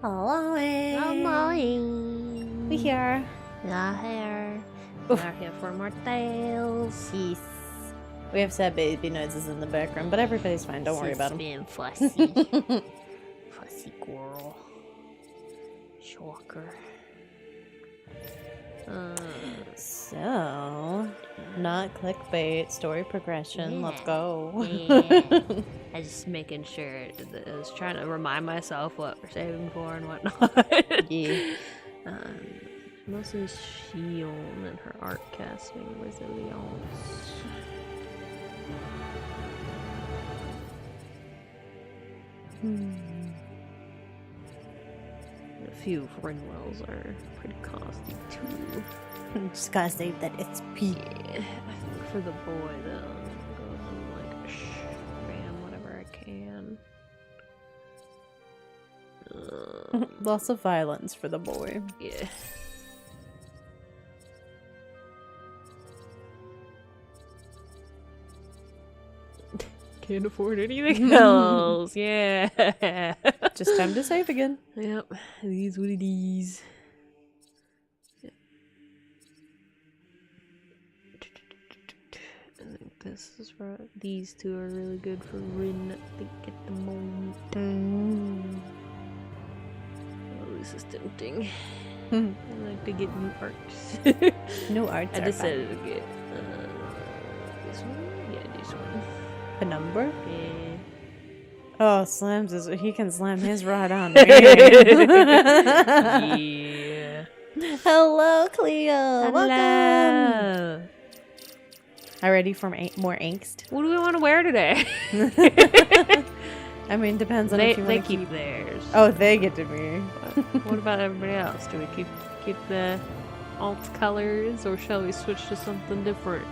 Hello. Hello. We here. We're here. Oof. We're here for more tales. Yes. We have sad baby noises in the background, but everybody's fine. Don't worry about them. Being fussy. Fussy girl. Shocker. So, not clickbait, story progression. Let's Yeah. go. Yeah. I just making sure that I was trying to remind myself what we're saving for and whatnot. Yeah. Mostly Shion and her art casting resilience. A few of Rinwells are pretty costly too. Just gotta save that XP. Yeah, I think for the boy though, I'm going like spam whatever I can. Lots of violence for the boy. Yeah. Can't afford anything else. Yeah. Just time to save again. Yep. These what it is. I think this is for these two are really good for Rin, I think, at the moment. Oh, this is tempting. I like to get new arts. New arts I are decided to get this one. Yeah, this one. a number. Yeah. Oh, slams his. He can slam his rod on me. Yeah. Hello, Cleo. Welcome. Hello. Are ready for more angst? What do we want to wear today? I mean, depends on they if you want to keep theirs. Oh, they get to be. What about everybody else? Do we keep the alt colors, or shall we switch to something different?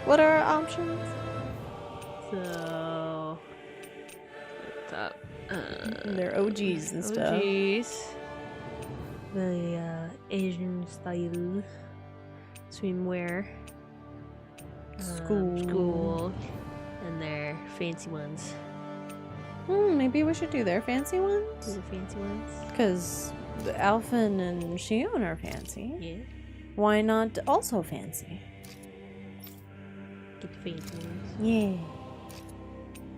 What are our options? So, top. They're OGs and stuff. OGs. The Asian style swimwear. School. And their fancy ones. Maybe we should do their fancy ones. Do the fancy ones? Because Alphen and Shion are fancy. Yeah. Why not also fancy? Get the fancy ones. Yeah.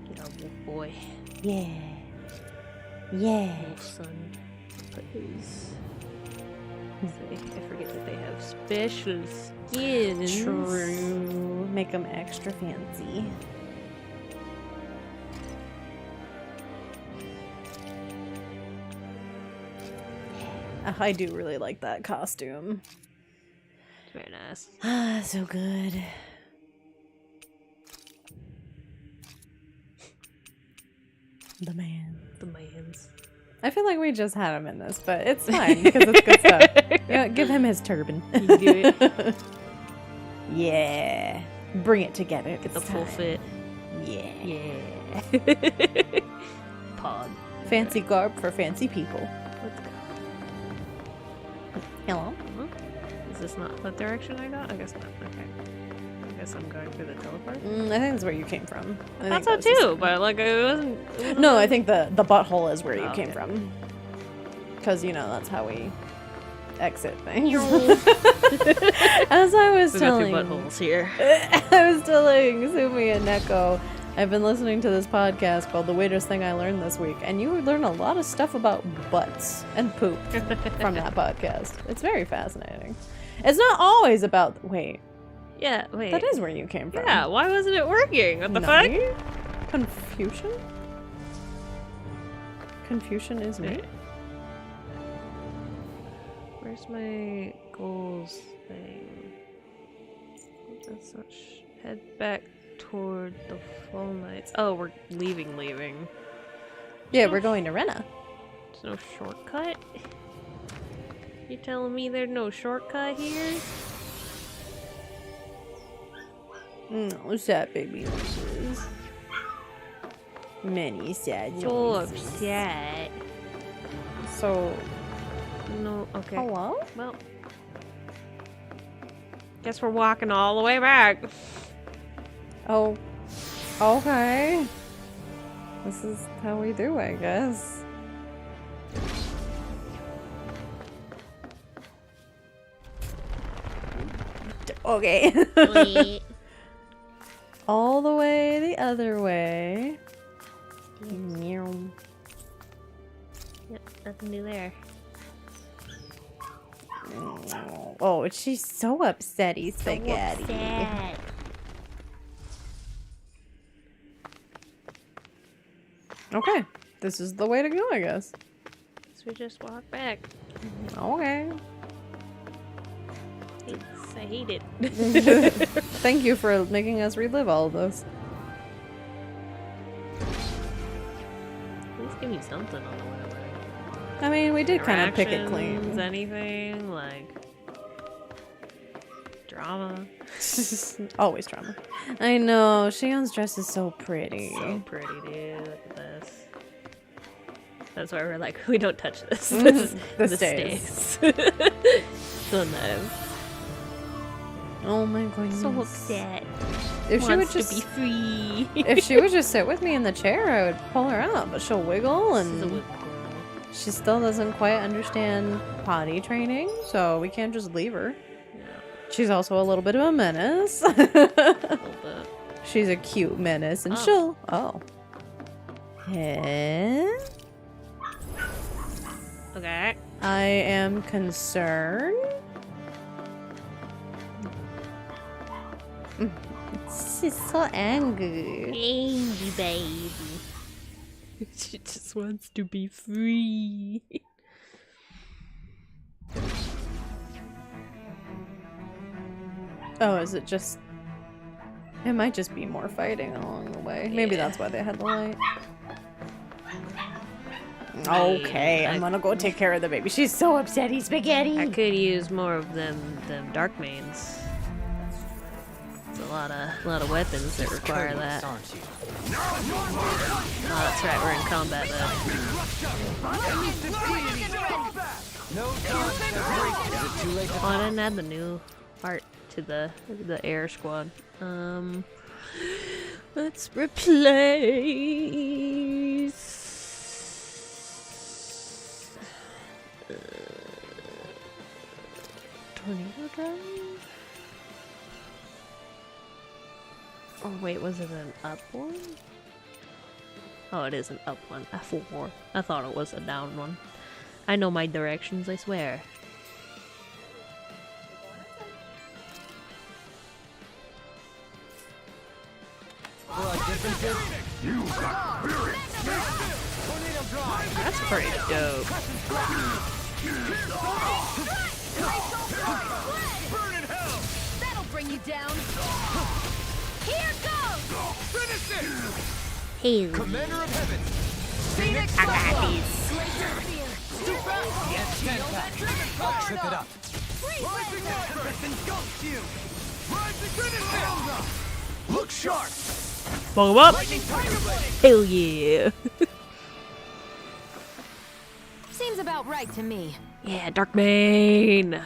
Get our wolf boy. Yeah. Yeah. Wolf son. Put his. I forget that they have special skins. True. Make them extra fancy. I do really like that costume. Very nice. Ah, so good. The man. The mans. I feel like we just had him in this, but it's fine because it's good stuff. You know, give him his turban. You can do it. Yeah. Bring it together. Get the full fit. Yeah. Yeah. Pod. Fancy garb for fancy people. Let's go. Hello? Is this not the direction I got? I guess not. Okay. I guess I'm going through the teleport. I think that's where you came from. I thought so too, but like it wasn't No, I think the butthole is where you came okay. from. Because, you know, that's how we exit things. As I was telling... buttholes here. I was telling Sumi and Neko, I've been listening to this podcast called The Weirdest Thing I Learned This Week, and you learn a lot of stuff about butts and poop from that podcast. It's very fascinating. It's not always about... Wait. Yeah, wait. That is where you came from. Yeah, why wasn't it working? What the Nani? fuck? Confucian? Confucian is me? Wait. Where's my goals thing? That's not head back toward the Fall Nights. Oh, we're leaving. Yeah, we're going to Rena. There's no shortcut? You telling me there's no shortcut here? No, sad baby noises. Many sad So noises. upset. So, No, okay. hello? Well, guess we're walking all the way back. Oh, okay. This is how we do, I guess. Okay. Wait. All the way the other way. Meow. Yep, nothing new there. Oh, she's so upsetty, spaghetti. So upset. Okay, this is the way to go, I guess. So we just walk back. Okay. I hate it. Thank you for making us relive all of this. At least give me something on the way away. I mean, we did kind of pick it clean. Interactions, anything like drama. Always drama. I know, Shion's dress is so pretty. So pretty, dude. Look at this. That's why we're like, we don't touch this. This This stays. stays. So nice. Oh my goodness. So upset. If she would Wants just to be free. if she would just sit with me in the chair, I would pull her up, but she'll wiggle This is a and wiggle girl. she still doesn't quite understand potty training, so we can't just leave her. Yeah, She's also a little bit of a menace. a little bit. She's a cute menace, and Oh. she'll... Oh. Eh? Okay. I am concerned. She's so angry. Angry baby. She just wants to be free. Oh, is it just... It might just be more fighting along the way. Maybe Yeah. that's why they had the light. Okay, I'm gonna go take care of the baby. She's so upsetty, spaghetti. I could use more of them dark mains. It's a lot of weapons that require that. Oh, that's right, we're in combat though. Oh, I didn't add the new art to the air squad. Let's replace. Tornado drum? Oh wait, was it an up one? Oh, it is an up one. F4. I thought it was a down one. I know my directions, I swear. That's pretty dope. That'll bring you down. Here goes. Hey, Commander of Heaven! Phoenix I got Solo. these. Laser spear. Too fast! Yes, 10 pack. I'll trip it up. Rising Everest engulfs you! Rising Finish! Look sharp! Bong 'em up! Lightning Tiger Blade! Hell yeah! Seems about right to me. Yeah, Dark Mane!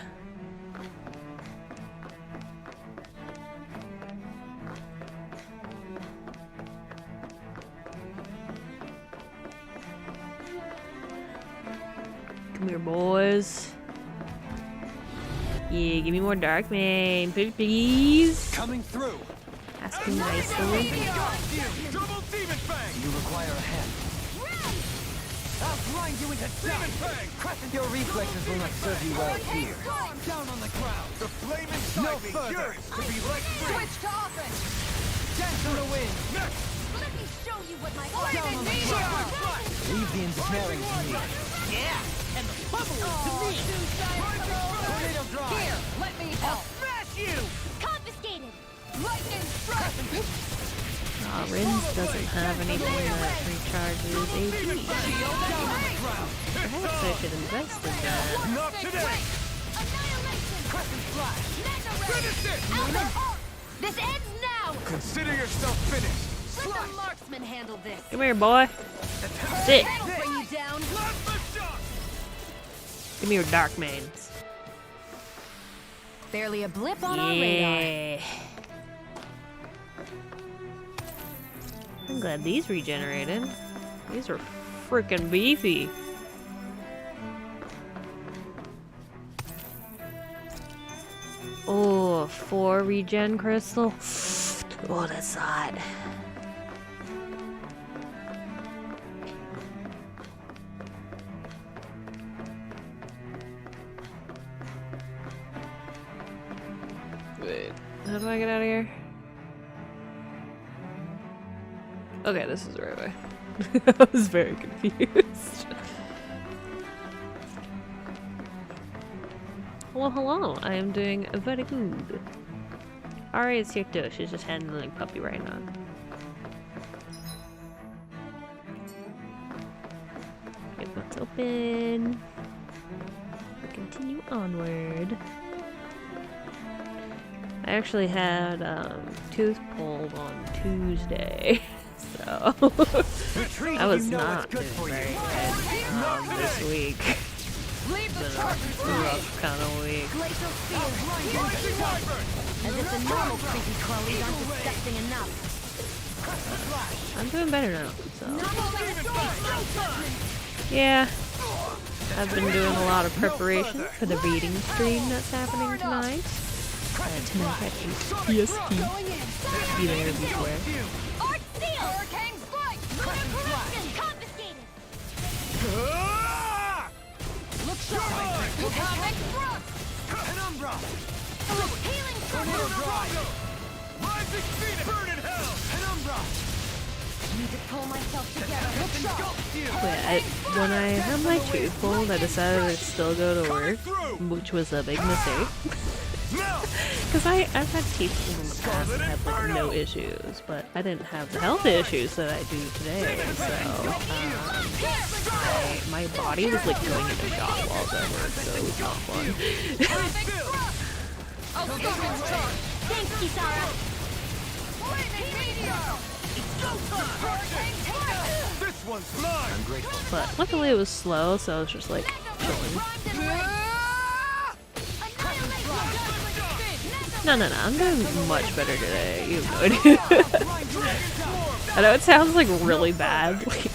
Come here, boys. Yeah, give me more Dark Mane, please. Coming through! Asking nicely. Engulfs you! Double Demon Fang! You require a hand. I'll grind you into Demon Fang! Crescent! Your reflexes will not serve you well here. Down on the ground! The flame inside no me yearns to be let free! Switch to offense. Dance in the wind! Next! Let me show you what my Down on the ground! Leave the ensnaring to me. Oh, Tornado Drive! here, let me help. Smash you! Confiscated. Lightning strike. Rins doesn't have anything that recharges AP. Perhaps I should invest in that. Not today! Annihilation. Crescent Flash! Finish it! This ends now. Consider yourself finished! Let the marksman handle this. Come here, boy. Sit. That'll bring you down. Plasma Shock! Give me your Dark Manes. Barely a blip on our radar. Yeah. I'm glad these regenerated. These are freaking beefy. Oh, 4 regen crystal. Oh, that's hot. Wait, how do I get out of here? Okay, this is the right way. I was very confused. Well, hello. I am doing very good. Aria is here too. She's just handling puppy right now. Okay, what's open? We'll continue onward. I actually had tooth pulled on Tuesday, so I was not doing very good this week. It's been a rough kind of week. As if the normal creepy crawlies aren't disgusting enough. I'm doing better now, so yeah. I've been doing a lot of preparation for the reading stream that's happening tonight. Tonight at 8 PST. Be there before. Art seal! Hurricane strike! Correction confiscated! Look sharp! Atomic thrust! Penumbra! Healing Tornado circle! drive! Rising speed! Burn in hell! Penumbra! Need to pull myself together. Look sharp! Wait, when I had my tooth pulled, I decided to still go to work, which was a big mistake. Because I've had teeth pulled in the past and had like no issues, but I didn't have the health issues that I do today, so my body was like going into shock while I was at work, so it was not fun. Thanks, Kisara! This one's mine! I'm grateful. But luckily it was slow, so I was just like chilling. No, I'm doing much better today. You have no idea. I know it sounds like really bad, like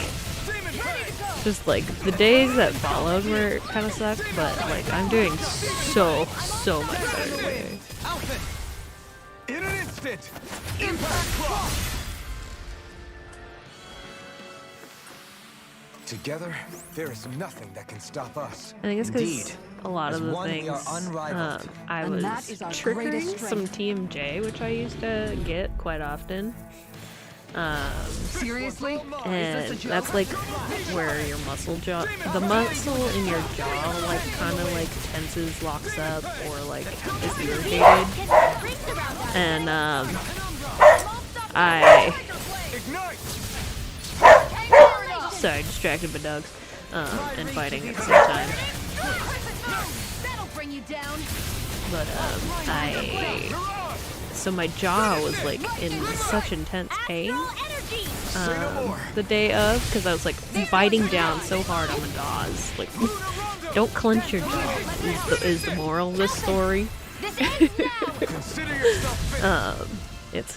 just like the days that followed were kind of sucked, but like I'm doing so much better today. In an instant! Impact clock! Together, there is nothing that can stop us. I think it's because a lot of the things I was triggering some TMJ, which I used to get quite often. Seriously? And that's like where your the muscle in your jaw like kind of like tenses, locks up, or like is irritated. And sorry, distracted by dogs and fighting at the same time. That'll bring you down. But so my jaw was like in such intense pain the day of, because I was like biting down so hard on the jaws. Like, don't clench your jaw is the moral of this story. It's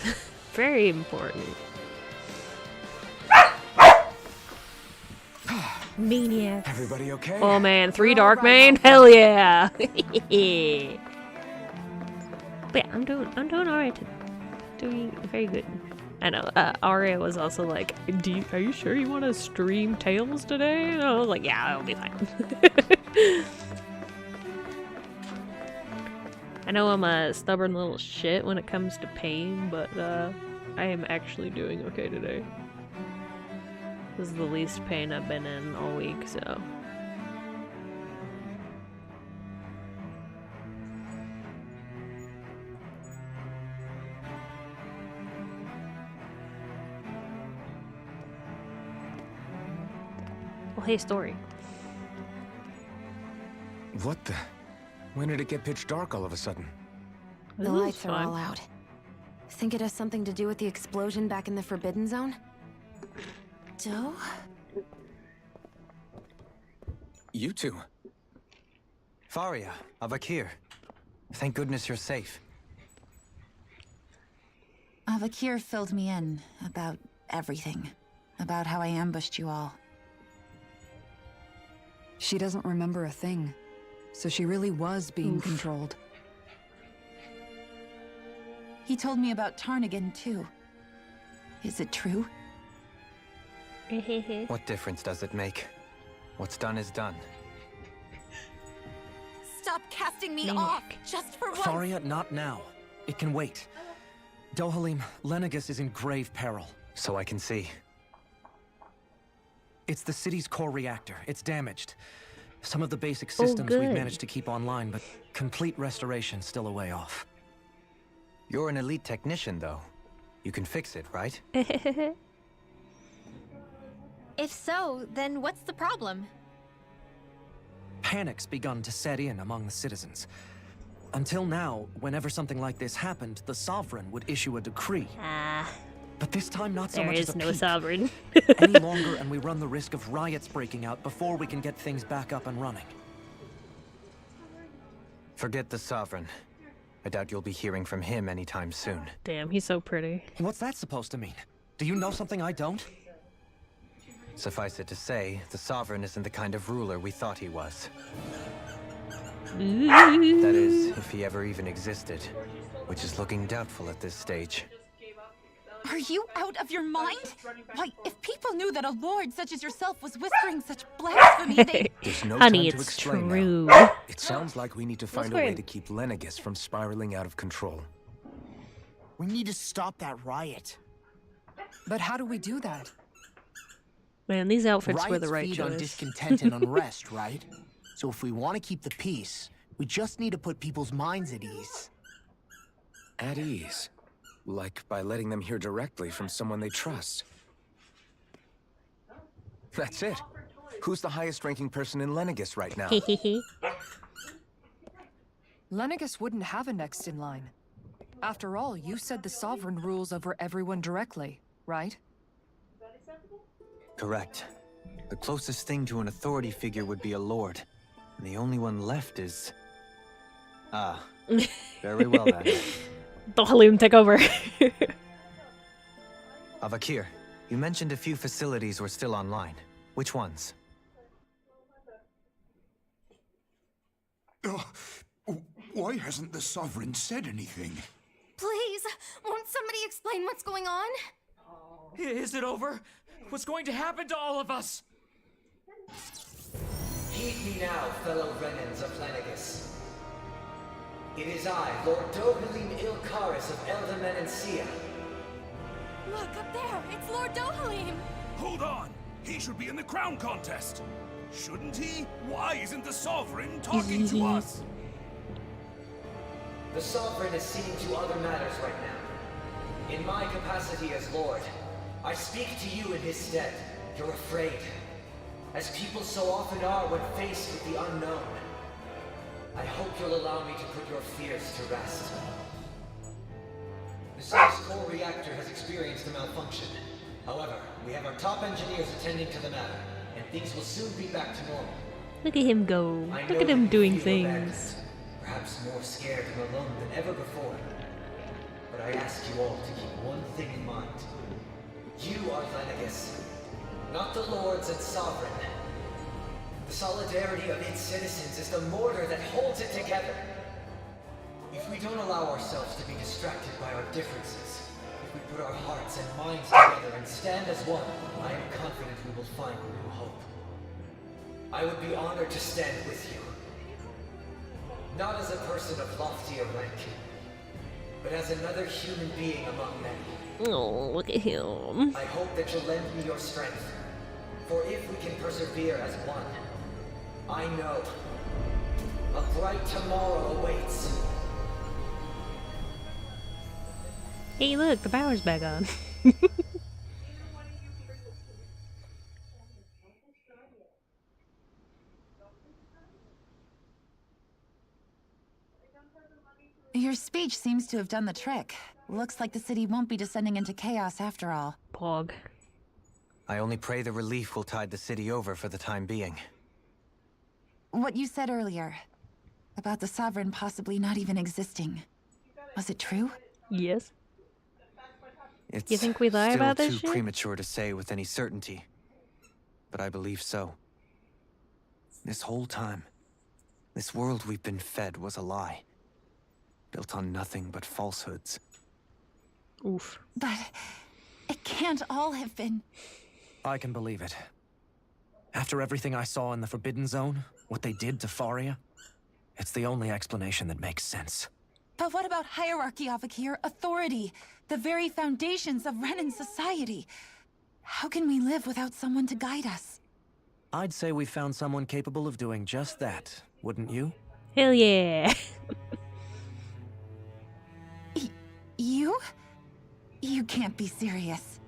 very important. Maniac. Everybody okay? Oh man, 3 dark main? Hell yeah! But yeah, I'm doing alright. Doing very good. I know, Aria was also like, are you sure you want to stream Tales today? And I was like, yeah, I'll be fine. I know I'm a stubborn little shit when it comes to pain, but I am actually doing okay today. This is the least pain I've been in all week, so. Well, hey, story. What the? When did it get pitch dark all of a sudden? The lights are all out. Think it has something to do with the explosion back in the Forbidden Zone? Joe? You two. Faria, Avakir. Thank goodness you're safe. Avakir filled me in about everything. about how I ambushed you all. She doesn't remember a thing, so she really was being controlled. He told me about Tarnigan, too. Is it true? What difference does it make? What's done is done. Stop casting me off, just for once! Faria, not now. It can wait. Dohalim, Lenegis is in grave peril. So I can see. It's the city's core reactor. It's damaged. Some of the basic systems we've good. managed to keep online, but complete restoration's still a way off. You're an elite technician, though. You can fix it, right? If so, then what's the problem? Panic's begun to set in among the citizens. Until now, whenever something like this happened, the Sovereign would issue a decree. But this time, not so There much as is a no peek. sovereign. Any longer, and we run the risk of riots breaking out before we can get things back up and running. Forget the Sovereign. I doubt you'll be hearing from him anytime soon. Damn, he's so pretty. What's that supposed to mean? Do you know something I don't? Suffice it to say, the Sovereign isn't the kind of ruler we thought he was. Ooh. That is, if he ever even existed, which is looking doubtful at this stage. Are you out of your mind? Why, if people knew that a lord such as yourself was whispering such blasphemy, they... There's no Honey, time to it's explain true. now. It sounds like we need to find a way great. to keep Lenegis from spiraling out of control. We need to stop that riot. But how do we do that? Man, these outfits were Riots the right feed on choice. discontent and unrest, right? So if we want to keep the peace, we just need to put people's minds at ease. At ease. Like by letting them hear directly from someone they trust. That's it. Who's the highest ranking person in Lenegis right now? Lenegis wouldn't have a next in line. After all, you said the Sovereign rules over everyone directly, right? Correct. The closest thing to an authority figure would be a lord. And the only one left is... Ah. Very well then. Dohalim, take over. Avakir, you mentioned a few facilities were still online. Which ones? Why hasn't the Sovereign said anything? Please, won't somebody explain what's going on? Is it over? What's going to happen to all of us? Heed me now, fellow Renans of Lenegis. It is I, Lord Dohalim Ilkaris of Eldaman and Sia. Look, up there! It's Lord Dohalim! Hold on! He should be in the crown contest! Shouldn't he? Why isn't the Sovereign talking to us? The Sovereign is seeing to other matters right now. In my capacity as Lord, I speak to you in his stead. You're afraid. As people so often are when faced with the unknown. I hope you'll allow me to put your fears to rest. The city's core reactor has experienced a malfunction. However, we have our top engineers attending to the matter, and things will soon be back to normal. Look at him go. I Look know at him that you doing feel abandoned, things. perhaps more scared and alone than ever before. But I ask you all to keep one thing in mind. You are Lenegis, not the lords and sovereign. The solidarity of its citizens is the mortar that holds it together. If we don't allow ourselves to be distracted by our differences, if we put our hearts and minds together and stand as one, I am confident we will find new hope. I would be honored to stand with you. Not as a person of loftier rank, but as another human being among many. Oh, look at him. I hope that you'll lend me your strength, for if we can persevere as one, I know a bright tomorrow awaits. Hey, look, the power's back on. Your speech seems to have done the trick. Looks like the city won't be descending into chaos after all. Pog. I only pray the relief will tide the city over for the time being. What you said earlier, about the Sovereign possibly not even existing. Was it true? Yes. It's You think we lie still about this too shit? premature to say with any certainty, but I believe so. This whole time, this world we've been fed was a lie, built on nothing but falsehoods. Oof. But it can't all have been. I can believe it. After everything I saw in the Forbidden Zone, what they did to Faria, it's the only explanation that makes sense. But what about hierarchy, Avakir? Authority? The very foundations of Renan society? How can we live without someone to guide us? I'd say we found someone capable of doing just that, wouldn't you? Hell yeah. You? You can't be serious.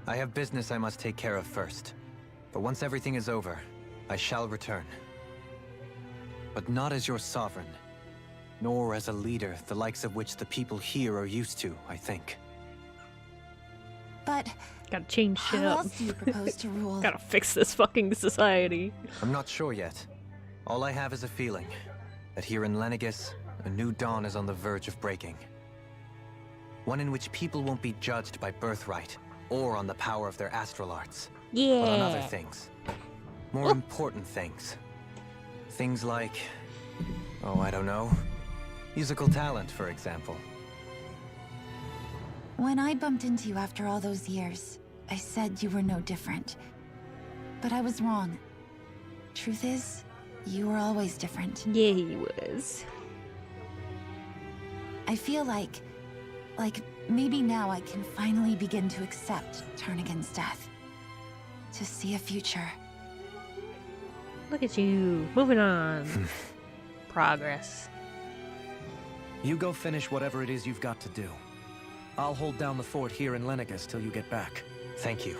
I have business I must take care of first. But once everything is over, I shall return. But not as your sovereign, nor as a leader the likes of which the people here are used to, I think. But gotta change shit how up. else do you propose to rule? Gotta fix this fucking society. I'm not sure yet. All I have is a feeling that here in Lenegis, a new dawn is on the verge of breaking. One in which people won't be judged by birthright or on the power of their astral arts. Yeah. But on other things. More important things. Things like, oh, I don't know, musical talent, for example. When I bumped into you after all those years, I said you were no different. But I was wrong. Truth is, you were always different. Yeah, he was. I feel like maybe now I can finally begin to accept Turnagain's death. To see a future. Look at you. Moving on. Progress. You go finish whatever it is you've got to do. I'll hold down the fort here in Lenegis till you get back. Thank you.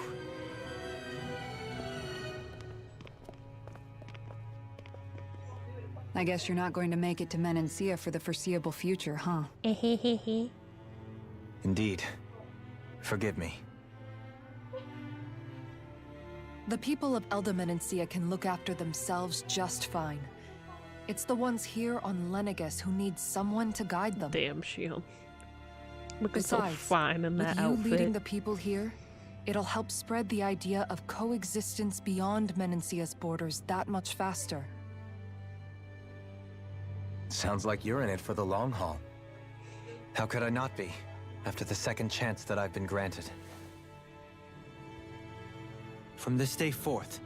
I guess you're not going to make it to Menancia for the foreseeable future, huh? Indeed. Forgive me. The people of Elda Menancia can look after themselves just fine. It's the ones here on Lenegis who need someone to guide them. Damn, Shield. Looking so Besides, fine in that with you outfit. leading the people here, it'll help spread the idea of coexistence beyond Menancia's borders that much faster. Sounds like you're in it for the long haul. How could I not be, after the second chance that I've been granted? From this day forth,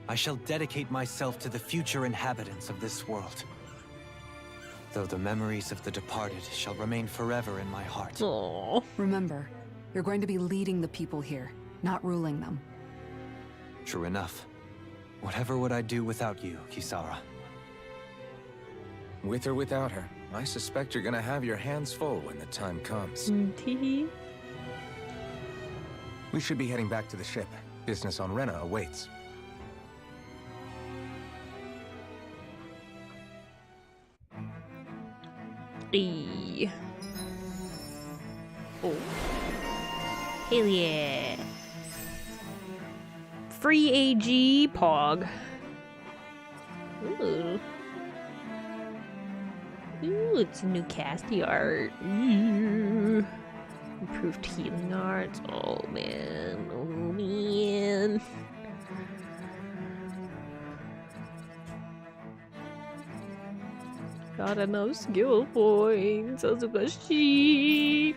I shall dedicate myself to the future inhabitants of this world. Though the memories of the departed shall remain forever in my heart. Aww. Remember, you're going to be leading the people here, not ruling them. True enough. Whatever would I do without you, Kisara? With or without her, I suspect you're gonna have your hands full when the time comes. We should be heading back to the ship. Business on Rena awaits. Oh. Hell yeah. Free AG Pog. Ooh. Ooh, it's a new casty art. Ooh. Improved healing arts. Oh man. Oh man. Got enough skill points. Azukashi.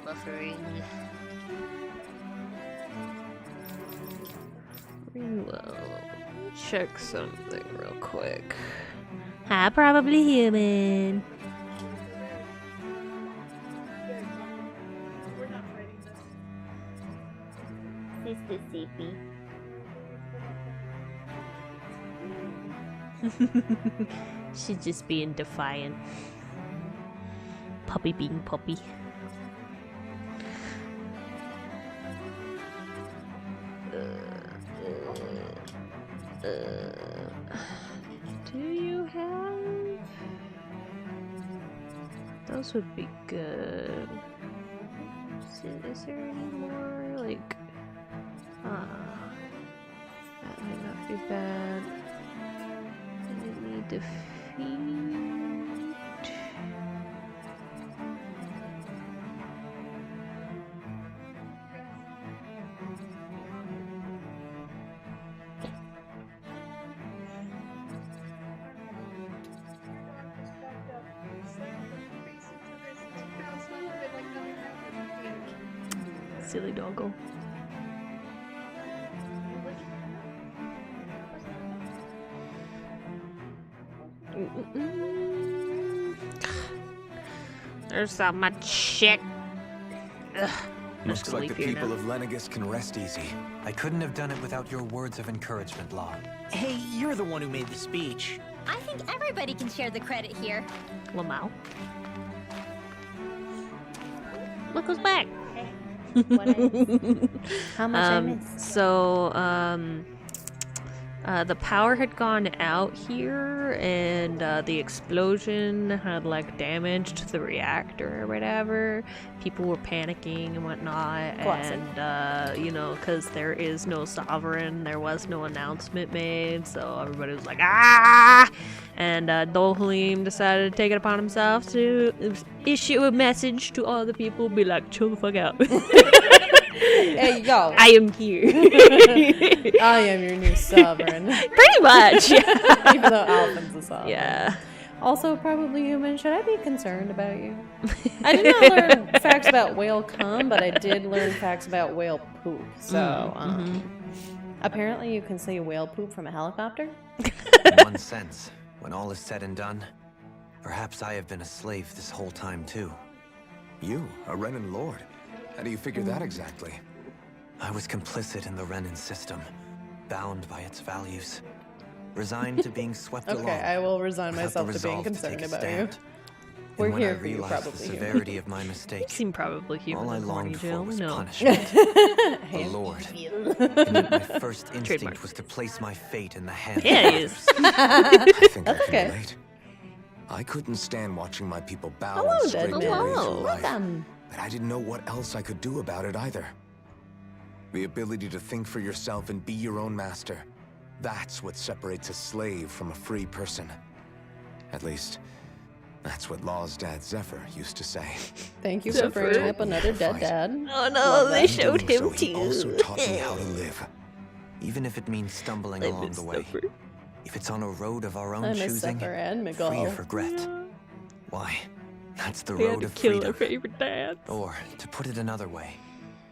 Buffering. Well, check something real quick. Hi, probably human. Sister CP. She's just being defiant. Puppy being puppy. Do you have Those would be good. Is there any more, like... that might not be bad. Enemy defeat... Silly doggo. There's so much shit. Ugh. Looks like the people of Lenegus can rest easy. I couldn't have done it without your words of encouragement, Law. Hey, you're the one who made the speech. I think everybody can share the credit here. Lamau. Look who's back. How much I missed? So, the power had gone out here, and the explosion had like damaged the reactor or whatever. People were panicking and whatnot, Classic. and you know, because there is no sovereign, there was no announcement made, so everybody was like, ah! And Dolhalim decided to take it upon himself to issue a message to all the people, be like, chill the fuck out. Hey, yo. I am here. I am your new sovereign. Pretty much. Yeah. Even though Alpin's the sovereign. Yeah. Also, probably human. Should I be concerned about you? I did not learn facts about whale cum, but I did learn facts about whale poop. So, apparently you can see whale poop from a helicopter. In one sense, when all is said and done, perhaps I have been a slave this whole time too. You, a Renan Lord? How do you figure that exactly? I was complicit in the Renan system, bound by its values, resigned to being swept along. Okay, I will resign without the myself to being resolve to concerned take a about you. stand. We're And when here I for you, realized probably the human. severity of my mistake, You seem probably human. all I and horny, longed for Jill. was No. punishment. The Lord. And yet my first instinct Trademark. was to place my fate in the hands Yeah, of it others. is. I think I That's can okay. relate. I couldn't stand watching my people bow Hello, and scrape Deadman. their way Hello. through life. Welcome. But I didn't know what else I could do about it either. The ability to think for yourself and be your own master. That's what separates a slave from a free person. At least, that's what Law's dad Zephyr used to say. Thank you for bringing up another dead dad. Oh no, Love they that. showed In him doing so, too. he also taught me how to live. Even if it means stumbling I along miss the way. Zephyr. If it's on a road of our own I miss choosing, Zephyr and free Miguel. of regret. Why, that's the They had road to of kill freedom. their favorite dads. Or, to put it another way,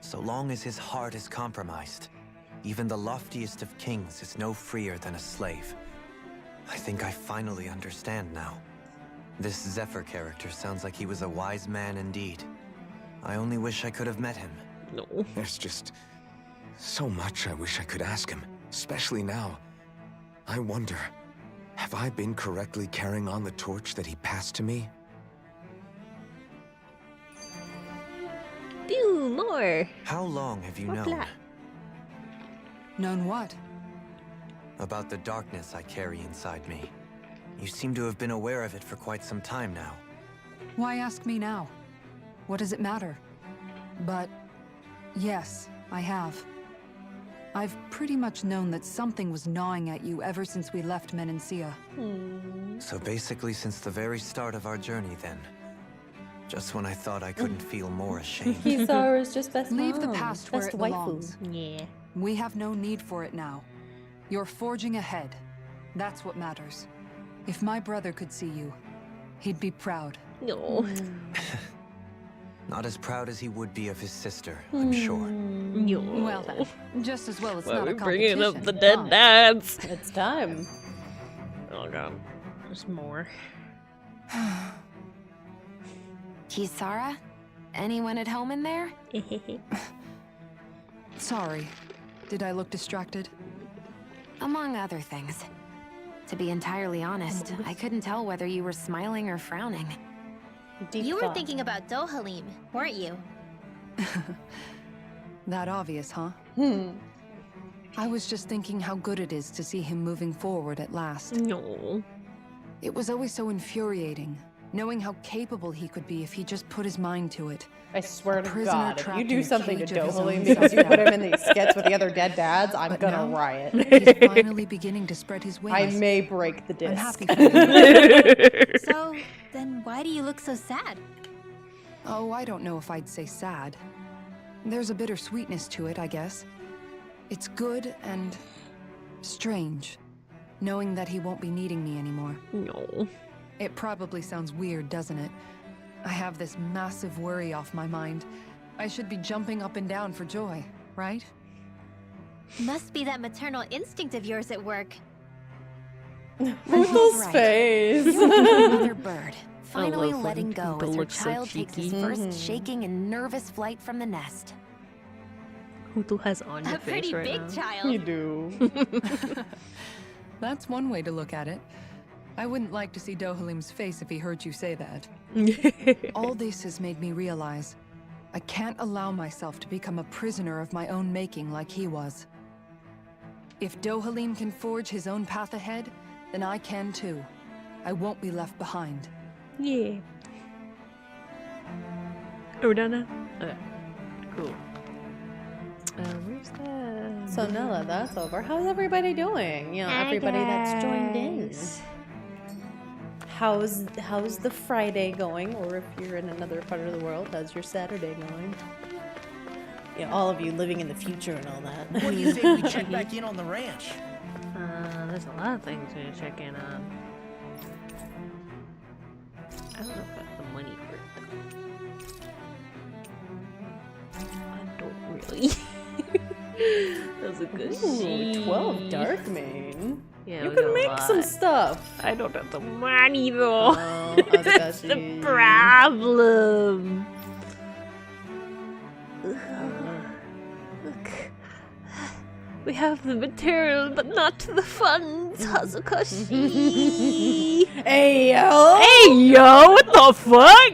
so long as his heart is compromised, even the loftiest of kings is no freer than a slave. I think I finally understand now. This Zephyr character sounds like he was a wise man indeed. I only wish I could have met him. No. There's just so much I wish I could ask him, especially now. I wonder, have I been correctly carrying on the torch that he passed to me? Do more. How long have you More known black. Known what? about the darkness I carry inside me? You seem to have been aware of it for quite some time now. Why ask me now? What does it matter? But yes, I have. I've pretty much known that something was gnawing at you ever since we left Menancia. So basically since the very start of our journey then. Just when I thought I couldn't feel more ashamed. Kisara's just best Leave the mom, past where best it waifu. belongs. Yeah. We have no need for it now. You're forging ahead. That's what matters. If my brother could see you, he'd be proud. No. Not as proud as he would be of his sister, I'm sure. No. Well then, just as well it's Why not are we a bringing competition. up the dead huh? dads? It's time. Oh god. There's more. Kisara? Anyone at home in there? Sorry. Did I look distracted? Among other things. To be entirely honest, I couldn't tell whether you were smiling or frowning. Deep You were thought. thinking about Dohalim, weren't you? That obvious, huh? Hmm. I was just thinking how good it is to see him moving forward at last. No. It was always so infuriating, Knowing how capable he could be if he just put his mind to it. I swear A to prisoner God, if trapped you in do a something to cage of his Dohalim own because you put self-doubt. him in these skits with the other dead dads, I'm But gonna now, riot. He's finally beginning to spread his wings. I may break the disc. I'm happy for him. So, then why do you look so sad? Oh, I don't know if I'd say sad. There's a bittersweetness to it, I guess. It's good and strange, knowing that he won't be needing me anymore. No. It probably sounds weird, doesn't it? I have this massive worry off my mind. I should be jumping up and down for joy, right? Must be that maternal instinct of yours at work. Ruthl's face. You're like a mother bird, finally love letting when go people as her look so child takes his cheeky. first shaking and nervous flight from the nest. Hutu has on your A face pretty right big now. child. You do. That's one way to look at it. I wouldn't like to see Dohalim's face if he heard you say that. All this has made me realize I can't allow myself to become a prisoner of my own making like he was. If Dohalim can forge his own path ahead, then I can too. I won't be left behind. Yeah. Are we done now? Okay. Cool. Where's that? So now that that's over, how's everybody doing? You know, everybody that's joined in. How's the Friday going? Or if you're in another part of the world, how's your Saturday going? You know, all of you living in the future and all that. What do you say we check back in on the ranch? There's a lot of things to check in on. I don't know if I have the money for it though. I don't really. That was a good Ooh, 12 dark main. Yeah, you we can got a make lot. some stuff. I don't have the money though. Oh, That's the problem. Look. We have the material, but not the funds, Hazukashi. Hey yo! Hey yo, what the fuck?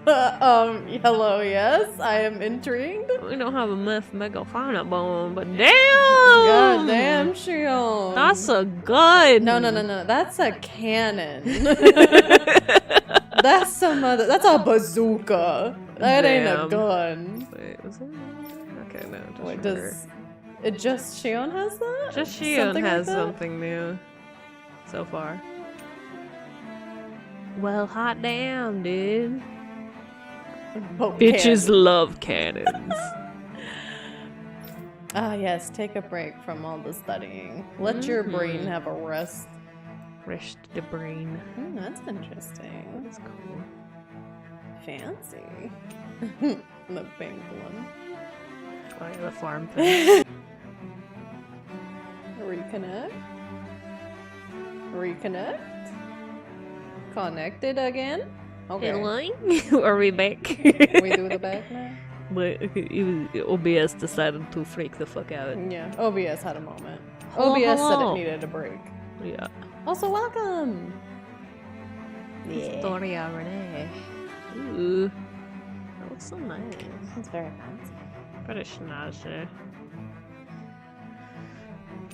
Hello, yes, I am intrigued. We don't have a megafauna bone, but damn! God damn, Shion. That's a gun. No, that's a cannon. That's some other. That's a bazooka. That ain't a Damn. gun. Wait, was it? Okay, no. Just Wait, remember. does it just Shion has that? Just Shion Something has like that? something new so far. Well, hot damn, dude. Oh, Bitches cannon. love cannons. Ah, yes, take a break from all the studying. Let your brain have a rest. Rest the brain. That's interesting. That's cool. Fancy. The pink one. Oh, yeah, the farm thing. Reconnect. Reconnect. Connected again. Okay. Hello? Are we back? We do the back now? But OBS decided to freak the fuck out. Yeah, OBS had a moment. Hello, OBS said hello. it needed a break. Yeah. Also, welcome! Yeah. Historia Renee. Ooh. That looks so nice. It's very fancy. Pretty snazzy.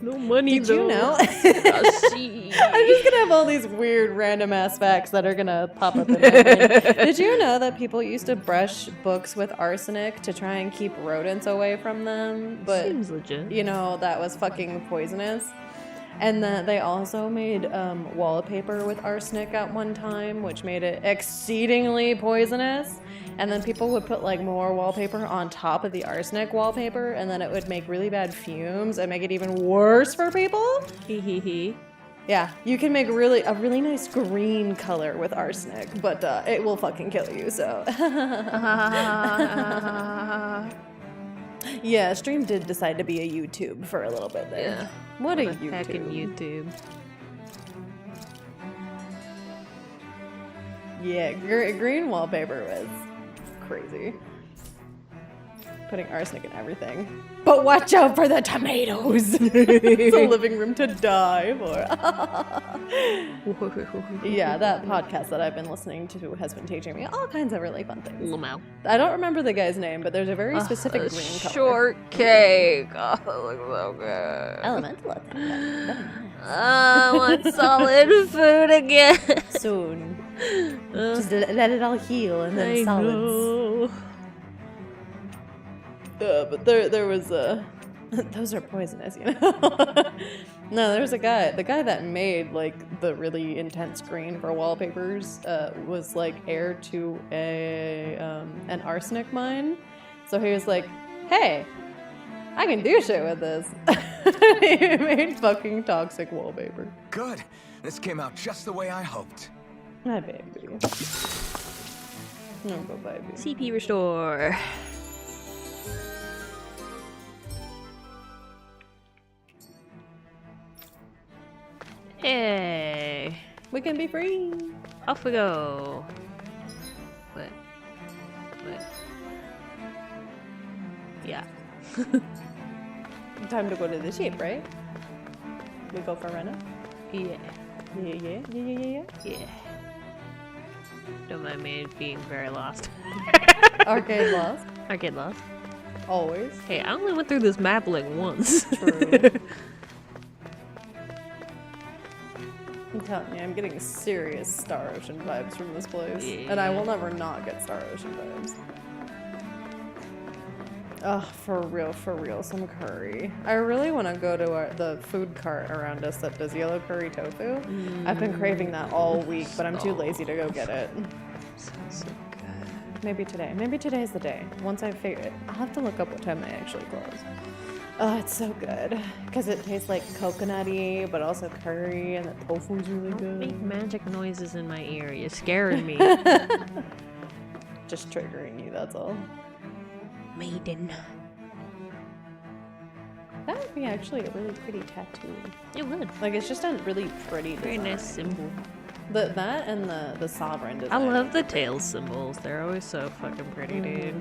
No money Did though. you know? Snazzy. I'm just gonna have all these weird random ass facts that are gonna pop up in my brain. Did you know that people used to brush books with arsenic to try and keep rodents away from them? But Seems legit. you know, that was fucking poisonous. And that they also made wallpaper with arsenic at one time, which made it exceedingly poisonous. And then people would put like more wallpaper on top of the arsenic wallpaper, and then it would make really bad fumes and make it even worse for people. Hee. Yeah, you can make a really nice green color with arsenic, but it will fucking kill you, so. Yeah, Stream did decide to be a YouTube for a little bit there. Yeah. What a Heckin' YouTube. YouTube. Yeah, green wallpaper was crazy. Putting arsenic in everything. But watch out for the tomatoes! It's a living room to die for. Yeah, that podcast that I've been listening to has been teaching me all kinds of really fun things. I don't remember the guy's name, but there's a very specific green color. Shortcake. Oh, that looks so good. Elemental attack. I want solid food again. Soon. Just let it all heal and then solids. But there was those are poisonous, you know. No, there's a guy. The guy that made like the really intense green for wallpapers was like heir to an arsenic mine. So he was like, "Hey, I can do shit with this." He made fucking toxic wallpaper. Good. This came out just the way I hoped. My baby. No, go baby. CP restore. Hey, we can be free. Off we go. What? Yeah. Time to go to the sheep, right? We go for Rena? Yeah. Yeah. Don't mind me being very lost. Arcade lost. Arcade lost. Always. Hey, I only went through this map like once. True. I'm telling you, I'm getting serious Star Ocean vibes from this place. Yeah. And I will never not get Star Ocean vibes. Oh, for real, some curry. I really want to go to the food cart around us that does yellow curry tofu. I've been craving that all week, but I'm too lazy to go get it. Sounds so good. Maybe today. Maybe today's the day. Once I figure it, I'll have to look up what time they actually close. Oh, it's so good. Because it tastes like coconutty, but also curry, and the tofu's really good. Make magic noises in my ear. You're scaring me. Just triggering you, that's all. Maiden. That would be actually a really pretty tattoo. It would. Like, it's just a really pretty design. Very nice symbol. That and the sovereign design. I love the tail symbols. They're always so fucking pretty, dude.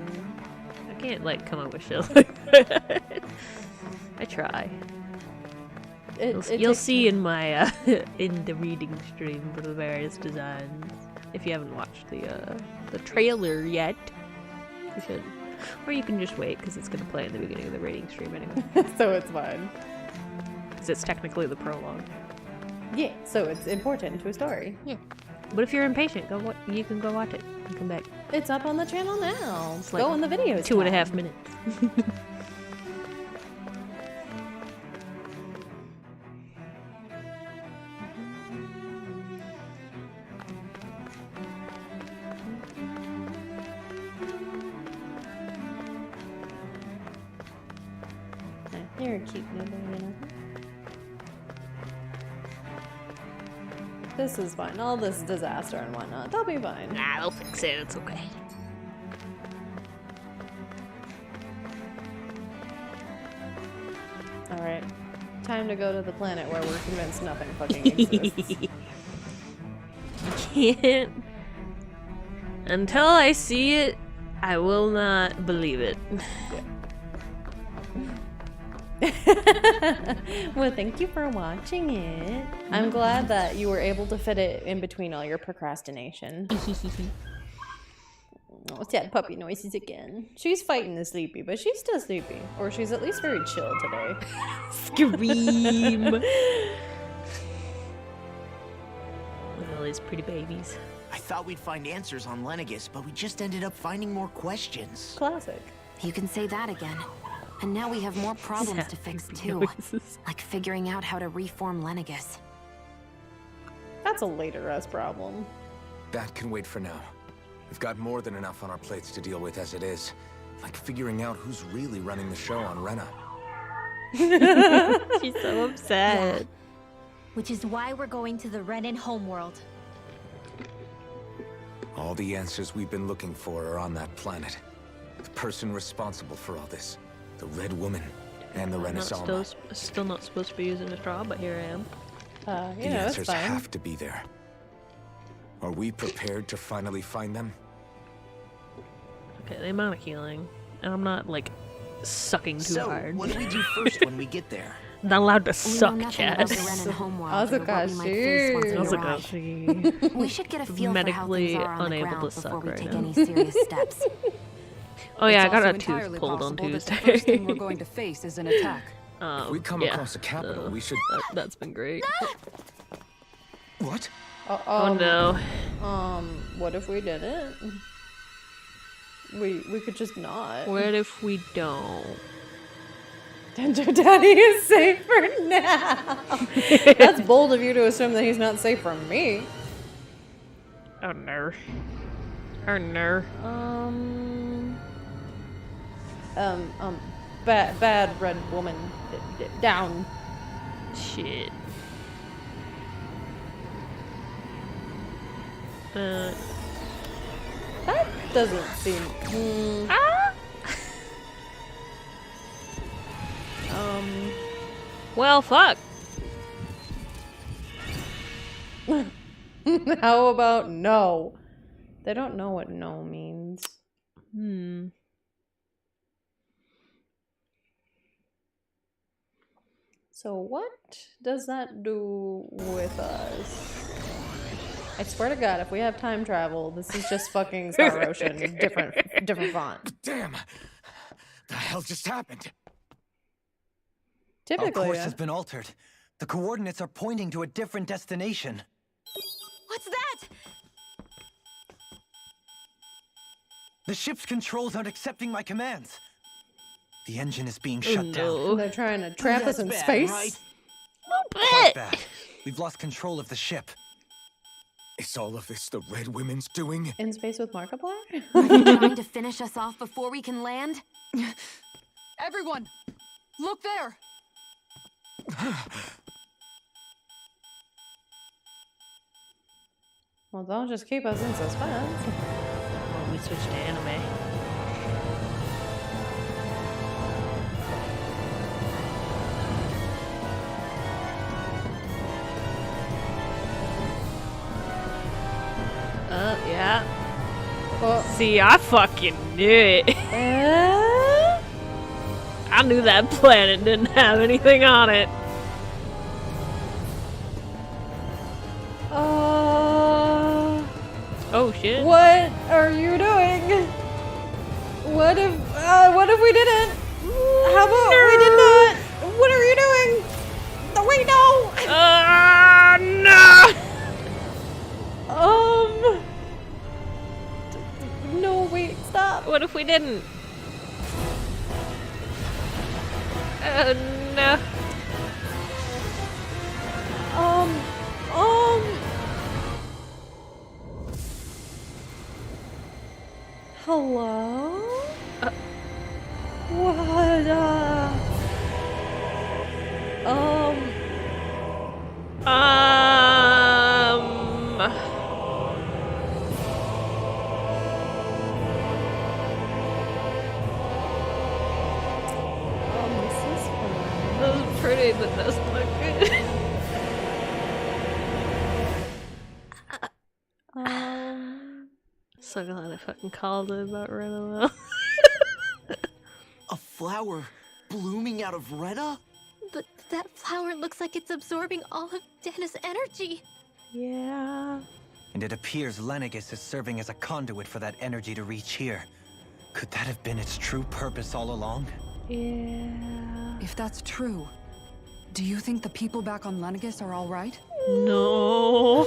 I can't, like, come up with shit like that. I try. You'll see in my, in the reading stream for the various designs. If you haven't watched the trailer yet, you should. Or you can just wait, because it's going to play in the beginning of the rating stream anyway. So it's fine. Because it's technically the prologue. Yeah, so it's important to a story. Yeah. But if you're impatient, you can go watch it and come back. It's up on the channel now. It's like go in the videos. 2.5 minutes. You're a cute noodle, you know. This is fine. All this disaster and whatnot. They'll be fine. Nah, they'll fix it. It's okay. Alright. Time to go to the planet where we're convinced nothing fucking exists. I can't. Until I see it, I will not believe it. Well, thank you for watching it. I'm glad that you were able to fit it in between all your procrastination. Oh, sad puppy noises again. She's fighting the sleepy, but she's still sleepy. Or she's at least very chill today. Scream! Look at all these pretty babies. I thought we'd find answers on Lenegus, but we just ended up finding more questions. Classic. You can say that again. And now we have more problems to fix too. Like figuring out how to reform Lenegus. That's a later problem. That can wait for now. We've got more than enough on our plates to deal with as it is. Like figuring out who's really running the show on Rena. She's so upset. Yeah. Which is why we're going to the Renan homeworld. All the answers we've been looking for are on that planet. The person responsible for all this. The Red Woman and the Renaissance. Still not supposed to be using a straw, but here I am. The answers have to be there. Are we prepared to finally find them? Okay, the amount of healing. And I'm not, like, sucking too hard. What do we do first when we get there? Not allowed to suck, Chad. We should get a feel for how things are on the ground before we take any serious steps. Oh yeah, It's I got also a tooth entirely pulled on possible that Tuesday. The first thing we're going to face is an attack. If we come across a capital, we should... That's been great. What? Oh no. What if we didn't? We could just not. What if we don't? Dendo Daddy is safe for now. That's bold of you to assume that he's not safe from me. Oh no. Oh no. Bad red woman. Down. Shit. That doesn't seem. Well, fuck. How about no? They don't know what no means. So what does that do with us? I swear to God, if we have time travel, this is just fucking Star Ocean, different font. Damn! The hell just happened? Typically, our course has been altered. The coordinates are pointing to a different destination. What's that? The ship's controls aren't accepting my commands. The engine is being shut down. They're trying to trap us in space. Right? Quite bad. We've lost control of the ship. Is all of this the Red Women's doing? In space with Markiplier? Are they trying to finish us off before we can land? Everyone, look there! Well, don't just keep us in suspense. Oh, we switched to anime. Yeah. See, I fucking knew it. I knew that planet didn't have anything on it. Oh shit. What are you doing? What if we didn't? How about we did not? What are you doing? No, wait, no! No! No, wait, stop. What if we didn't? Oh no. Hello? What, That was pretty, but that's not good. So glad I fucking called it about Rena though. A flower blooming out of Rena? But that flower looks like it's absorbing all of Dana's energy. Yeah. And it appears Lenegis is serving as a conduit for that energy to reach here. Could that have been its true purpose all along? Yeah. If that's true, do you think the people back on Lenegis are all right? No.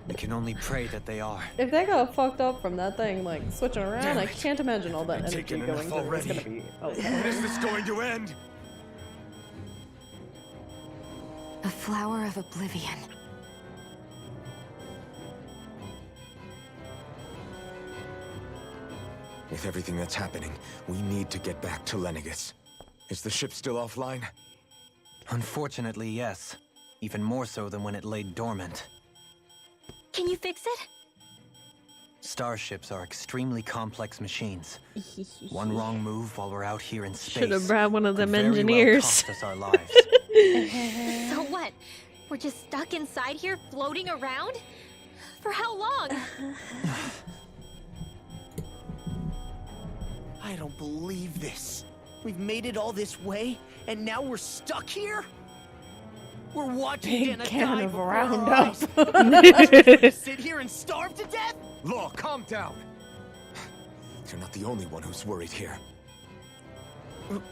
We can only pray that they are. if they got fucked up from that thing, like, switching around, I can't imagine all that energy taken going enough through. It's gonna already. be... When is this going to end? A flower of oblivion. With everything that's happening, we need to get back to Lenegis. Is the ship still offline? Unfortunately, yes. Even more so than when it lay dormant. Can you fix it? Starships are extremely complex machines. One wrong move while we're out here in space. Should have grabbed one of them could very well engineers. cost us our lives. So what? We're just stuck inside here, floating around? For how long? I don't believe this. We've made it all this way, and now we're stuck here? We're watching Big Dana can die of before our Roundup. eyes. Sit here and starve to death? Law, calm down. You're not the only one who's worried here.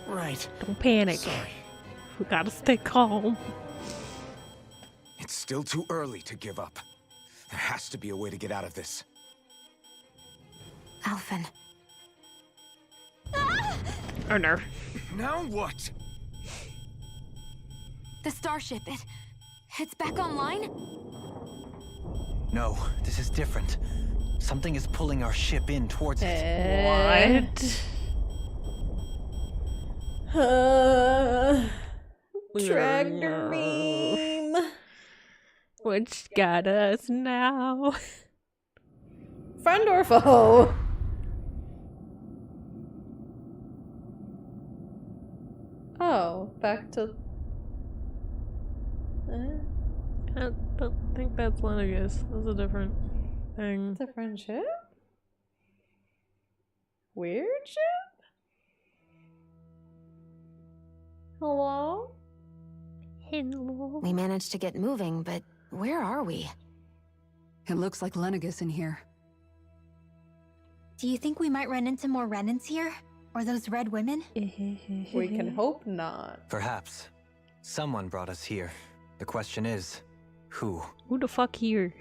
Right. Don't panic. Sorry. We gotta stay calm. It's still too early to give up. There has to be a way to get out of this. Alphen. Oh no. Now what? The starship, it's back online? No, this is different. Something is pulling our ship in towards What? Tractor beam. Which got us now? Friend or foe? Oh, back to... I don't think that's Lenegus. That's a different thing. Different ship? Weird ship? Hello? Hello. We managed to get moving, but where are we? It looks like Lenegus in here. Do you think we might run into more remnants here? Or those red women? We can hope not. Perhaps. Someone brought us here. The question is, who? Who the fuck here?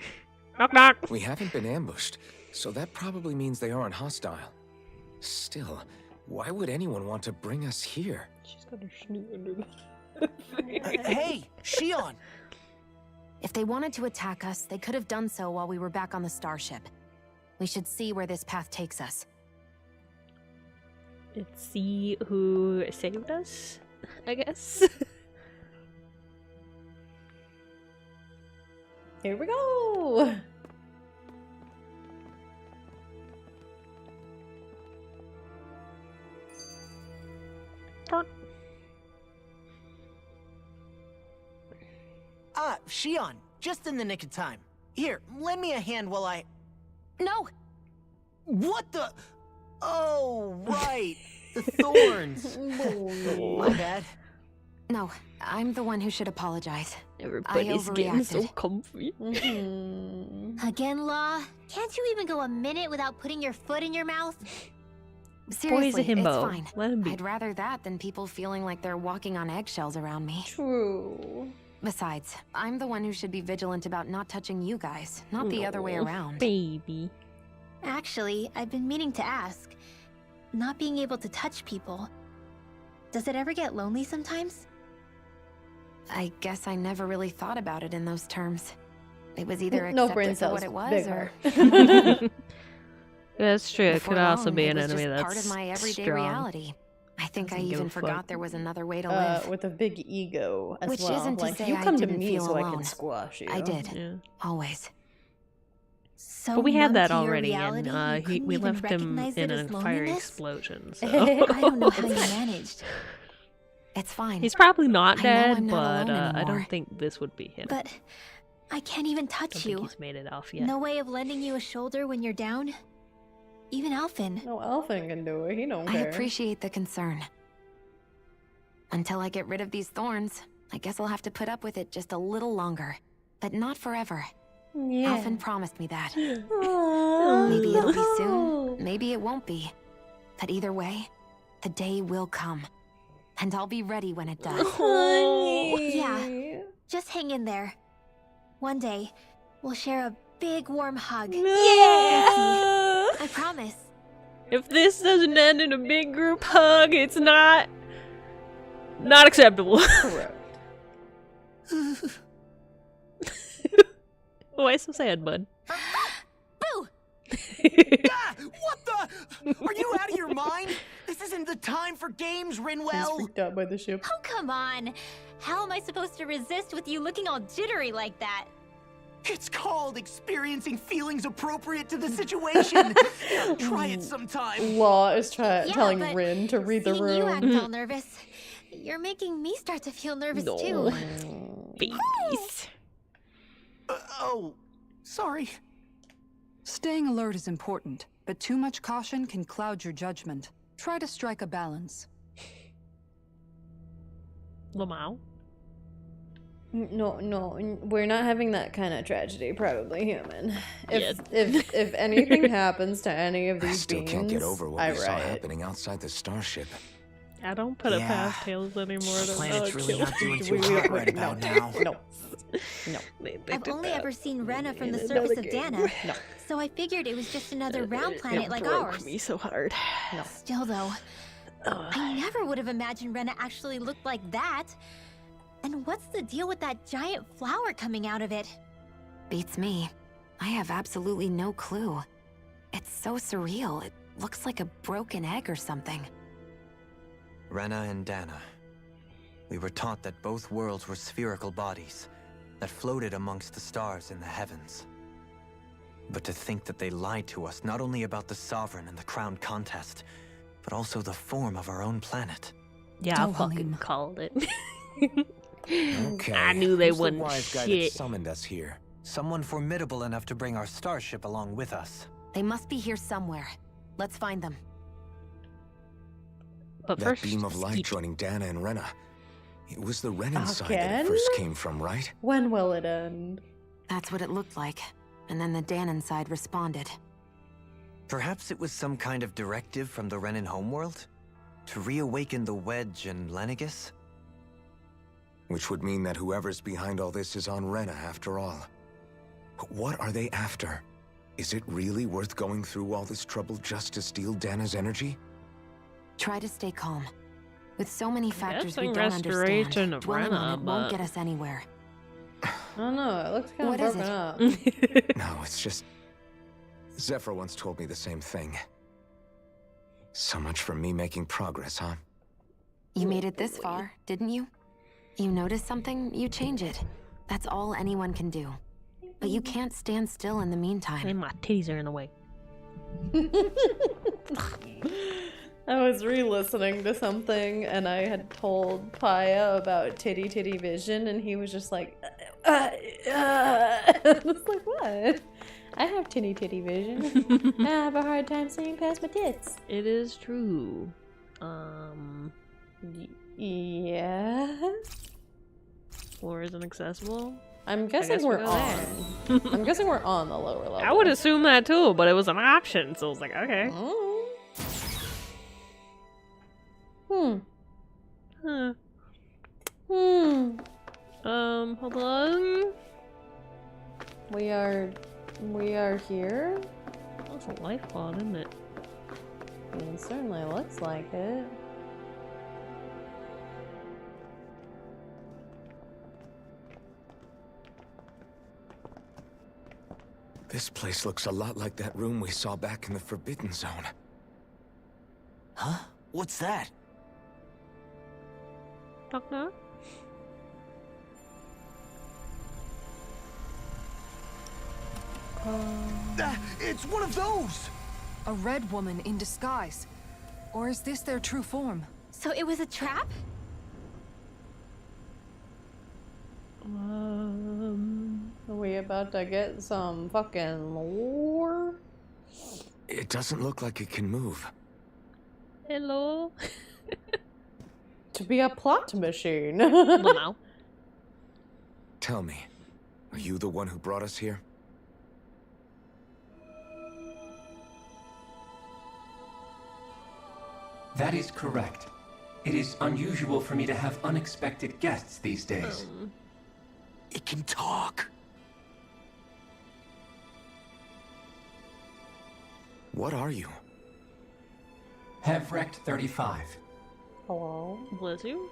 Knock knock. We haven't been ambushed, so that probably means they aren't hostile. Still, why would anyone want to bring us here? She's got her snoot under the Hey, Shion! If they wanted to attack us, they could have done so while we were back on the starship. We should see where this path takes us. Let's see who saved us, I guess. Here we go! Shion, just in the nick of time. Here, lend me a hand while I... No! What the... Oh, right. The thorns. My bad. No, I'm the one who should apologize. Everybody's getting so comfy. Again, Law? Can't you even go a minute without putting your foot in your mouth? Seriously, Boy's a himbo. it's fine. Let him be. I'd rather that than people feeling like they're walking on eggshells around me. True. Besides, I'm the one who should be vigilant about not touching you guys, not the other way around. Baby. Actually, I've been meaning to ask. Not being able to touch people, does it ever get lonely sometimes? I guess I never really thought about it in those terms. It was either No accept brain it for cells. what it was, Big or heart. That's true. It before could also long, be it an was enemy just that's part of my everyday strong. reality. I think I Doesn't give even a fuck. forgot there was another way to live. With a big ego as Which well. isn't to like, say you I come to didn't me feel so I alone. can squash you. I did. Yeah. Always. So But we had numb that to your already, reality, you and couldn't we even left him recognize in it a as fiery loneliness? explosion. So. I don't know how you managed. It's fine. He's probably not I know dead, I'm not but alone I anymore. don't think this would be him. But I can't even I touch don't you. think he's made it off yet. No way of lending you a shoulder when you're down? Even Alphen. No, Elfin can do it. He don't I care. appreciate the concern. Until I get rid of these thorns, I guess I'll have to put up with it just a little longer. But not forever. Yeah. Alphen promised me that. Aww. Maybe it'll be soon, maybe it won't be. But either way, the day will come. And I'll be ready when it does. Yeah, just hang in there. One day, we'll share a big warm hug. Yeah! I promise. If this doesn't end in a big group hug, it's not acceptable. Correct. Why so sad, bud? Boo! What the? Are you out of your mind? This isn't the time for games, He's Rinwell. freaked out by the ship. Oh, come on. How am I supposed to resist with you looking all jittery like that? It's called experiencing feelings appropriate to the situation. Try it sometime. Law is Yeah, telling but Rin to read the seeing room. you act all nervous, you're making me start to feel nervous too. Babies. Oh, sorry. Staying alert is important, but too much caution can cloud your judgment. Try to strike a balance. Lamau. No, we're not having that kind of tragedy. Probably human. If anything happens to any of I these still beings, can't get over what I we saw riot. happening outside the starship. I don't put it past Tails anymore. The to planet's really kill not doing people. too hot right about now. No. I've only ever seen Rena from the surface of Dana, so I figured it was just another round planet like ours. Me so hard. Still though, I never would have imagined Rena actually looked like that. And what's the deal with that giant flower coming out of it? Beats me. I have absolutely no clue. It's so surreal. It looks like a broken egg or something. Rena and Dana. We were taught that both worlds were spherical bodies that floated amongst the stars in the heavens. But to think that they lied to us not only about the Sovereign and the crown contest, but also the form of our own planet. Yeah, I fucking called it. Okay. I knew they Who's the wouldn't wise guy that shit. summoned us here? Someone formidable enough to bring our starship along with us. They must be here somewhere. Let's find them. But that first, beam of light joining Dana and Rena. It was the Renan side that Again? it first came from, right? When will it end? That's what it looked like. And then the Danon side responded. Perhaps it was some kind of directive from the Renan homeworld? To reawaken the Wedge and Lenegis? Which would mean that whoever's behind all this is on Rena after all. But what are they after? Is it really worth going through all this trouble just to steal Dana's energy? Try to stay calm. With so many factors we Guessing don't restoration understand, of dwelling Rena, on it won't but- get us anywhere. I don't know. It looks kind What of is broken it? up. No, it's just... Zephyr once told me the same thing. So much for me making progress, huh? You made it this far, didn't you? You notice something, you change it. That's all anyone can do. But you can't stand still in the meantime. And my titties are in the way. I was re-listening to something and I had told Paya about titty vision and he was just like, I was like, what? I have titty vision. I have a hard time seeing past my tits. It is true. Yeah? Floor isn't accessible? I'm guessing guess we're we'll go on. I'm guessing we're on the lower level. I would assume that too, but it was an option, so I was like, okay. Huh. Hold on. We are here? That's a life pod, isn't it? It certainly looks like it. This place looks a lot like that room we saw back in the Forbidden Zone. Huh? What's that? Knock knock. It's one of those! A red woman in disguise. Or is this their true form? So it was a trap? Are we about to get some fucking lore? It doesn't look like it can move. Hello. To be a plot machine. Well, now. Tell me, are you the one who brought us here? That is correct. It is unusual for me to have unexpected guests these days. It can talk. What are you? PyahEXEthon 35. Hello? Bless you.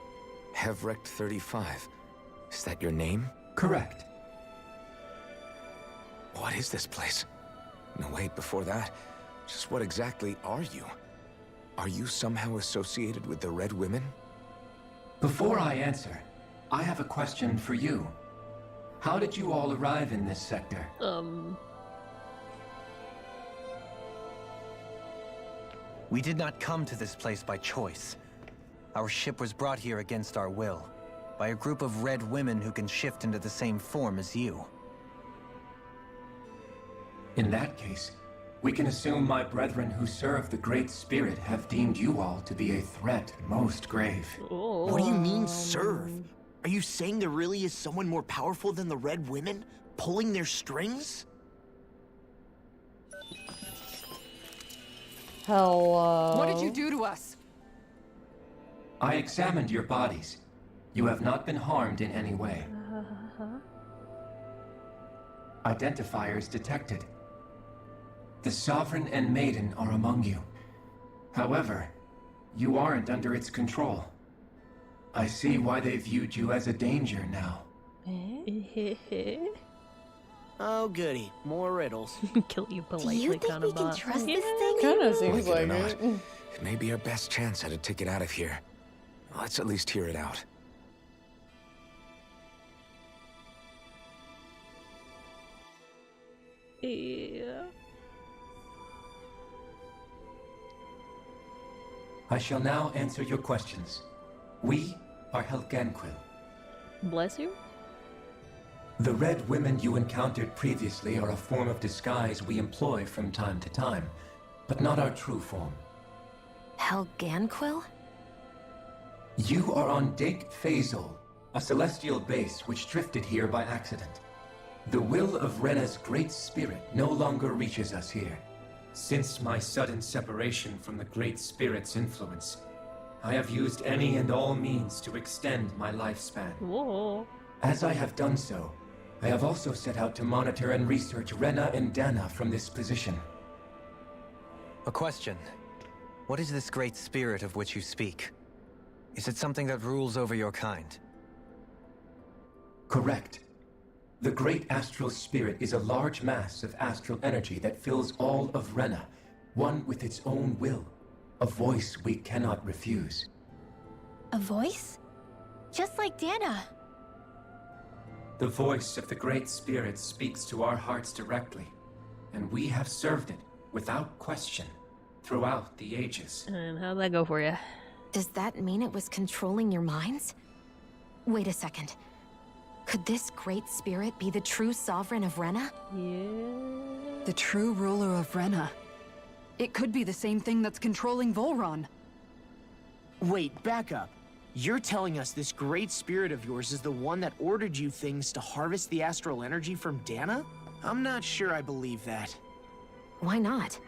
PyahEXEthon 35. Is that your name? Correct. What is this place? No, wait, before that, just what exactly are you? Are you somehow associated with the Red Women? Before I answer, I have a question for you. How did you all arrive in this sector? We did not come to this place by choice. Our ship was brought here against our will, by a group of red women who can shift into the same form as you. In that case, we can assume my brethren who serve the Great Spirit have deemed you all to be a threat most grave. What do you mean, serve? Are you saying there really is someone more powerful than the Red Women, pulling their strings? Hello? What did you do to us? I examined your bodies. You have not been harmed in any way. Identifiers detected. The Sovereign and Maiden are among you. However, you aren't under its control. I see why they viewed you as a danger now. Oh, goody. More riddles. Kill you Do politely, you think we can trust this thing? Kinda seems Like it or like not, it. it may be our best chance at a ticket out of here. Let's at least hear it out. Yeah. I shall now answer your questions. We are Helganquil. Bless you. The red women you encountered previously are a form of disguise we employ from time to time, but not our true form. Helganquil? You are on Dake Phasol, a celestial base which drifted here by accident. The will of Rena's great spirit no longer reaches us here. Since my sudden separation from the Great Spirit's influence, I have used any and all means to extend my lifespan. Whoa. As I have done so, I have also set out to monitor and research Rena and Dana from this position. A question. What is this great spirit of which you speak? Is it something that rules over your kind? Correct. The Great Astral Spirit is a large mass of astral energy that fills all of Rena, one with its own will, a voice we cannot refuse. A voice? Just like Dana. The voice of the Great Spirit speaks to our hearts directly, and we have served it, without question, throughout the ages. And how'd that go for you? Does that mean it was controlling your minds? Wait a second. Could this great spirit be the true sovereign of Rena? Yeah. The true ruler of Rena. It could be the same thing that's controlling Volron. Wait, back up. You're telling us this great spirit of yours is the one that ordered you things to harvest the astral energy from Dana? I'm not sure I believe that. Why not?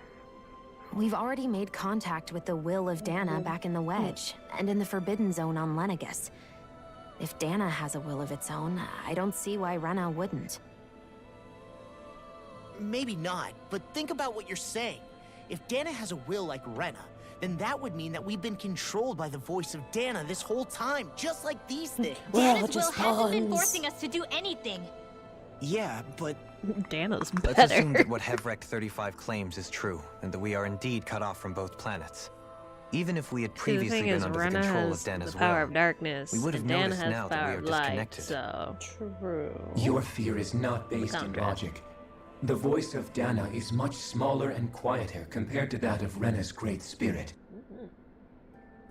We've already made contact with the will of Dana back in the Wedge, and in the Forbidden Zone on Lenegus. If Dana has a will of its own, I don't see why Rena wouldn't. Maybe not, but think about what you're saying. If Dana has a will like Rena, then that would mean that we've been controlled by the voice of Dana this whole time, just like these things. Dana's will hasn't been forcing us to do anything. Yeah, but... Dana's Let's better. assume that what HEVREC-35 claims is true, and that we are indeed cut off from both planets. Even if we had See, the previously thing been is, under Rena the control has of Dana's the power will, of darkness, we would have and Dana noticed has now the that power we are of light, disconnected. so... True. Your fear is not based in Contrast. logic. The voice of Dana is much smaller and quieter compared to that of Rena's great spirit.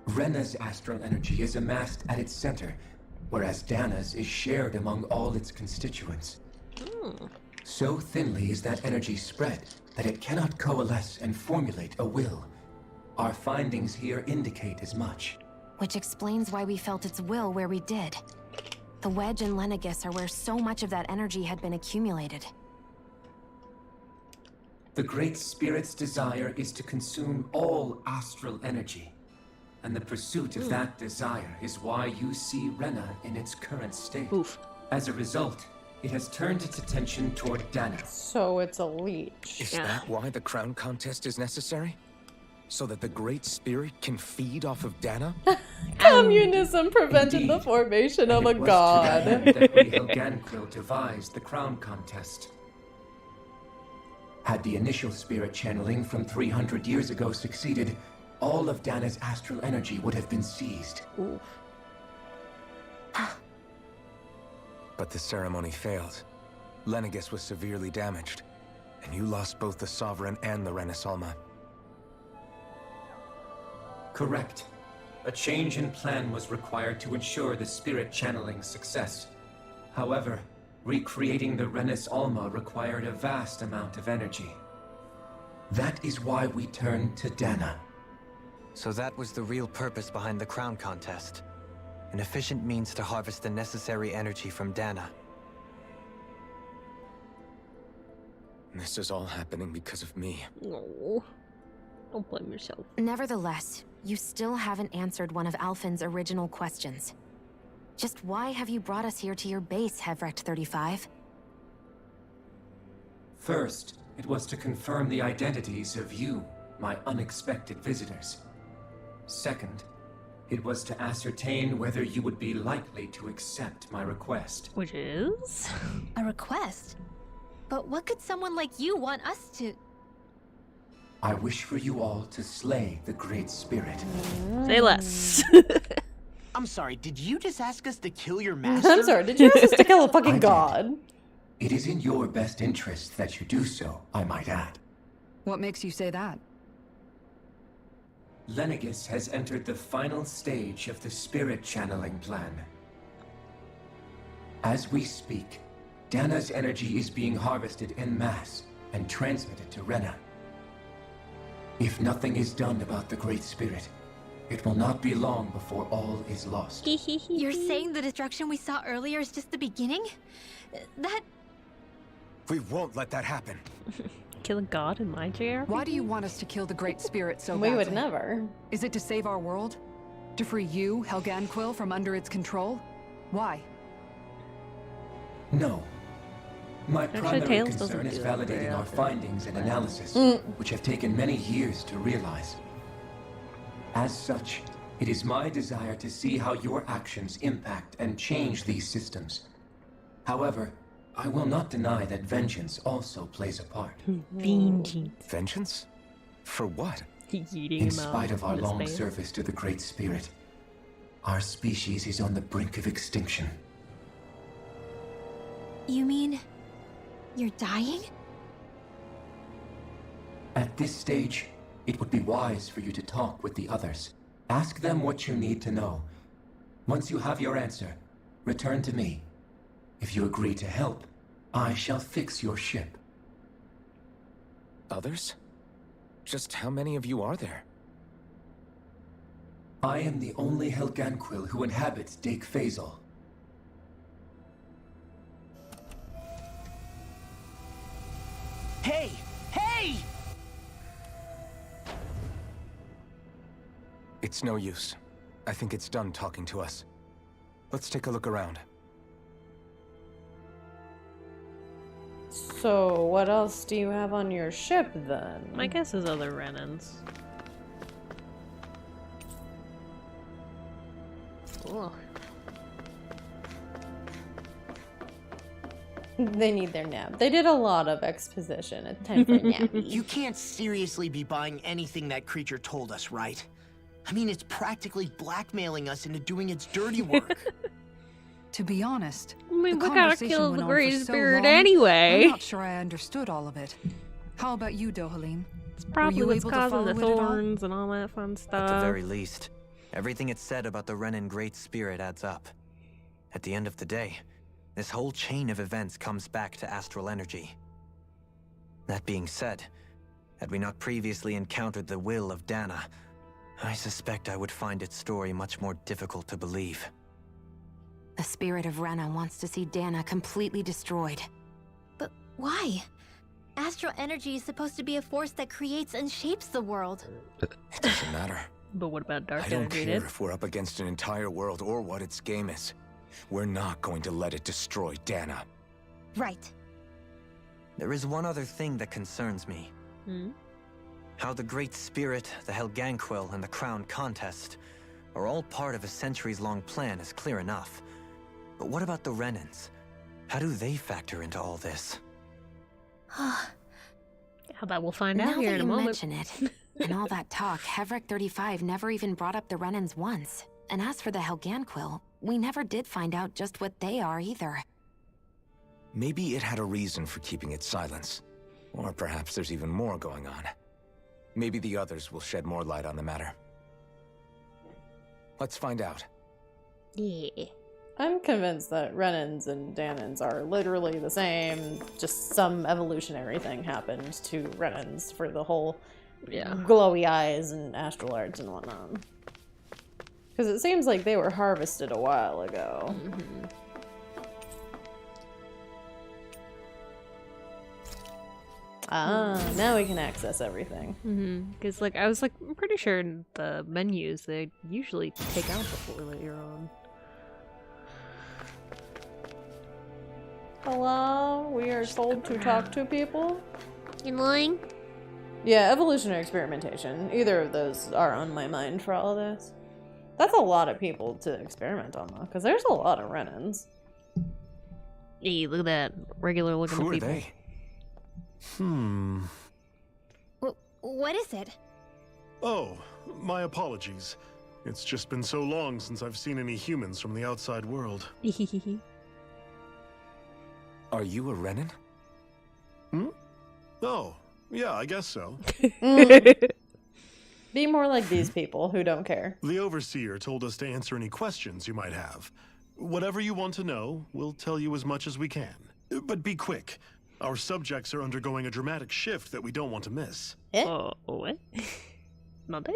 Rena's astral energy is amassed at its center, whereas Dana's is shared among all its constituents. So thinly is that energy spread that it cannot coalesce and formulate a will. Our findings here indicate as much. Which explains why we felt its will where we did. The Wedge and Lenegus are where so much of that energy had been accumulated. The Great Spirit's desire is to consume all astral energy. And the pursuit of that desire is why you see Rena in its current state. As a result, it has turned its attention toward Dana. So it's a leech. Is that why the crown contest is necessary? So that the Great Spirit can feed off of Dana? Communism prevented the formation of a It was god. to that end that we Helganquil devised the crown contest. Had the initial spirit channeling from 300 years ago succeeded, all of Dana's astral energy would have been seized. But the ceremony failed. Lenegus was severely damaged, and you lost both the Sovereign and the Renasalma. Correct. A change in plan was required to ensure the spirit channeling's success. However, recreating the Renis Alma required a vast amount of energy. That is why we turned to Dana. So that was the real purpose behind the crown contest. An efficient means to harvest the necessary energy from Dana. This is all happening because of me. No. Don't blame yourself. Nevertheless, you still haven't answered one of Alphen's original questions. Just why have you brought us here to your base, PyahEXEthon? First, it was to confirm the identities of you, my unexpected visitors. Second, it was to ascertain whether you would be likely to accept my request. Which is? A request? But what could someone like you want us to... I wish for you all to slay the Great Spirit. Say less. I'm sorry, did you just ask us to kill your master? I'm sorry, did you ask us to kill a fucking god? It is in your best interest that you do so, I might add. What makes you say that? Lenegis has entered the final stage of the spirit channeling plan. As we speak, Dana's energy is being harvested en masse and transmitted to Rena. If nothing is done about the Great Spirit, it will not be long before all is lost. You're saying the destruction we saw earlier is just the beginning? That... We won't let that happen. Kill a god in my chair? Why do you want us to kill the Great Spirit so We badly? would never. Is it to save our world? To free you, Helganquil, from under its control? Why? No. My Actually, primary Tails concern doesn't is do that very validating our often. findings and analysis, which have taken many years to realize. As such, it is my desire to see how your actions impact and change these systems. However, I will not deny that vengeance also plays a part. Vengeance. Vengeance? For what? In spite of our long service to the Great Spirit, our species is on the brink of extinction. You mean... you're dying? At this stage, it would be wise for you to talk with the others. Ask them what you need to know. Once you have your answer, return to me. If you agree to help, I shall fix your ship. Others? Just how many of you are there? I am the only Helganquil who inhabits Dake Phasal. Hey! Hey! It's no use. I think it's done talking to us. Let's take a look around. So, what else do you have on your ship, then? My guess is other Renans. Cool. They need their nap. They did a lot of exposition. It's time for a nap. You can't seriously be buying anything that creature told us, right? I mean, it's practically blackmailing us into doing its dirty work. To be honest, I mean, the we gotta conversation kill went the on Great for so Spirit long, anyway. I'm not sure I understood all of it. How about you, Dohalim? It's probably Were you what's able to causing the follow it at all? thorns and all that fun stuff. At the very least, everything it said about the Renan Great Spirit adds up. At the end of the day, this whole chain of events comes back to astral energy. That being said, had we not previously encountered the will of Dana, I suspect I would find its story much more difficult to believe. The spirit of Rena wants to see Dana completely destroyed. But why? Astral energy is supposed to be a force that creates and shapes the world. It doesn't matter. But what about dark I don't energy, care dude? if we're up against an entire world or what its game is. We're not going to let it destroy Dana. Right. There is one other thing that concerns me. How the Great Spirit, the Helganquil, and the Crown Contest are all part of a centuries-long plan is clear enough. But what about the Renans? How do they factor into all this? How about we'll find out Now here that in a you moment. mention it, and all that talk, PyahEXEthon never even brought up the Renans once. And as for the Helganquil, we never did find out just what they are either. Maybe it had a reason for keeping its silence. Or perhaps there's even more going on. Maybe the others will shed more light on the matter. Let's find out. Yeah. I'm convinced that Renans and Danans are literally the same. Just some evolutionary thing happened to Renans for the whole glowy eyes and astral arts and whatnot. Because it seems like they were harvested a while ago. Ah, now we can access everything. Because, like, I was like, I'm pretty sure in the menus they usually take out the floor that you're on. Hello, we are told to talk to people. You lying? Yeah, evolutionary experimentation. Either of those are on my mind for all of this. That's a lot of people to experiment on, though, because there's a lot of Renans. Hey, look at that regular looking people. Who are they? What is it? Oh, my apologies. It's just been so long since I've seen any humans from the outside world. Are you a Renan? Oh, yeah, I guess so. Be more like these people who don't care. The Overseer told us to answer any questions you might have. Whatever you want to know, we'll tell you as much as we can. But be quick. Our subjects are undergoing a dramatic shift that we don't want to miss. What? Monday?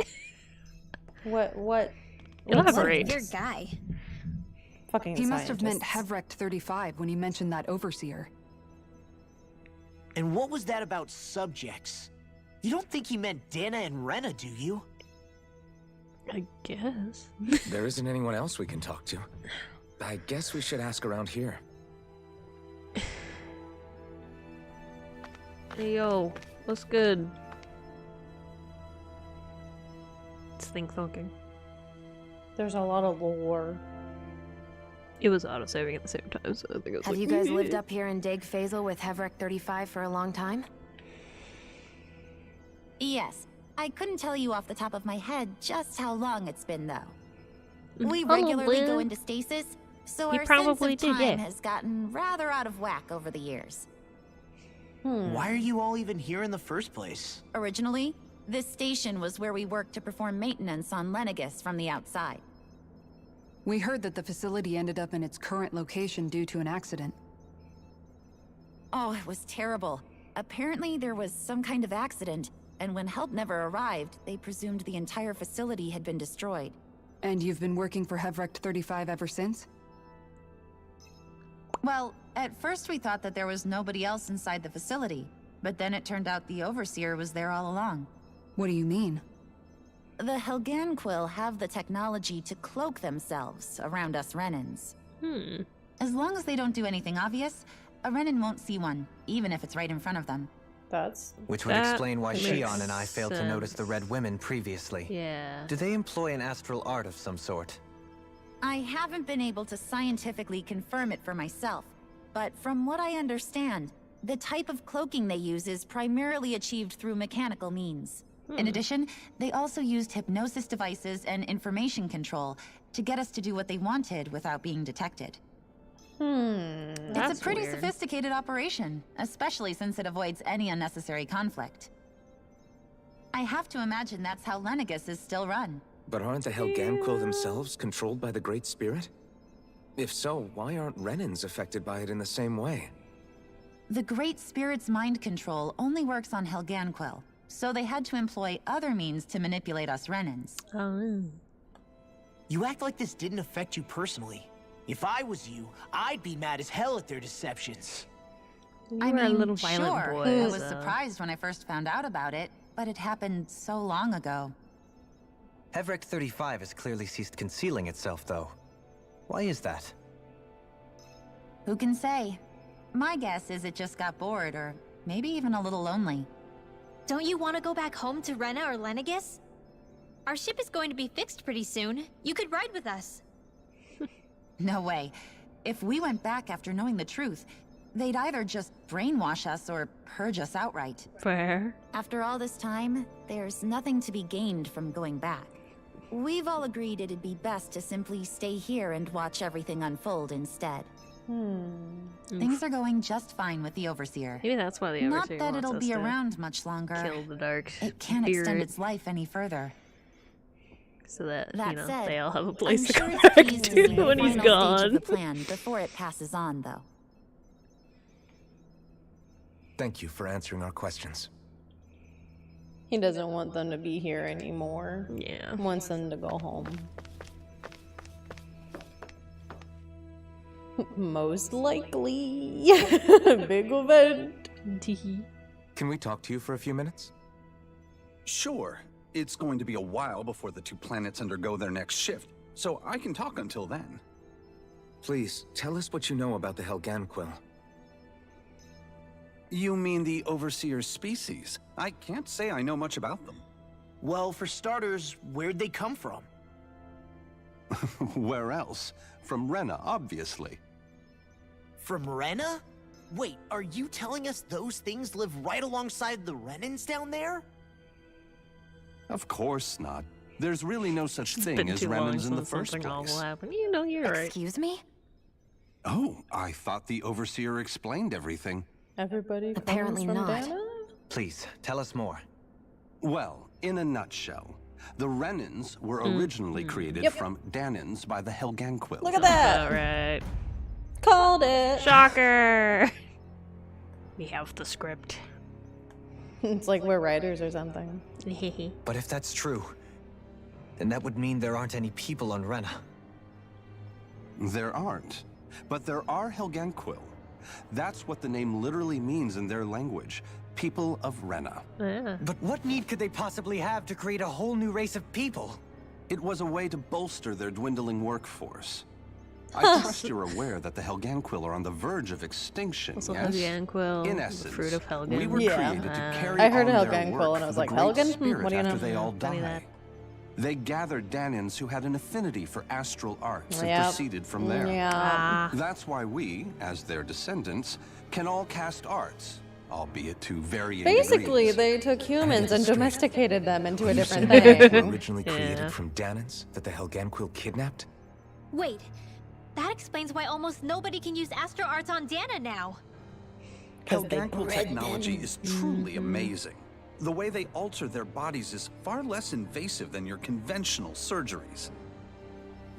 What? Elaborate. Your guy. Fucking He must have meant scientists. PyahEXEthon when he mentioned that Overseer. And what was that about subjects? You don't think he meant Dana and Rena, do you? I guess. There isn't anyone else we can talk to. I guess we should ask around here. Hey, yo. What's good? It's think-thunking. There's a lot of lore. It was auto-saving at the same time, so I think it was Have like, you guys lived up here in Dig Phasal with PyahEXEthon for a long time? Yes. I couldn't tell you off the top of my head just how long it's been, though. We Probably. regularly go into stasis, so You our probably sense of did, yeah. time has gotten rather out of whack over the years. Why are you all even here in the first place? Originally, this station was where we worked to perform maintenance on Lenegus from the outside. We heard that the facility ended up in its current location due to an accident. Oh, it was terrible. Apparently there was some kind of accident, and when help never arrived, they presumed the entire facility had been destroyed. And you've been working for PyahEXEthon ever since? Well, at first we thought that there was nobody else inside the facility, but then it turned out the Overseer was there all along. What do you mean? The Helganquill have the technology to cloak themselves around us Renans. As long as they don't do anything obvious, a Renan won't see one, even if it's right in front of them. Which would explain why Shion and I failed to notice the Red Women previously. Yeah. Do they employ an astral art of some sort? I haven't been able to scientifically confirm it for myself, but from what I understand, the type of cloaking they use is primarily achieved through mechanical means. In addition, they also used hypnosis devices and information control to get us to do what they wanted without being detected. It's a pretty sophisticated operation, especially since it avoids any unnecessary conflict. I have to imagine that's how Lenegus is still run. But aren't the Helganquill themselves controlled by the Great Spirit? If so, why aren't Renans affected by it in the same way? The Great Spirit's mind control only works on Helganquill, so they had to employ other means to manipulate us Renans. You act like this didn't affect you personally. If I was you, I'd be mad as hell at their deceptions. I mean, a little violent sure, boy, I was so- surprised when I first found out about it, but it happened so long ago. PyahEXEthon has clearly ceased concealing itself, though. Why is that? Who can say? My guess is it just got bored, or maybe even a little lonely. Don't you want to go back home to Rena or Lenegus? Our ship is going to be fixed pretty soon. You could ride with us. No way. If we went back after knowing the truth, they'd either just brainwash us or purge us outright. Fair. After all this time, there's nothing to be gained from going back. We've all agreed it'd be best to simply stay here and watch everything unfold instead. Things are going just fine with the Overseer. Maybe that's why the Not Overseer that wants it'll us be to around much longer. kill the dark It can't extend spirit. its life any further. So that, That you know, said, they all have a place I'm to sure go it's back pleased to to see the when he's final stage gone. of the plan before it passes on, though. Thank you for answering our questions. He doesn't want them to be here anymore. Yeah. He wants them to go home. Most likely. Big event. Can we talk to you for a few minutes? Sure. It's going to be a while before the two planets undergo their next shift, so I can talk until then. Please, tell us what you know about the Helganquil. You mean the Overseer species? I can't say I know much about them. Well, for starters, where'd they come from? Where else? From Rena, obviously. From Rena? Wait, are you telling us those things live right alongside the Renans down there? Of course not. There's really no such It's thing been as too long Renans in the since first something place. awful happened. You know, you're right. Excuse me? Oh, I thought the Overseer explained everything. Everybody Apparently comes from not. Dana? Please, tell us more. Well, in a nutshell, the Renans were originally created Yep. from Danans by the Helganquil. Look at that! All right. Called it! Shocker! We have the script. It's like we're writers or something. But if that's true, then that would mean there aren't any people on Rena. There aren't, but there are Helganquil. That's what the name literally means in their language. People of Rena. Yeah. But what need could they possibly have to create a whole new race of people? It was a way to bolster their dwindling workforce. I trust you're aware that the Helganquil are on the verge of extinction, Also, yes? Helganquil, In the essence, fruit of Helgan. we were Yeah. created to carry I heard on their Helganquil work and I was for like, the Great Helgan? Spirit What do you know? after they all Funny that. die. They gathered Danans who had an affinity for astral arts and Yep. proceeded from there. Yeah. That's why we, as their descendants, can all cast arts, albeit to varying Basically, degrees. they took humans and domesticated them into a You different said they thing. were originally Yeah. created from Danans that the Helganquil kidnapped? Wait, that explains why almost nobody can use Astro Arts on Dana now. Helganquil technology is truly amazing. The way they alter their bodies is far less invasive than your conventional surgeries.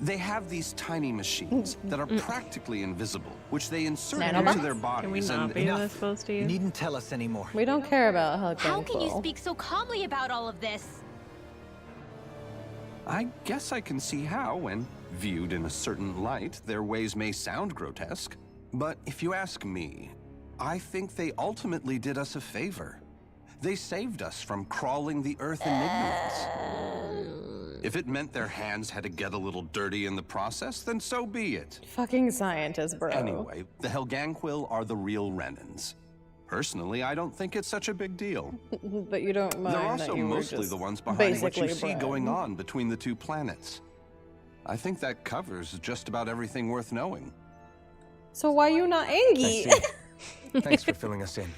They have these tiny machines that are practically invisible, which they insert into Nanobots? their bodies Can we not and be this close to You you? needn't tell us anymore. We don't care about Helganquil. How can you speak so calmly about all of this? I guess I can see how, when viewed in a certain light, their ways may sound grotesque. But if you ask me, I think they ultimately did us a favor. They saved us from crawling the earth in ignorance. If it meant their hands had to get a little dirty in the process, then so be it. Fucking scientist, bro. Anyway, the Helganquil are the real Renans. Personally, I don't think it's such a big deal. But you don't mind They're that also you were mostly just the ones behind what you basically see bred. going on between the two planets. I think that covers just about everything worth knowing. So why you not I Angie? see. Thanks for filling us in.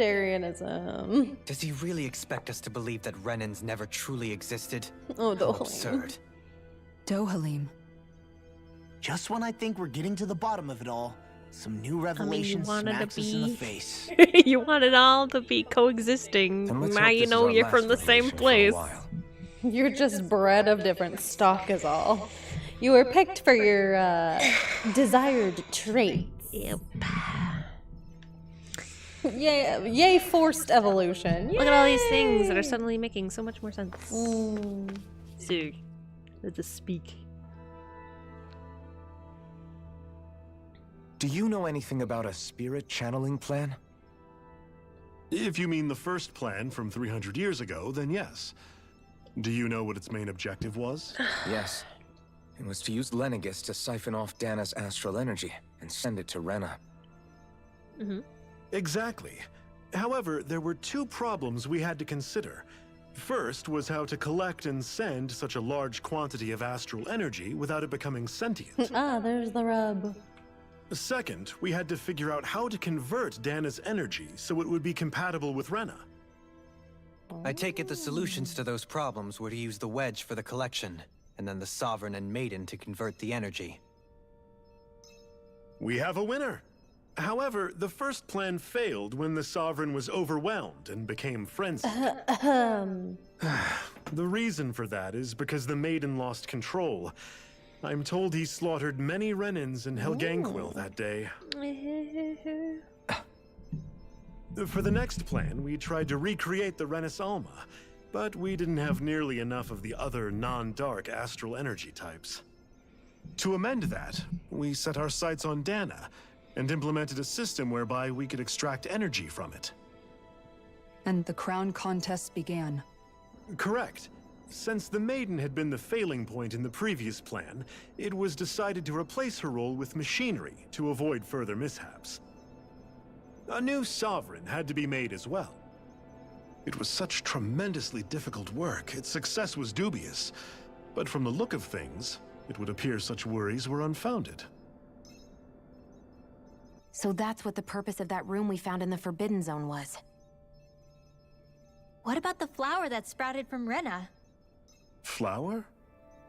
Utilitarianism. Does he really expect us to believe that Renans never truly existed? Oh, How Dohalim. absurd. Dohalim. Just when I think we're getting to the bottom of it all, some new I mean, you revelation wanted smacks to us in the be. face. You want it all to be coexisting. And let's Now hope you this is know our you're last from the same revelation for a place. while. You're just bred of different stock is all. You were picked for your desired traits. Yep. Yay forced evolution. Look at all these Yay! things that are suddenly making so much more sense. Mm. So, let's just speak. Do you know anything about a spirit channeling plan? If you mean the first plan from 300 years ago, then yes. Do you know what its main objective was? Yes. It was to use Lenegis to siphon off Dana's astral energy and send it to Rena. Exactly. However, there were two problems we had to consider. First was how to collect and send such a large quantity of astral energy without it becoming sentient. Ah, there's the rub. Second, we had to figure out how to convert Dana's energy so it would be compatible with Rena. I take it the solutions to those problems were to use the wedge for the collection, and then the Sovereign and Maiden to convert the energy. We have a winner. However, the first plan failed when the Sovereign was overwhelmed and became frenzied. The reason for that is because the Maiden lost control. I'm told he slaughtered many Renans in Helganquil that day. For the next plan, we tried to recreate the Renis Alma, but we didn't have nearly enough of the other non-dark astral energy types. To amend that, we set our sights on Dana, and implemented a system whereby we could extract energy from it. And the crown contests began. Correct. Since the Maiden had been the failing point in the previous plan, it was decided to replace her role with machinery to avoid further mishaps. A new sovereign had to be made as well. It was such tremendously difficult work, its success was dubious. But from the look of things, it would appear such worries were unfounded. So that's what the purpose of that room we found in the Forbidden Zone was. What about the flower that sprouted from Rena? Flower?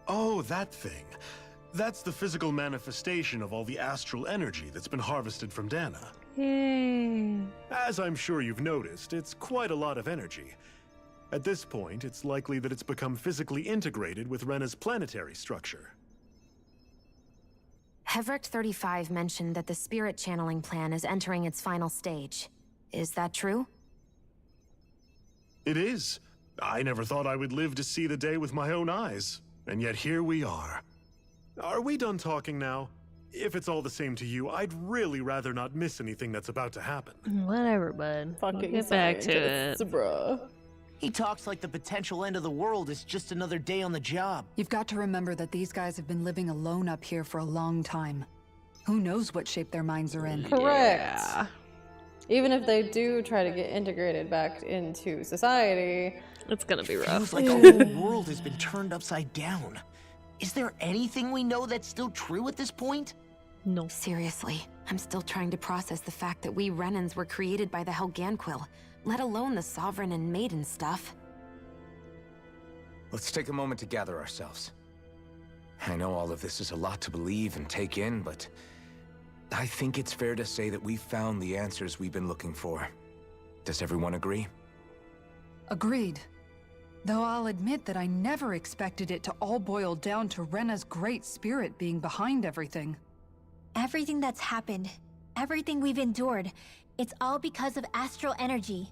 Oh, that thing. That's the physical manifestation of all the astral energy that's been harvested from Dana. As I'm sure you've noticed, it's quite a lot of energy. At this point, it's likely that it's become physically integrated with Rena's planetary structure. PyahEXEthon mentioned that the spirit channeling plan is entering its final stage. Is that true? It is. I never thought I would live to see the day with my own eyes, and yet here we are. Are we done talking now? If it's all the same to you, I'd really rather not miss anything that's about to happen. Whatever, bud. Fucking Get back to it. Bruh. He talks like the potential end of the world is just another day on the job. You've got to remember that these guys have been living alone up here for a long time. Who knows what shape their minds are in? Correct. Yeah. Even if they do try to get integrated back into society, it's gonna be rough. Feels like our whole world has been turned upside down. Is there anything we know that's still true at this point? No. Seriously, I'm still trying to process the fact that we Renans were created by the Helganquil, let alone the Sovereign and Maiden stuff. Let's take a moment to gather ourselves. I know all of this is a lot to believe and take in, but I think it's fair to say that we've found the answers we've been looking for. Does everyone agree? Agreed. Though I'll admit that I never expected it to all boil down to Rena's great spirit being behind everything. Everything that's happened, everything we've endured, it's all because of astral energy.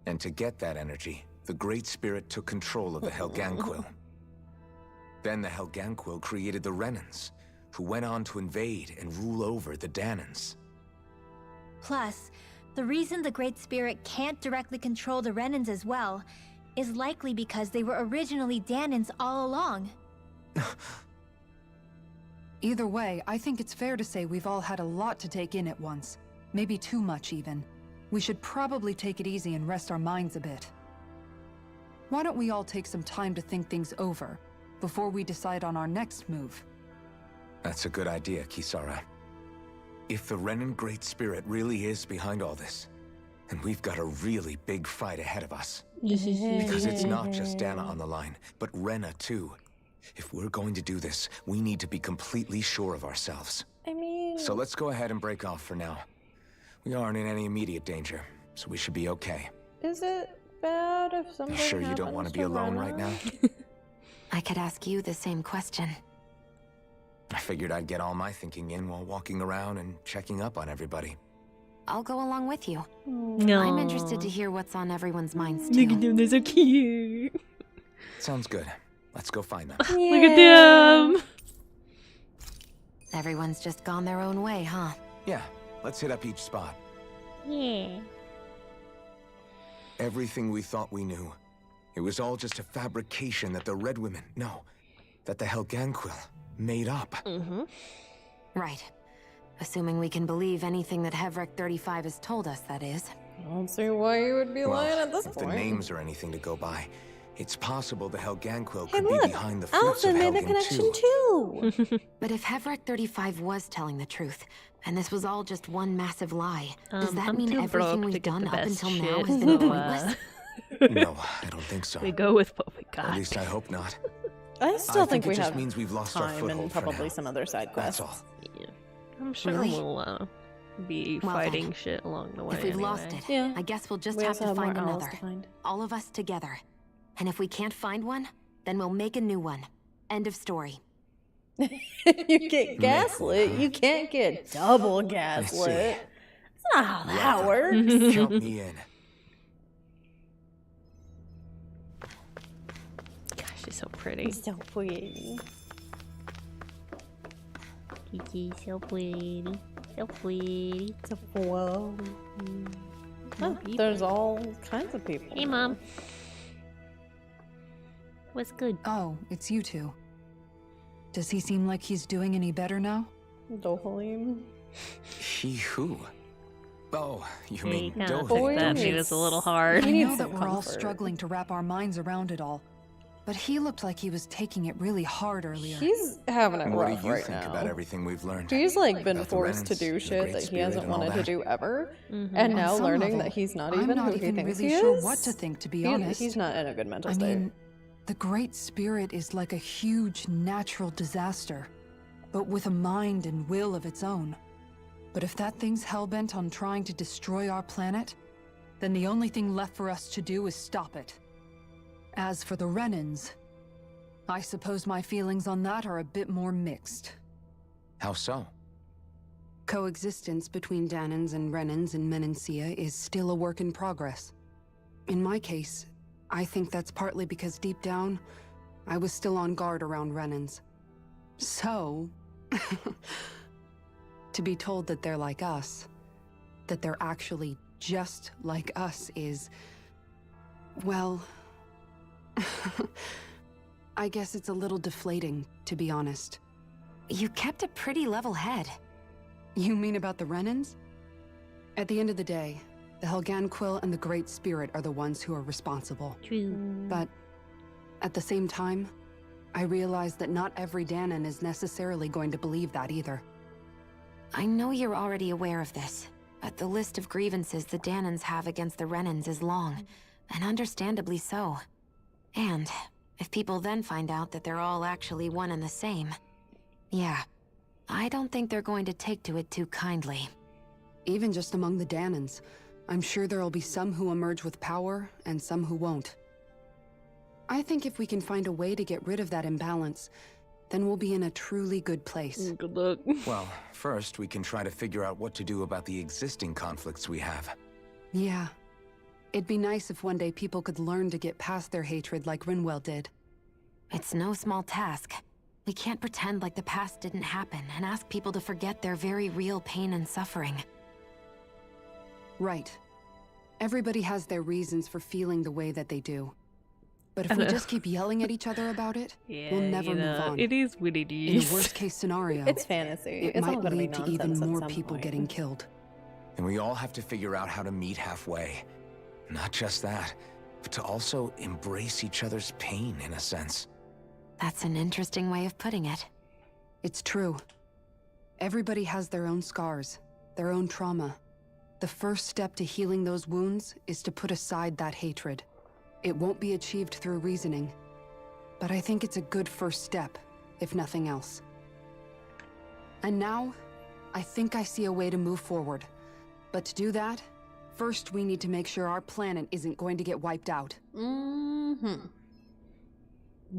And to get that energy, the Great Spirit took control of the Helganquil. Then the Helganquil created the Renans, who went on to invade and rule over the Danans. Plus, the reason the Great Spirit can't directly control the Renans as well is likely because they were originally Danans all along. Either way, I think it's fair to say we've all had a lot to take in at once. Maybe too much, even. We should probably take it easy and rest our minds a bit. Why don't we all take some time to think things over, before we decide on our next move? That's a good idea, Kisara. If the Renan Great Spirit really is behind all this, then we've got a really big fight ahead of us. Because it's not just Dana on the line, but Rena too. If we're going to do this, we need to be completely sure of ourselves. I mean... So let's go ahead and break off for now. We aren't in any immediate danger, so we should be okay. Is it bad if something You sure you don't want to be alone right now? I could ask you the same question. I figured I'd get all my thinking in while walking around and checking up on everybody. I'll go along with you. No. I'm interested to hear what's on everyone's minds too. Look at them, they're so cute. Sounds good. Let's go find them. Look at them. Everyone's just gone their own way, huh? Yeah, let's hit up each spot. Yeah. Everything we thought we knew, it was all just a fabrication that the Red Women, no, that the Helganquil made up. Right. Assuming we can believe anything that PyahEXEthon has told us, that is. I don't see why you would be lying at this if point. the names are anything to go by, it's possible the Helganquil Hey, could look, be behind the fruits of Alpha made a Helgen connection too. too. But if PyahEXEthon was telling the truth, and this was all just one massive lie, does that I'm mean too everything broke to we've get done the up best until now shit, has been so, pointless? No, I don't think so. We go with what we got. At least I hope not. I still think we it just have means we've lost our time foothold and for probably now. some other side quests. That's all. Yeah. I'm sure Really? we'll be Well fighting then, shit along the way. If we've anyway. lost it, Yeah. I guess we'll just We have also to have more find owls another. to find. All of us together. And if we can't find one, then we'll make a new one. End of story. You get gaslit, you can't get double gaslit. That's not how that works. Count me in. Gosh, she's so pretty. So pretty. Kiki's so pretty. So sweet. It's a flow. Oh, there's all kinds of people. Hey, Mom. What's good? Oh, it's you two. Does he seem like he's doing any better now? Dohalim. He who? Oh, you Yeah, mean you kinda Dohalim. think that made us a little hard. I He know needs that some we're all comfort. struggling to wrap our minds around it all, but he looked like he was taking it really hard earlier. He's having it What rough do you right think now. about everything we've learned? He's like been About the forced to Renans, do the shit Great that he Spirit hasn't and all wanted to that? do ever, Mm-hmm. and On now some learning level, that he's not I'm even not who he even thinks really he sure is. what to think, to be He- honest. He's not in a good mental I state. mean, the Great Spirit is like a huge natural disaster, but with a mind and will of its own. But if that thing's hellbent on trying to destroy our planet, then the only thing left for us to do is stop it. As for the Renans, I suppose my feelings on that are a bit more mixed. How so? Coexistence between Danans and Renans in Menancia is still a work in progress. In my case, I think that's partly because deep down, I was still on guard around Renans. So, to be told that they're like us, that they're actually just like us is, well, I guess it's a little deflating, to be honest. You kept a pretty level head. You mean about the Renans? At the end of the day, the Helganquil and the Great Spirit are the ones who are responsible. True. But at the same time, I realize that not every Danan is necessarily going to believe that either. I know you're already aware of this, but the list of grievances the Danans have against the Renans is long, and understandably so. And if people then find out that they're all actually one and the same, yeah, I don't think they're going to take to it too kindly. Even just among the Danans, I'm sure there'll be some who emerge with power and some who won't. I think if we can find a way to get rid of that imbalance, then we'll be in a truly good place. Good luck. Well, first we can try to figure out what to do about the existing conflicts we have. Yeah. It'd be nice if one day people could learn to get past their hatred like Rinwell did. It's no small task. We can't pretend like the past didn't happen and ask people to forget their very real pain and suffering. Right. Everybody has their reasons for feeling the way that they do. But if we just keep yelling at each other about it, we'll never move on. It is what it In is. the worst case scenario, It's fantasy. it It's all might gonna be lead to even nonsense at more some people point. getting killed. And we all have to figure out how to meet halfway. Not just that, but to also embrace each other's pain in a sense. That's an interesting way of putting it. It's true. Everybody has their own scars, their own trauma. The first step to healing those wounds is to put aside that hatred. It won't be achieved through reasoning, but I think it's a good first step, if nothing else. And now, I think I see a way to move forward. But to do that, first we need to make sure our planet isn't going to get wiped out. I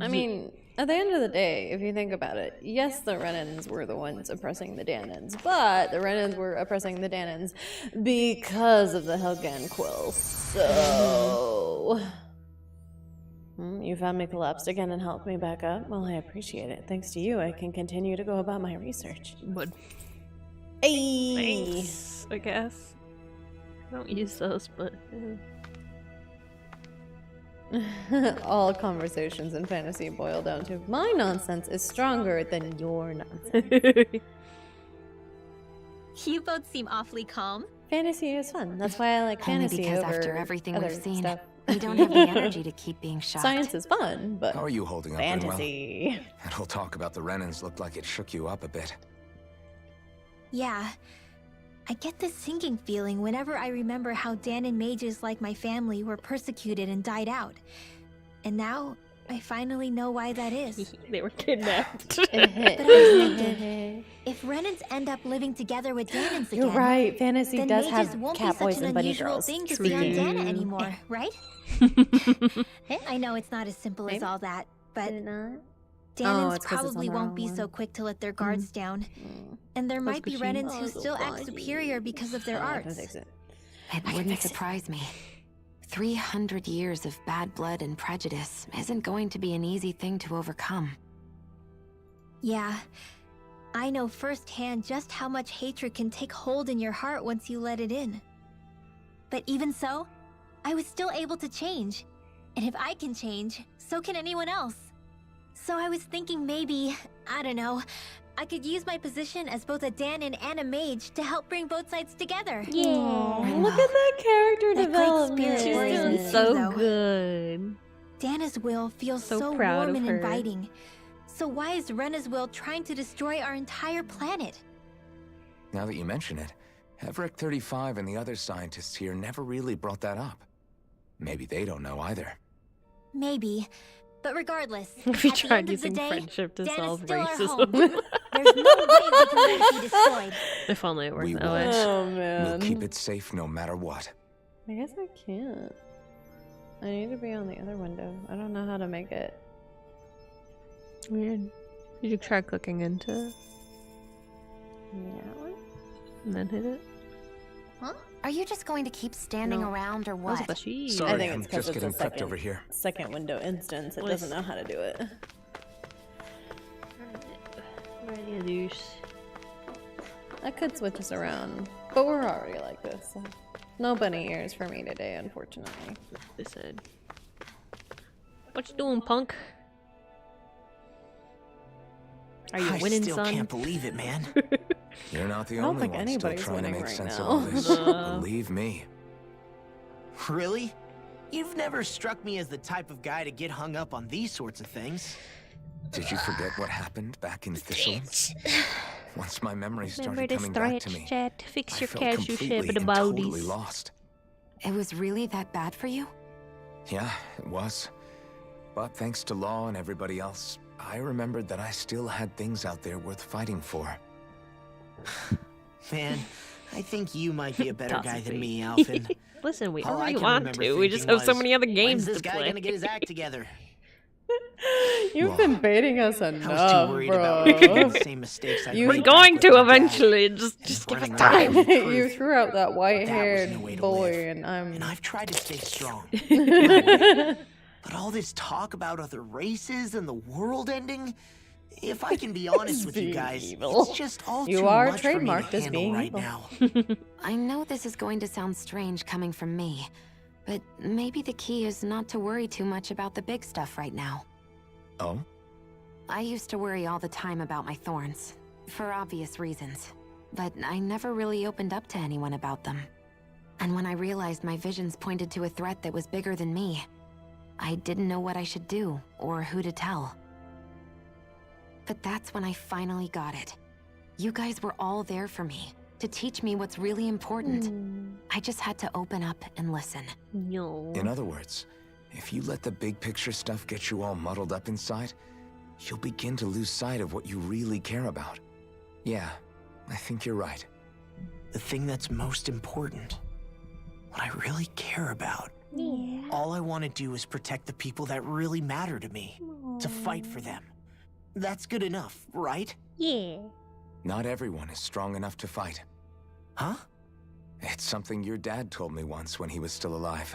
mean, at the end of the day, if you think about it, yes, the Renans were the ones oppressing the Danans, but the Renans were oppressing the Danans because of the Helganquil. So, you found me collapsed again and helped me back up. Well, I appreciate it. Thanks to you, I can continue to go about my research. But Hey, thanks, I guess. I don't use those, but all conversations in fantasy boil down to my nonsense is stronger than your nonsense. You both seem awfully calm. Fantasy is fun. That's why I like Only fantasy because over after everything other we've seen, stuff. we don't have the energy to keep being shocked. Science is fun, but How are you holding up, fantasy. Rinwell? That whole talk about the Renans looked like it shook you up a bit. Yeah. I get this sinking feeling whenever I remember how Danan mages like my family were persecuted and died out. And now, I finally know why that is. they were kidnapped. But I was thinking, if Renans end up living together with Danans again, You're right. Fantasy then does mages have won't cat be such boys an and bunny unusual girls. thing to be on True. Dana anymore, right? I know it's not as simple as all that, but Danans it's 'cause it's on probably the won't wrong be so one. quick to let their guards down. And there might be good Renans she- who Oh, so still act funny. superior because of their arts. It wouldn't surprise me. 300 years of bad blood and prejudice isn't going to be an easy thing to overcome. Yeah, I know firsthand just how much hatred can take hold in your heart once you let it in. But even so, I was still able to change. And if I can change, so can anyone else. So I was thinking maybe, I don't know, I could use my position as both a Danon and a mage to help bring both sides together. Yeah, look at that character That development. great spirit worries me too, So though. good. Dana's will feels So so proud warm of and her. inviting. So why is Rena's will trying to destroy our entire planet? Now that you mention it, PyahEXEthon and the other scientists here never really brought that up. Maybe they don't know either. Maybe. But regardless, If you at the tried end of the using day, friendship to Dana's solve still our racism. home. There's no way we can let it be destroyed. If only it worked We that won't. way. Oh, We'll man. keep it safe no matter what. I guess I can't. I need to be on the other window. I don't know how to make it. Weird. Did you try clicking into Yeah. and then hit it? Huh? Are you just going to keep standing around or That was what? a she. Sorry, I think I'm it's because just it's a getting prepped over here. second window instance. It doesn't know how to do it. I could switch this around, but we're already like this. So. No bunny ears for me today, unfortunately. They said. What you doing, punk? Are you winning, still son? can't believe it, man. You're not the I don't only think one still anybody's trying to winning make right sense now. of all this. Believe me. Really? You've never struck me as the type of guy to get hung up on these sorts of things. Did you forget what happened back in Thistle? Once my memory Remember started the coming back to stretch me, chat, fix I your felt casual completely shit with the and totally bodies. lost. It was really that bad for you? Yeah, it was. But thanks to Law and everybody else, I remembered that I still had things out there worth fighting for. Man, I think you might be a better Toss guy it, than Pete. me, Alphen. Listen, we All I already can want remember to. We just thinking have so was, many other When's games this to guy play. gonna get his act together? You've been baiting us enough, I was too worried about bro. repeating the same mistakes I We're made going back to with my dad. eventually. Just give us Running time. away from the You truth. threw out that That was white-haired no way to boy, live. and I'm. And I've tried to stay strong. But But all this talk about other races and the world ending, if I can be honest with you Being guys, evil. it's just all You too are much for me to trademarked as handle being right evil. now. I know this is going to sound strange coming from me, but maybe the key is not to worry too much about the big stuff right now. Oh? I used to worry all the time about my thorns, for obvious reasons, but I never really opened up to anyone about them. And when I realized my visions pointed to a threat that was bigger than me, I didn't know what I should do or who to tell. But that's when I finally got it. You guys were all there for me, to teach me what's really important. I just had to open up and listen. No. In other words, if you let the big picture stuff get you all muddled up inside, you'll begin to lose sight of what you really care about. Yeah, I think you're right. The thing that's most important, what I really care about. All I want to do is protect the people that really matter to me, to fight for them. That's good enough, right? Yeah. Not everyone is strong enough to fight. Huh? It's something your dad told me once when he was still alive.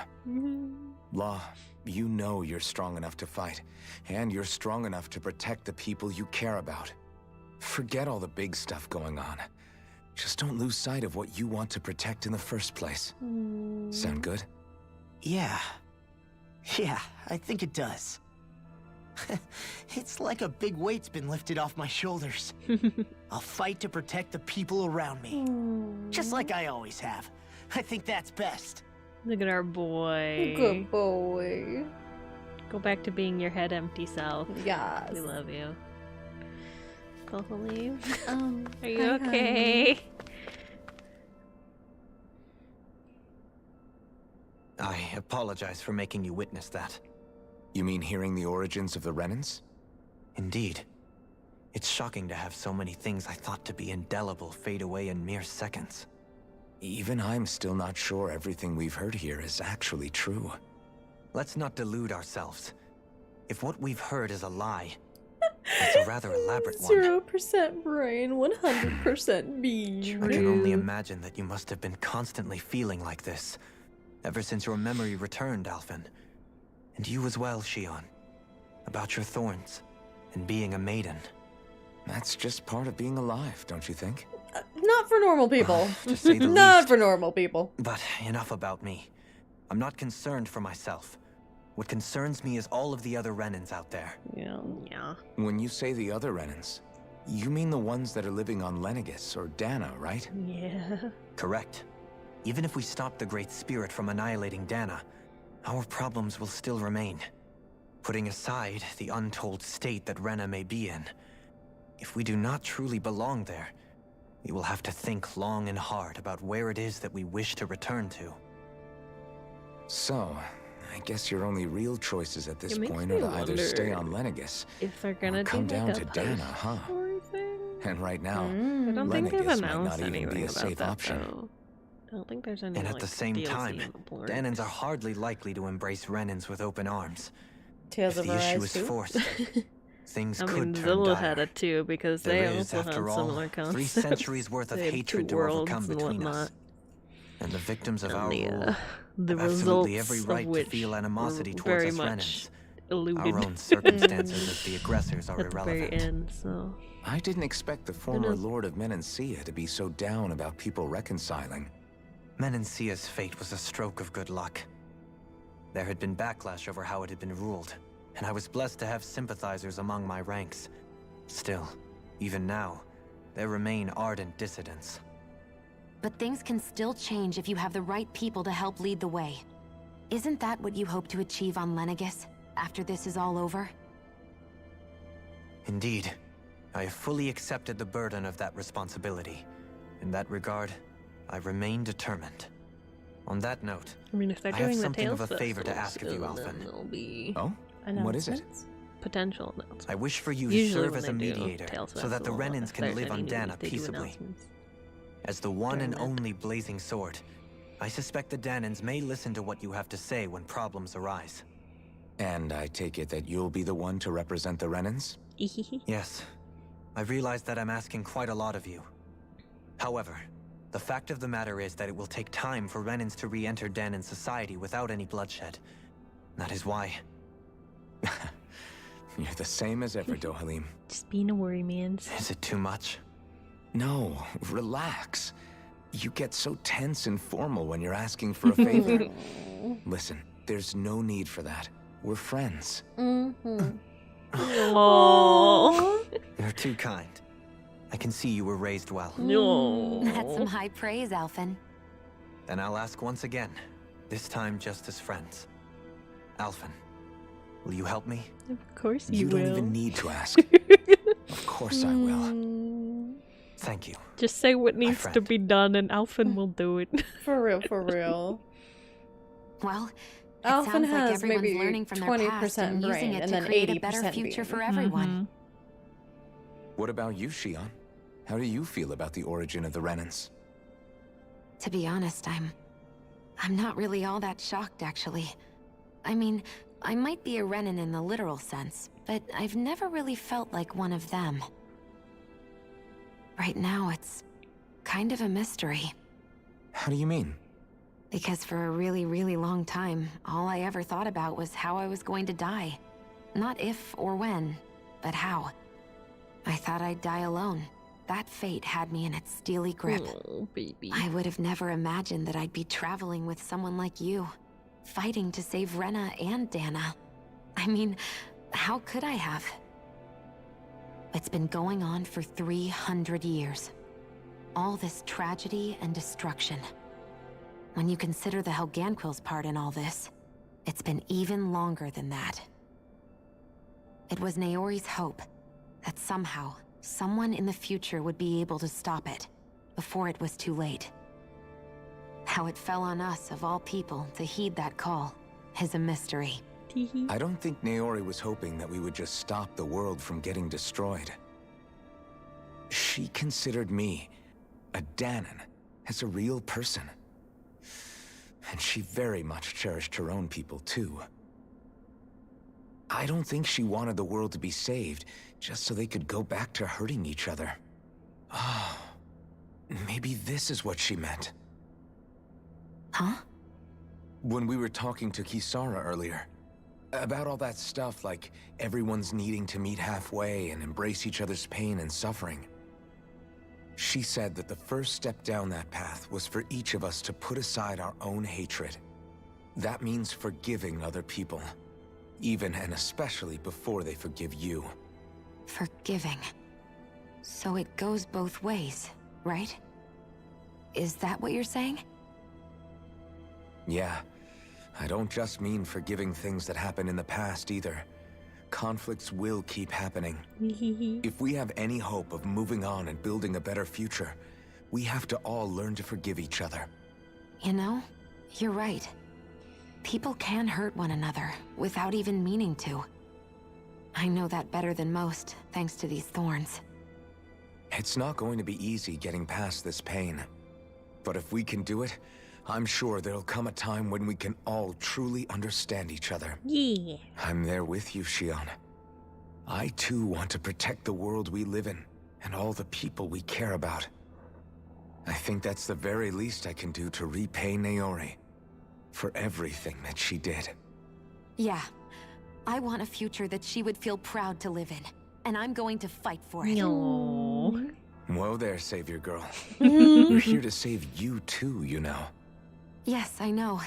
Law, you know you're strong enough to fight, and you're strong enough to protect the people you care about. Forget all the big stuff going on. Just don't lose sight of what you want to protect in the first place. Sound good? Yeah. Yeah, I think it does. It's like a big weight's been lifted off my shoulders. I'll fight to protect the people around me. Just like I always have. I think that's best. Look at our boy. Good boy. Go back to being your head empty self. Yes. We love you. Go leave. Are you hi, okay? I apologize for making you witness that. You mean hearing the origins of the Renans? Indeed. It's shocking to have so many things I thought to be indelible fade away in mere seconds. Even I'm still not sure everything we've heard here is actually true. Let's not delude ourselves. If what we've heard is a lie, it's a rather elaborate one. 0% brain, 100% bean. I can only imagine that you must have been constantly feeling like this, ever since your memory returned, Alphen. And you as well, Shion. About your thorns, and being a maiden. That's just part of being alive, don't you think? Not for normal people. To say the Not least. for normal people. But enough about me. I'm not concerned for myself. What concerns me is all of the other Renans out there. Yeah. When you say the other Renans, you mean the ones that are living on Lenegis or Dana, right? Yeah. Correct. Even if we stop the Great Spirit from annihilating Dana, our problems will still remain. Putting aside the untold state that Rena may be in, if we do not truly belong there, we will have to think long and hard about where it is that we wish to return to. So, I guess your only real choices at this It makes point me are to either wonder stay on Lenegis if they're gonna or come do down like to a Dana, huh? story thing. And right now, I don't think they've Lenegis might announced not even be anything a about safe that option. though. I don't think there's any. And at like, the same DLC time, in the works. Danans are hardly likely to embrace Renans with open arms. Tales If of the issue Arise is 2? forced, things I could mean, turn Zilla dire. had it too because There they is, also had after all, similar 3 concepts. centuries worth of They had hatred two to overcome worlds and between whatnot. us. And the victims of And our rule the have absolutely results every of right to which feel animosity were towards very us much Renans. eluded. Our own circumstances as the aggressors are At the irrelevant. very end, so I didn't expect the former knows? Lord of Menancia to be so down about people reconciling. Menancia's fate was a stroke of good luck. There had been backlash over how it had been ruled, and I was blessed to have sympathizers among my ranks. Still, even now, there remain ardent dissidents. But things can still change if you have the right people to help lead the way. Isn't that what you hope to achieve on Lenegis after this is all over? Indeed, I have fully accepted the burden of that responsibility. In that regard, I remain determined. On that note, I mean, if they're I have doing the something Tales of a favor to festivals, ask of you, then Alphen. there'll be Oh? What is it? potential announcements. I wish for you to Usually serve when as a they do mediator, Tales so that the Festival, Renans if can there's live any on news, Dana they do peaceably. announcements. As the one and During that. only blazing sword, I suspect the Danans may listen to what you have to say when problems arise. And I take it that you'll be the one to represent the Renans? Yes. I realize that I'm asking quite a lot of you. However, the fact of the matter is that it will take time for Renans to re-enter Danan society without any bloodshed. That is why. You're the same as ever, Dohalim. Just being a worry man. Is it too much? No, relax. You get so tense and formal when you're asking for a favor. Listen, there's no need for that. We're friends. Mm-hmm. Aww. You're too kind. I can see you were raised well. No. That's some high praise, Alphen. Then I'll ask once again, this time just as friends. Alphen, will you help me? Of course You will. don't even need to ask. Of course I will. Thank you. Just say what needs to friend. be done and Alphen will do it. For real, for real. Well, it Alphen sounds like has everyone's maybe learning from their 20% past and using brain it and to then create a better 80% future being. for everyone. What about you, Shion? How do you feel about the origin of the Renans? To be honest, I'm not really all that shocked, actually. I mean, I might be a Renan in the literal sense, but I've never really felt like one of them. Right now, it's kind of a mystery. How do you mean? Because for a really, really long time, all I ever thought about was how I was going to die. Not if or when, but how. I thought I'd die alone. That fate had me in its steely grip. Oh, baby. I would have never imagined that I'd be traveling with someone like you, fighting to save Rena and Dana. I mean, how could I have? It's been going on for 300 years. All this tragedy and destruction. When you consider the Helganquil's part in all this, it's been even longer than that. It was Naori's hope that somehow, someone in the future would be able to stop it, before it was too late. How it fell on us, of all people, to heed that call, is a mystery. I don't think Naori was hoping that we would just stop the world from getting destroyed. She considered me, a Danan, as a real person. And she very much cherished her own people, too. I don't think she wanted the world to be saved, just so they could go back to hurting each other. Oh, maybe this is what she meant. Huh? When we were talking to Kisara earlier, About all that stuff, like everyone's needing to meet halfway and embrace each other's pain and suffering. She said that the first step down that path was for each of us to put aside our own hatred. That means forgiving other people, even and especially before they forgive you. Forgiving. So it goes both ways, right? Is that what you're saying? Yeah. I don't just mean forgiving things that happened in the past either. Conflicts will keep happening. If we have any hope of moving on and building a better future, we have to all learn to forgive each other. You know, you're right. People can hurt one another without even meaning to. I know that better than most, thanks to these thorns. It's not going to be easy getting past this pain. But if we can do it, I'm sure there'll come a time when we can all truly understand each other. Yeah. I'm there with you, Shion. I too want to protect the world we live in, and all the people we care about. I think that's the very least I can do to repay Naori for everything that she did. Yeah. I want a future that she would feel proud to live in, and I'm going to fight for it. No. Whoa there, Savior Girl. We're here to save you too, you know. Yes, I know.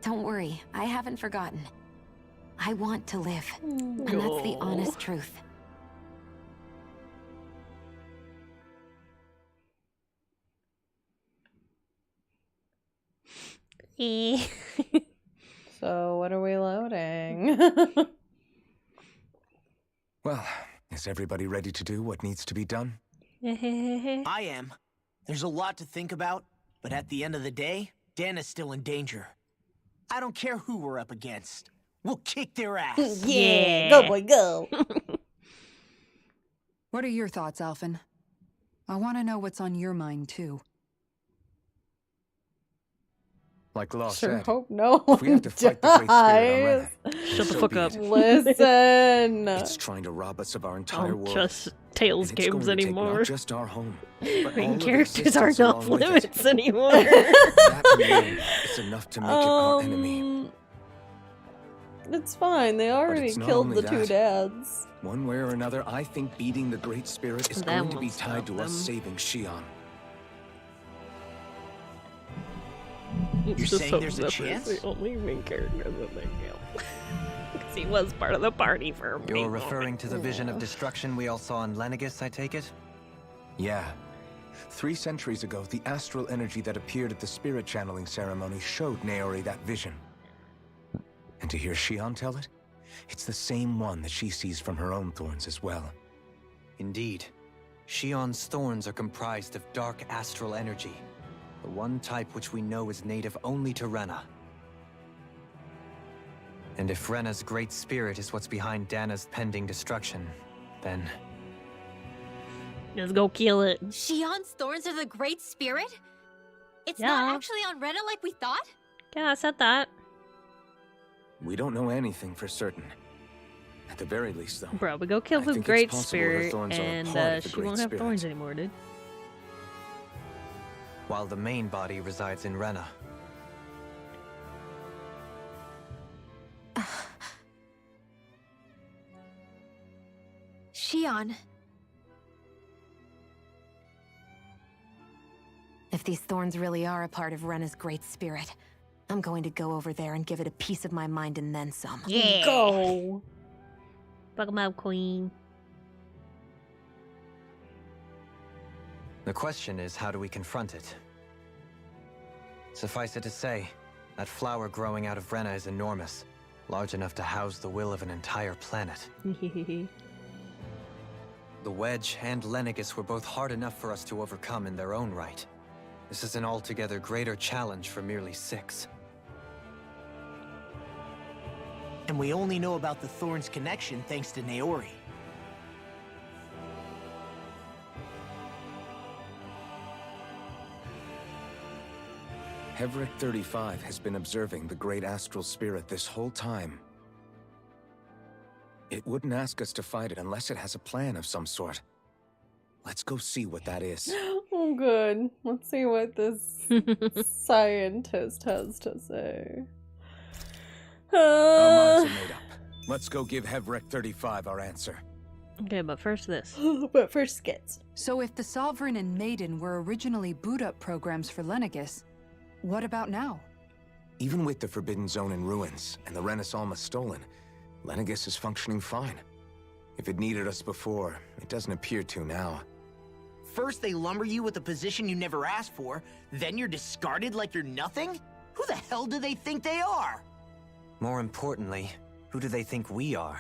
Don't worry, I haven't forgotten. I want to live, and that's the honest truth. So, what are we loading? Well, is everybody ready to do what needs to be done? I am. There's a lot to think about, but at the end of the day, Dana's still in danger. I don't care who we're up against. We'll kick their ass. Yeah, go boy, go. What are your thoughts, Alphen? I want to know what's on your mind, too. Like Law Sure said, hope no if we have to fight the Great Spirit on dies. Rena, Shut the fuck up. Listen. It's trying to rob us of our entire world. Just Tales And it's games going to take anymore. not just our home, but all Main of the characters are existence not along with it. limits anymore. That alone is enough to make it our enemy. It's fine. They already it's not killed only the two that. dads. One way or another, I think beating the Great Spirit is That going to won't be tied to stop us them. saving Shion. You're saying there's a chance? The only main character that they kill. Because he was part of the party for a brief You're moment. referring to the vision of destruction we all saw in Lenegis, I take it? Yeah. 3 centuries ago, the astral energy that appeared at the spirit channeling ceremony showed Naori that vision. And to hear Shion tell it, it's the same one that she sees from her own thorns as well. Indeed. Shion's thorns are comprised of dark astral energy, the one type which we know is native only to Rena. And if Rena's great spirit is what's behind Dana's pending destruction, then... Just go kill it. Shion's thorns are the Great Spirit? It's Yeah. not actually on Rena like we thought? Yeah, I said that. We don't know anything for certain. At the very least, though. Bro, we go kill I the think it's Great possible her Spirit, thorns are a and part of the she Great won't have Spirit. thorns anymore, dude. while the main body resides in Rena. Shion. If these thorns really are a part of Rena's great spirit, I'm going to go over there and give it a piece of my mind and then some. Yeah. Go. Fuck 'em up, queen. The question is, how do we confront it? Suffice it to say, that flower growing out of Rena is enormous, large enough to house the will of an entire planet. The Wedge and Lenegis were both hard enough for us to overcome in their own right. This is an altogether greater challenge for merely 6. And we only know about the Thorns connection thanks to Naori. Hevric 35 has been observing the great astral spirit this whole time. It wouldn't ask us to fight it unless it has a plan of some sort. Let's go see what that is. Oh, good. Let's see what this scientist has to say. Our minds are made up. Let's go give Hevrek 35 our answer. Okay, but first this. But first skits. So if the Sovereign and Maiden were originally boot-up programs for Lenegus, what about now? Even with the Forbidden Zone in ruins and the Renis Alma stolen, Lenegus is functioning fine. If it needed us before, it doesn't appear to now. First they lumber you with a position you never asked for, then you're discarded like you're nothing? Who the hell do they think they are? More importantly, who do they think we are?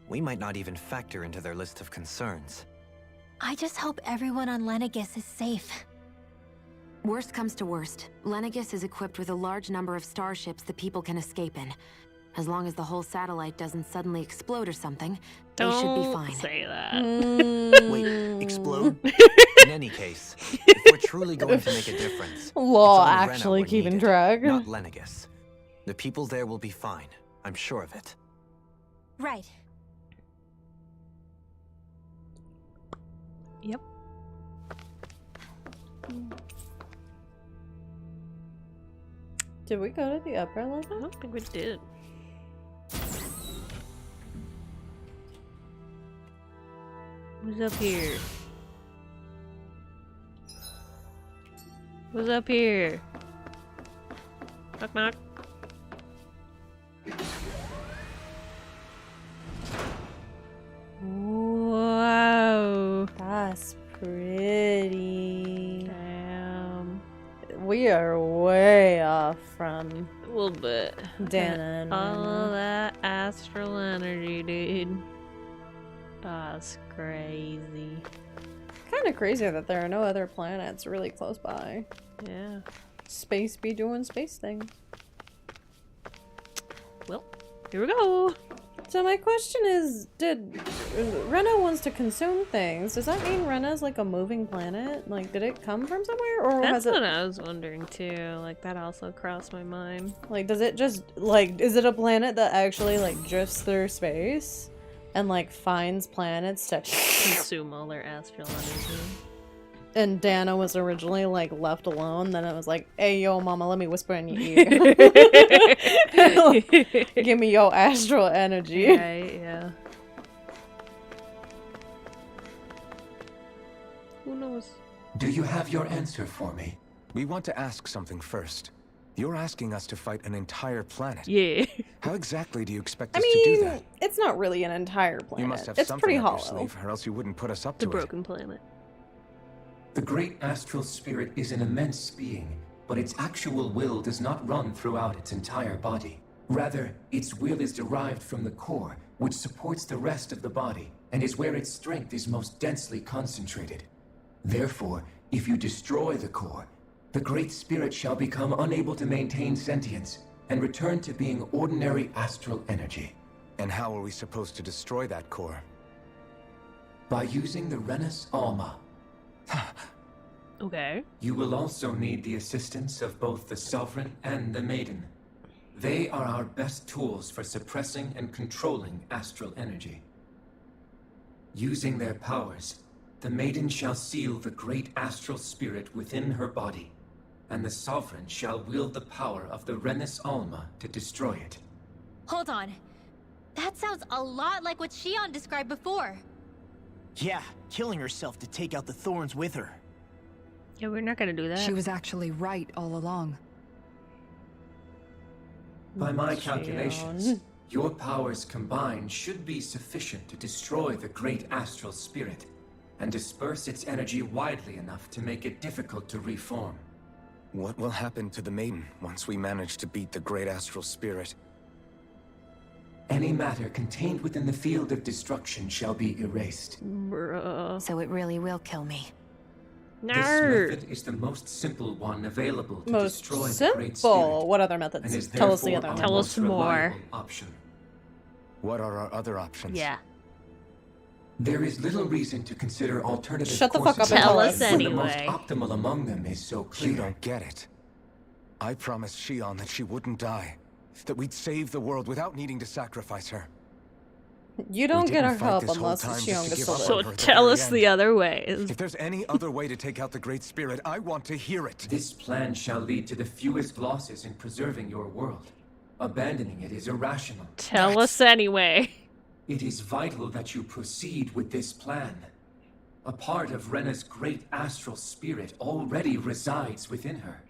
We might not even factor into their list of concerns. I just hope everyone on Lenegus is safe. Worst comes to worst, Lenegus is equipped with a large number of starships that people can escape in. As long as the whole satellite doesn't suddenly explode or something, they should be fine. Don't say that. Wait, explode? In any case, if we're truly going to make a difference, Law it's only Rena actually we're keeping needed, track. not Lenegus. The people there will be fine. I'm sure of it. Right. Yep. Did we go to the upper level? I don't think we did. Who's up here? Who's up here? Knock knock. Wow. That's pretty. Damn. We are way off from A little bit. Dana and all Rena. of that astral energy, dude. That's crazy. Kind of crazy that there are no other planets really close by. Yeah. Space be doing space things. Well, here we go. So my question is, Rena wants to consume things. Does that mean Rena's like a moving planet? Like, did it come from somewhere, or That's has it? what I was wondering too. Like that also crossed my mind. Like, does it just like? Is it a planet that actually like drifts through space, and like finds planets to Consume all their astral energy. And Dana was originally like left alone. Then it was like, "Hey, yo, mama, let me whisper in your ear. Give me your astral energy." Right? Yeah. Who knows? Do you have your answer for me? We want to ask something first. You're asking us to fight an entire planet. Yeah. How exactly do you expect I us to do mean, that? it's not really an entire planet. You must have it's something pretty up your hollow. sleeve, or else you wouldn't put us up The to broken planet. The great astral spirit is an immense being, but its actual will does not run throughout its entire body. Rather, its will is derived from the core, which supports the rest of the body, and is where its strength is most densely concentrated. Therefore, if you destroy the core, the great spirit shall become unable to maintain sentience, and return to being ordinary astral energy. And how are we supposed to destroy that core? By using the Renis Alma. Okay. You will also need the assistance of both the Sovereign and the Maiden. They are our best tools for suppressing and controlling astral energy. Using their powers, the Maiden shall seal the great astral spirit within her body, and the Sovereign shall wield the power of the Renis Alma to destroy it. Hold on. That sounds a lot like what Shion described before. Yeah, killing herself to take out the thorns with her. Yeah, we're not gonna do that. She was actually right all along. By my calculations, your powers combined should be sufficient to destroy the great astral spirit and disperse its energy widely enough to make it difficult to reform. What will happen to the Maiden once we manage to beat the great astral spirit? Any matter contained within the field of destruction shall be erased. Bruh. So it really will kill me. This method is the most simple one available to Most destroy the great simple. spirit. What other And methods? is Tell us the therefore other. our Tell us most some more. reliable option. What are our other options? Yeah. There is little reason to consider alternative Shut the fuck courses up and Tell tell us us. when the most anyway. optimal among them is so clear. You don't get it. I promised Shion that she wouldn't die. That we'd save the world without needing to sacrifice her. You don't We get our didn't fight help this whole unless time Shion just to gets give to up live. on So her at the tell very us end. the other ways. If there's any other way to take out the Great Spirit, I want to hear it. This plan shall lead to the fewest losses in preserving your world. Abandoning it is irrational. Tell us anyway. It is vital that you proceed with this plan. A part of Rena's great astral spirit already resides within her.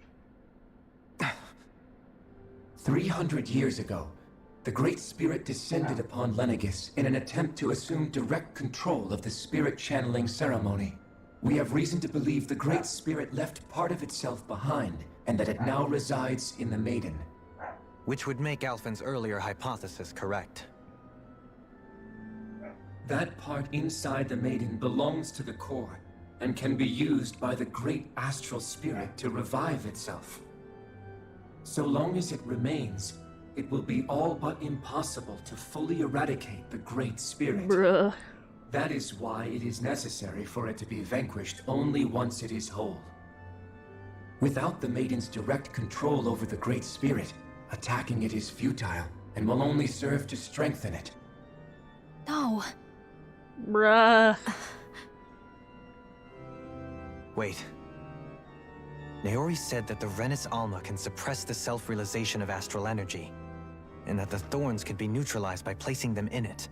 300 years ago, the Great Spirit descended upon Lenegis in an attempt to assume direct control of the spirit channeling ceremony. We have reason to believe the Great Spirit left part of itself behind, and that it now resides in the Maiden. Which would make Alphen's earlier hypothesis correct. That part inside the Maiden belongs to the core, and can be used by the Great Astral Spirit to revive itself. So long as it remains, it will be all but impossible to fully eradicate the Great Spirit. Bruh. That is why it is necessary for it to be vanquished only once it is whole. Without the Maiden's direct control over the Great Spirit, attacking it is futile, and will only serve to strengthen it. No. Bruh. Wait. Naori said that the Renis Alma can suppress the self-realization of astral energy, and that the thorns can be neutralized by placing them in it.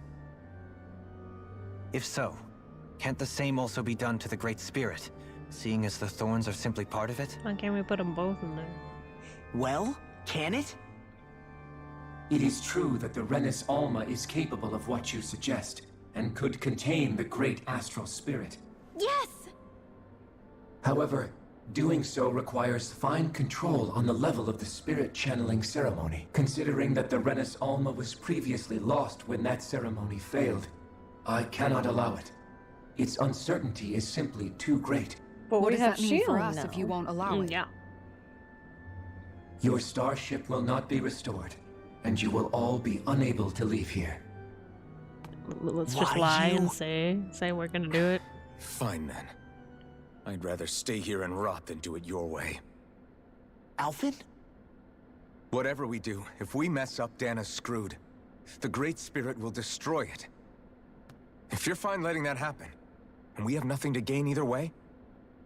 If so, can't the same also be done to the Great Spirit, seeing as the thorns are simply part of it? Why can't we put them both in there? Well, can it? It is true that the Renis Alma is capable of what you suggest, and could contain the Great Astral Spirit. Yes! However, doing so requires fine control on the level of the spirit channeling ceremony. Considering that the Renis Alma was previously lost when that ceremony failed, I cannot allow it. Its uncertainty is simply too great. But what we does have that mean for Shion us now. if you won't allow it? Yeah. Your starship will not be restored, and you will all be unable to leave here. Let's just lie and say we're gonna do it. Fine then. I'd rather stay here and rot than do it your way. Alphen? Whatever we do, if we mess up, Dana's screwed. The Great Spirit will destroy it. If you're fine letting that happen, and we have nothing to gain either way,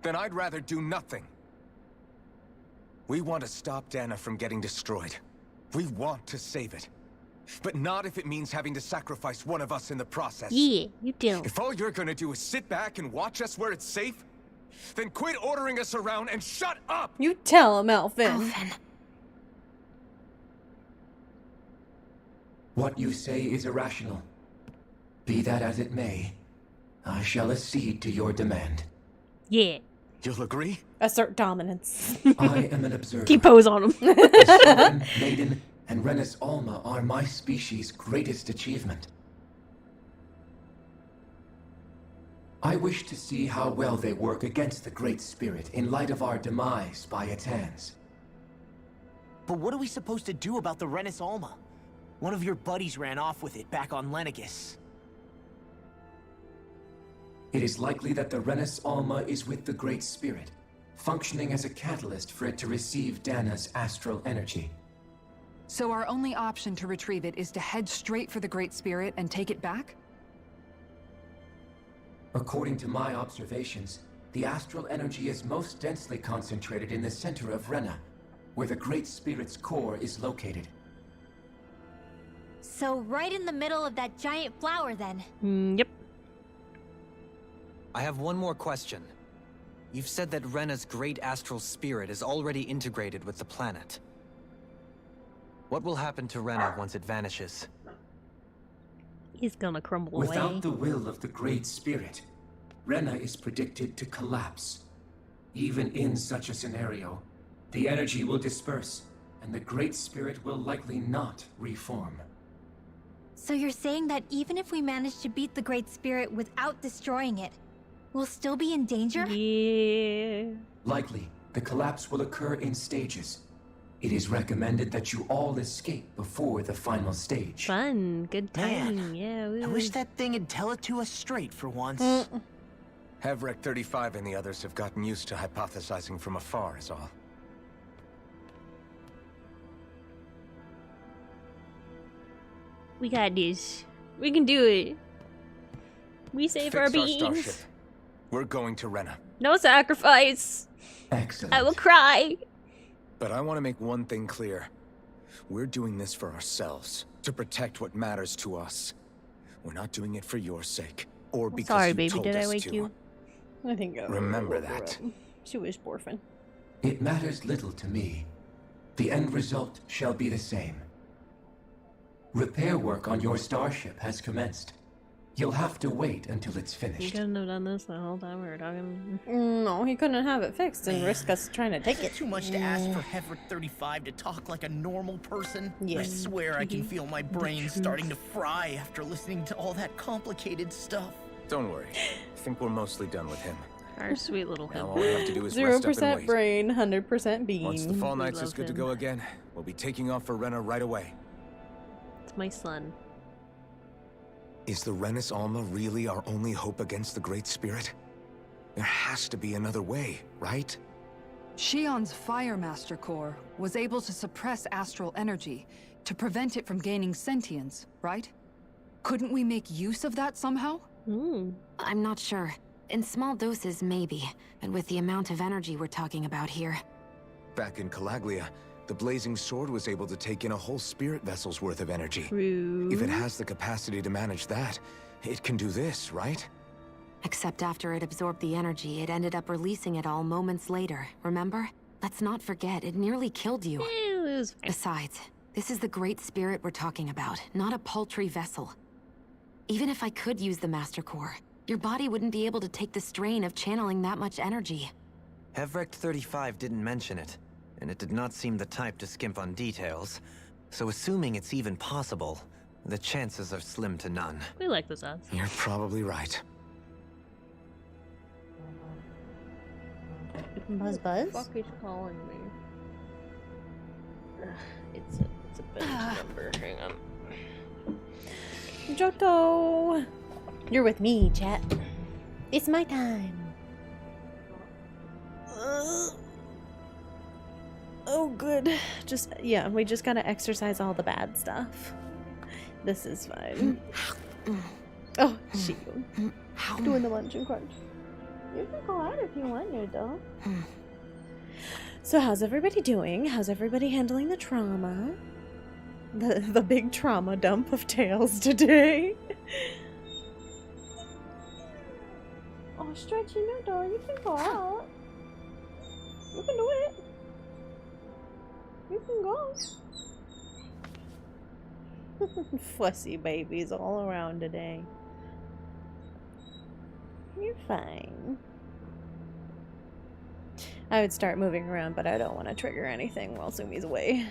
then I'd rather do nothing. We want to stop Dana from getting destroyed. We want to save it. But not if it means having to sacrifice one of us in the process. Yeah, you don't. If all you're gonna do is sit back and watch us where it's safe, then quit ordering us around and shut up! You tell him, Alphen. What you say is irrational. Be that as it may, I shall accede to your demand. Yeah. You'll agree? Assert dominance. I am an observer. Keep pose on him. The Sovereign, Maiden, and Renis Alma are my species' greatest achievement. I wish to see how well they work against the Great Spirit in light of our demise by its hands. But what are we supposed to do about the Renis Alma? One of your buddies ran off with it back on Lenegis. It is likely that the Renis Alma is with the Great Spirit, functioning as a catalyst for it to receive Dana's astral energy. So our only option to retrieve it is to head straight for the Great Spirit and take it back? According to my observations, the astral energy is most densely concentrated in the center of Rena, where the Great Spirit's core is located. So right in the middle of that giant flower then. Yep. I have one more question. You've said that Rena's great astral spirit is already integrated with the planet. What will happen to Rena once it vanishes? He's gonna crumble Without away. the will of the Great Spirit, Rena is predicted to collapse. Even in such a scenario, the energy will disperse, and the Great Spirit will likely not reform. So you're saying that even if we manage to beat the Great Spirit without destroying it, we'll still be in danger? Yeah. Likely, the collapse will occur in stages. It is recommended that you all escape before the final stage. Fun. Good timing. Man, Yeah. Woo. I wish that thing would tell it to us straight for once. Havrek 35 and the others have gotten used to hypothesizing from afar is all. We got this. We can do it. We save our Fix our beans. starship. We're going to Rena. No sacrifice. Excellent. I will cry. But I want to make one thing clear. We're doing this for ourselves, to protect what matters to us. We're not doing it for your sake, or because Sorry, you baby, told did I us wake to. you? I think Remember that. She was orphan. It matters little to me. The end result shall be the same. Repair work on your starship has commenced. You'll have to wait until it's You finished. couldn't have done this the whole time we were talking. No, he couldn't have it fixed and risk us trying to take it. Too much to ask for Heifer35 to talk like a normal person. I Yes. swear I can feel my brain starting to fry after listening to all that complicated stuff. Don't worry. I think we're mostly done with him. Our sweet little Now all we have to do is rest up and 0% wait. brain, 100% bean. Once the Fall We Knights is love good to him. go again, we'll be taking off for Rena right away. It's my son. Is the Renis Alma really our only hope against the Great Spirit? There has to be another way, right? Shion's Fire Master Core was able to suppress astral energy to prevent it from gaining sentience, right? Couldn't we make use of that somehow? I'm not sure. In small doses, maybe. But with the amount of energy we're talking about here. Back in Calaglia, the Blazing Sword was able to take in a whole spirit vessel's worth of energy. True. If it has the capacity to manage that, it can do this, right? Except after it absorbed the energy, it ended up releasing it all moments later, remember? Let's not forget, it nearly killed you. Besides, this is the Great Spirit we're talking about, not a paltry vessel. Even if I could use the Master Core, your body wouldn't be able to take the strain of channeling that much energy. PyahEXEthon didn't mention it, and it did not seem the type to skimp on details. So assuming it's even possible, the chances are slim to none. We like this odds. You're probably right. Buzz Buzz? What the fuck is calling me? Ugh, it's a bench number. Hang on. Johto! You're with me, chat. It's my time. Oh, good. Yeah, we just gotta exercise all the bad stuff. This is fine. Oh, she doing the munch and crunch. You can go out if you want to, though. So how's everybody doing? How's everybody handling the trauma? The big trauma dump of tales today. Oh, Stretchy, no, doll. You can go out. You can do it. You can go. Fussy babies all around today. You're fine. I would start moving around, but I don't want to trigger anything while Sumi's away.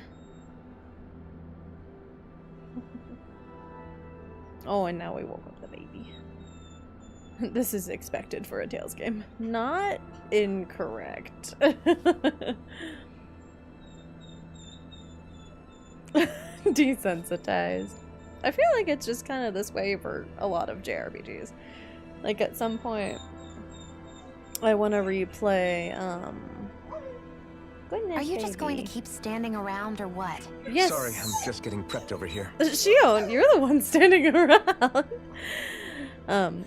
Oh, and now we woke up the baby. This is expected for a Tales game. Not incorrect. Desensitized. I feel like it's just kind of this way for a lot of JRPGs. Like at some point, I want to replay, Goodness, Are you just going to baby. keep standing around or what? Yes. Sorry, I'm just getting prepped over here. Shion, you're the one standing around.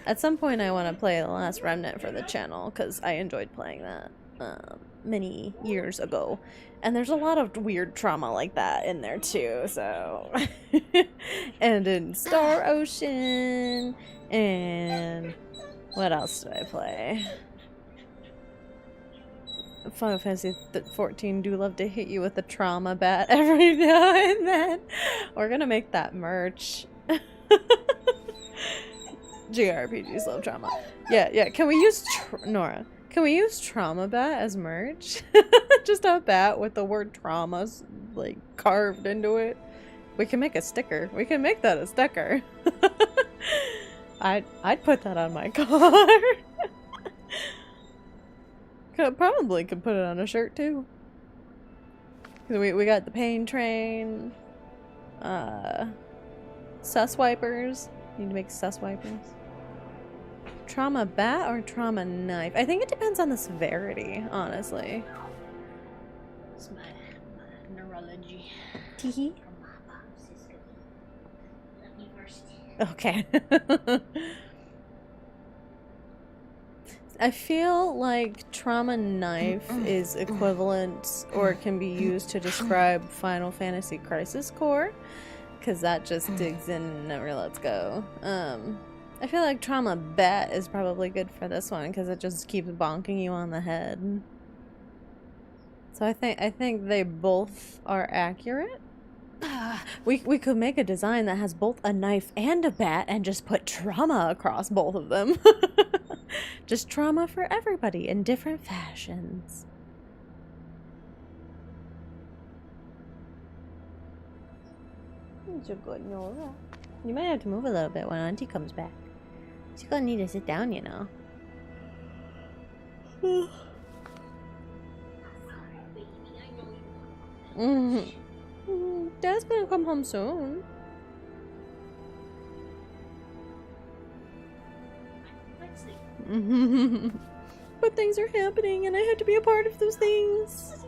At some point I want to play The Last Remnant for the channel, because I enjoyed playing that many years ago. And there's a lot of weird trauma like that in there too, so... And in Star Ocean, and... What else did I play? Final Fantasy 14 do love to hit you with a trauma bat every now and then. We're gonna make that merch. JRPGs love trauma. Yeah. Can we use Nora? Can we use trauma bat as merch? Just a bat with the word traumas like carved into it. We can make a sticker. We can make that a sticker. I'd put that on my car. Probably could put it on a shirt too. Cause we got the pain train, sus wipers. Need to make sus wipers. Trauma bat or trauma knife? I think it depends on the severity, honestly. It's my neurology. Teehee. Let me first. Okay. I feel like trauma knife is equivalent, or it can be used to describe Final Fantasy Crisis Core, because that just digs in and never lets go. I feel like trauma bat is probably good for this one, because it just keeps bonking you on the head. So I think they both are accurate. We could make a design that has both a knife and a bat and just put trauma across both of them. Just trauma for everybody in different fashions. You're good, Nora. You might have to move a little bit when Auntie comes back. She's gonna need to sit down, you know. Dad's gonna come home soon. But things are happening and I had to be a part of those things.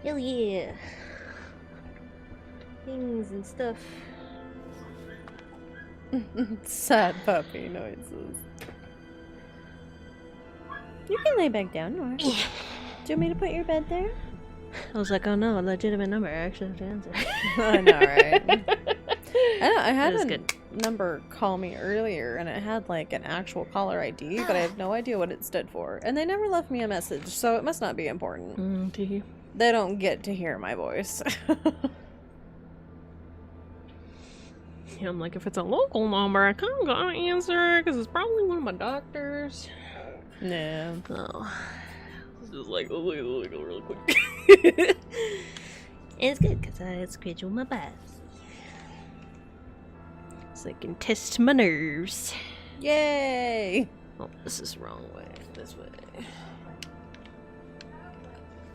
Hell yeah. Things and stuff. Sad puppy noises. You can lay back down, Nora. Do you want me to put your bed there? I was like, oh no, a legitimate number. I actually have to answer. I know, right? I had a number call me earlier, and it had like an actual caller ID, but I have no idea what it stood for. And they never left me a message, so it must not be important. They don't get to hear my voice. Yeah, I'm like, if it's a local number, I kind of gotta answer because it's probably one of my doctors. No. Oh. This is like, let's go real quick. It's good because I schedule my bus. So I can test my nerves. Yay! Oh, this is the wrong way. This way.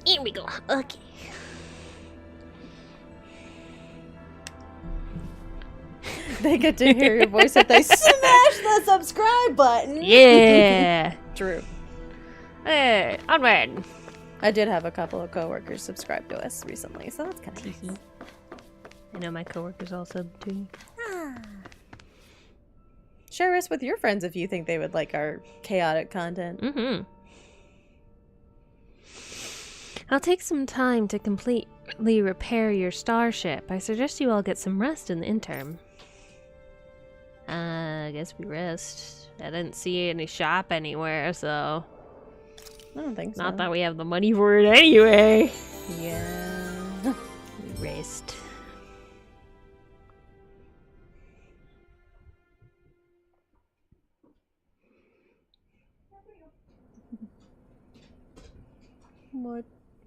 Here we go. Okay. They get to hear your voice if they smash the subscribe button. Yeah. True. Hey, onward. I did have a couple of coworkers subscribe to us recently, so that's kind of nice. I know my coworkers all sub too. Share us with your friends if you think they would like our chaotic content. I'll take some time to completely repair your starship. I suggest you all get some rest in the interim. I guess we rest. I didn't see any shop anywhere, so... I don't think so. Not that we have the money for it anyway. Yeah. We rest.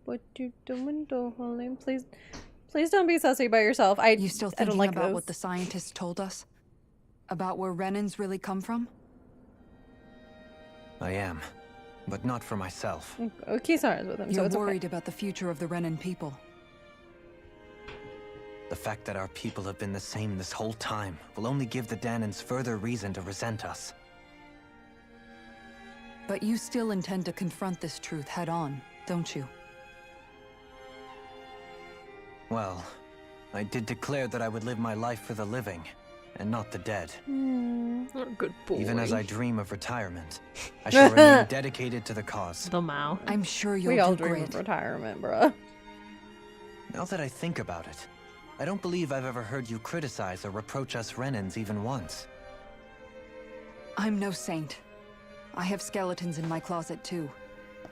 What you doing, Dohalim? Please don't be sussy by yourself. You still I don't thinking like about those. what the scientists told us? About where Renans really come from? I am, but not for myself. Kisara's with him, so You're it's worried about the future of the Renan people. The fact that our people have been the same this whole time will only give the Danans further reason to resent us. But you still intend to confront this truth head on, don't you? Well, I did declare that I would live my life for the living, and not the dead. What a good boy. Even as I dream of retirement, I shall remain dedicated to the cause. The Mao. I'm sure you'll We all do dream great. of retirement, bruh. Now that I think about it, I don't believe I've ever heard you criticize or reproach us Renans even once. I'm no saint. I have skeletons in my closet too.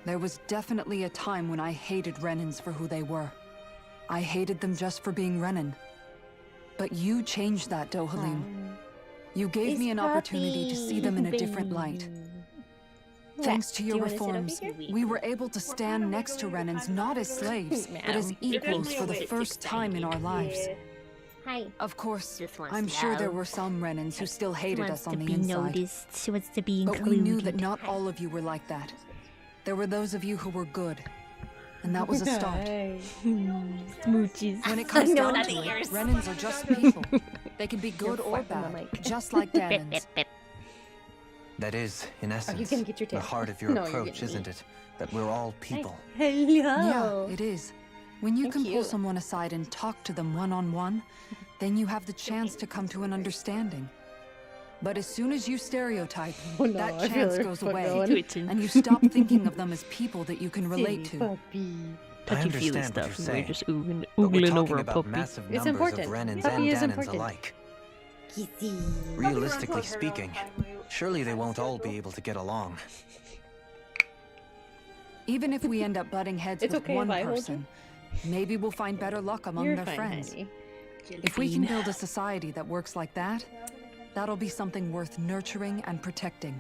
There was definitely a time when I hated Renans for who they were. I hated them just for being Renan. But you changed that, Dohalim. You gave me an opportunity to see them in a different light. Thanks to your reforms, we were able to stand next to Renans not as slaves, but as equals for the first time in our lives. Hi. Of course, I'm sure there were some Renans who still hated us on the inside. She wants to be But included. we knew that not all of you were like that. There were those of you who were good. And that was a start. Smooches. When it comes No, down not to it, yours. Renans are just people. They can be good or bad, just like Danans. That is, in essence, gonna get your the tail? heart of your No, you're approach, getting isn't it? That we're all people. Hello. Yeah, it is. When you Thank can you. pull someone aside and talk to them one-on-one, then you have the chance to come to an understanding. But as soon as you stereotype, Oh, no, that I feel chance her goes foot away, going. and you stop thinking of them as people that you can relate to. I Touchy-feely understand what stuff, you're and we're saying, just but we're oogling talking over a about puppy. massive It's numbers important. of Renans Puppy and is Danans important. alike. Realistically speaking, surely they won't all be able to get along. Even if we end up butting heads It's with okay one if I hold person, maybe we'll find better luck among You're their fine, friends. honey. If we can build a society that works like that, that'll be something worth nurturing and protecting.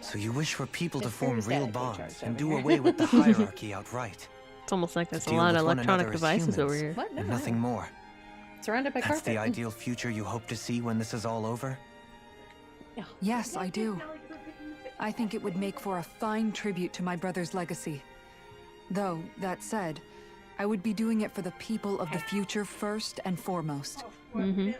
So you wish for people to It's form very real static bonds charge and over do here. away with the hierarchy outright. It's almost like there's a Deal lot with of one electronic another as devices over humans, here. and nothing more. Surrounded by That's carpet. the ideal future you hope to see when this is all over? Yes, I do. I think it would make for a fine tribute to my brother's legacy. Though, that said, I would be doing it for the people of the future first and foremost. Mm-hmm.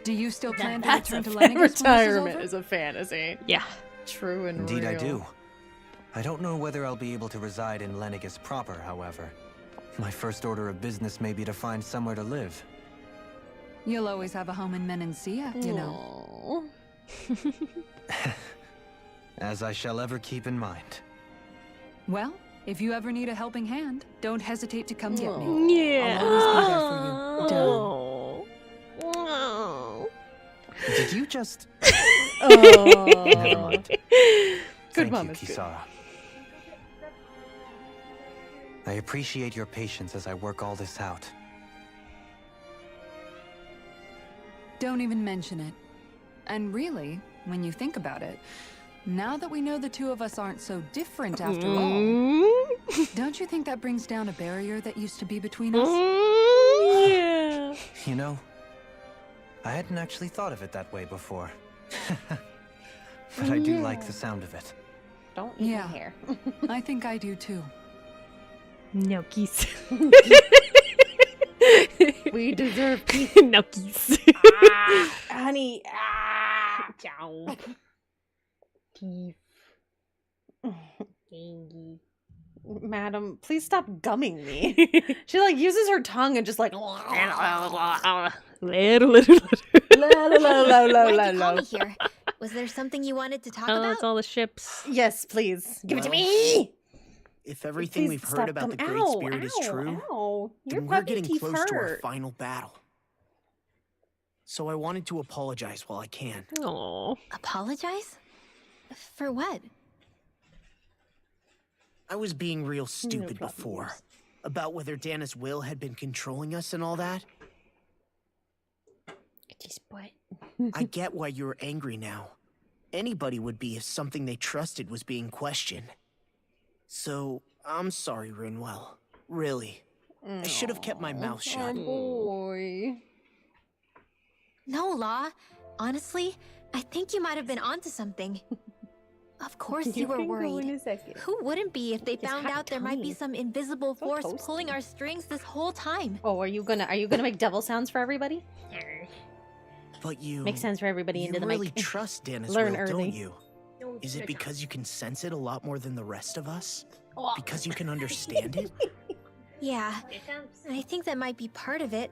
Do you still plan to That's return to a Lennigus when this is retirement over? is a fantasy. Yeah. True and Indeed real. I do. I don't know whether I'll be able to reside in Lennigus proper, however. My first order of business may be to find somewhere to live. You'll always have a home in Menancia, you know. As I shall ever keep in mind. Well, if you ever need a helping hand, don't hesitate to come get me. Yeah. I'll always be there for you. Oh. Oh. Did you just... Oh. Never mind. Good Thank mom you, is good. Kisara. I appreciate your patience as I work all this out. Don't even mention it. And really, when you think about it, now that we know the two of us aren't so different after all, don't you think that brings down a barrier that used to be between us? Yeah. You know, I hadn't actually thought of it that way before. But I do like the sound of it. Don't eat Yeah. my hair. I think I do too. No geese. We deserve peace. No geese. Honey. Ciao. Madam, please stop gumming me. She like uses her tongue and just like. Little. Why'd you call me here? Was there something you wanted to talk Oh, about? that's all the ships. Yes, please. Give it to Well, me. If everything Please we've heard stop about the them. Great Ow, Spirit is ow, true, ow. Your then we're puppy getting teeth close to our hurt. final battle. So I wanted to apologize while I can. Oh. Apologize? For what? I was being real stupid before. About whether Dana's will had been controlling us and all that. I get why you're angry now. Anybody would be if something they trusted was being questioned. So, I'm sorry, Rinwell. Really. I should have kept my mouth shut. Boy. No, Law. Honestly, I think you might have been onto something. Of course you were can go in worried. a second. Who wouldn't be if they It's found hot out there might be tummy. some invisible So force toasty. pulling our strings this whole time? Oh, are you gonna make devil sounds for everybody? But you... Makes sense for everybody you into the really mic. trust Dana's Learn will, early. don't you? Is it because you can sense it a lot more than the rest of us? Because you can understand it? Yeah, I think that might be part of it.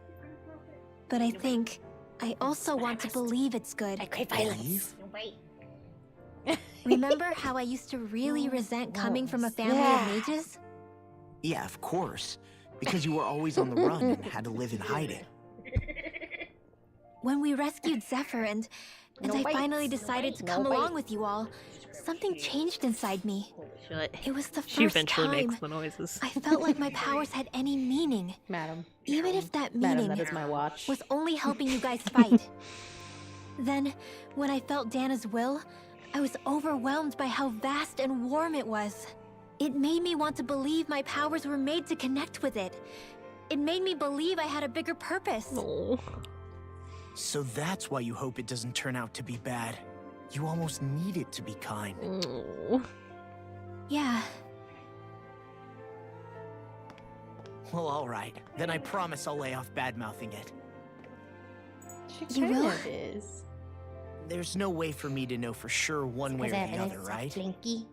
But I think I also want to believe it's good. I crave violence. Remember how I used to really resent coming from a family of mages? Yeah, of course. Because you were always on the run and had to live in hiding. When we rescued Zephyr and No I bites. finally decided to No come along bites. with you all, something changed inside me. Shut. It was the She first eventually time makes the noises. I felt like my powers had any meaning. Madam. Even if that Madam, meaning that is my watch. was only helping you guys fight. Then, when I felt Dana's will, I was overwhelmed by how vast and warm it was. It made me want to believe my powers were made to connect with it. It made me believe I had a bigger purpose. So that's why you hope it doesn't turn out to be bad. You almost need it to be kind. Yeah. Well, alright. Then I promise I'll lay off bad-mouthing it. You will? Is. There's no way for me to know for sure one way or the other, right?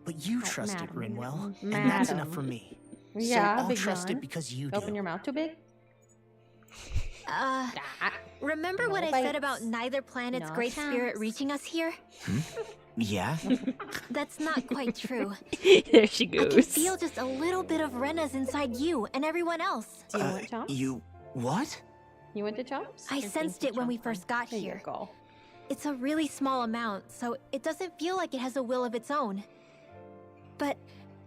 But you trust it, Rinwell, and that's Madam. enough for me. Yeah, so I'll Big trust John. it because you do. Open your mouth too big? Remember what I said about neither planet's great spirit reaching us here? Yeah? That's not quite true. There she I can goes. feel just a little bit of Rena's inside you and everyone else. Do you want chomps? You... what? You went to chomps? I sensed it when we first got here. Go. It's a really small amount, so it doesn't feel like it has a will of its own. But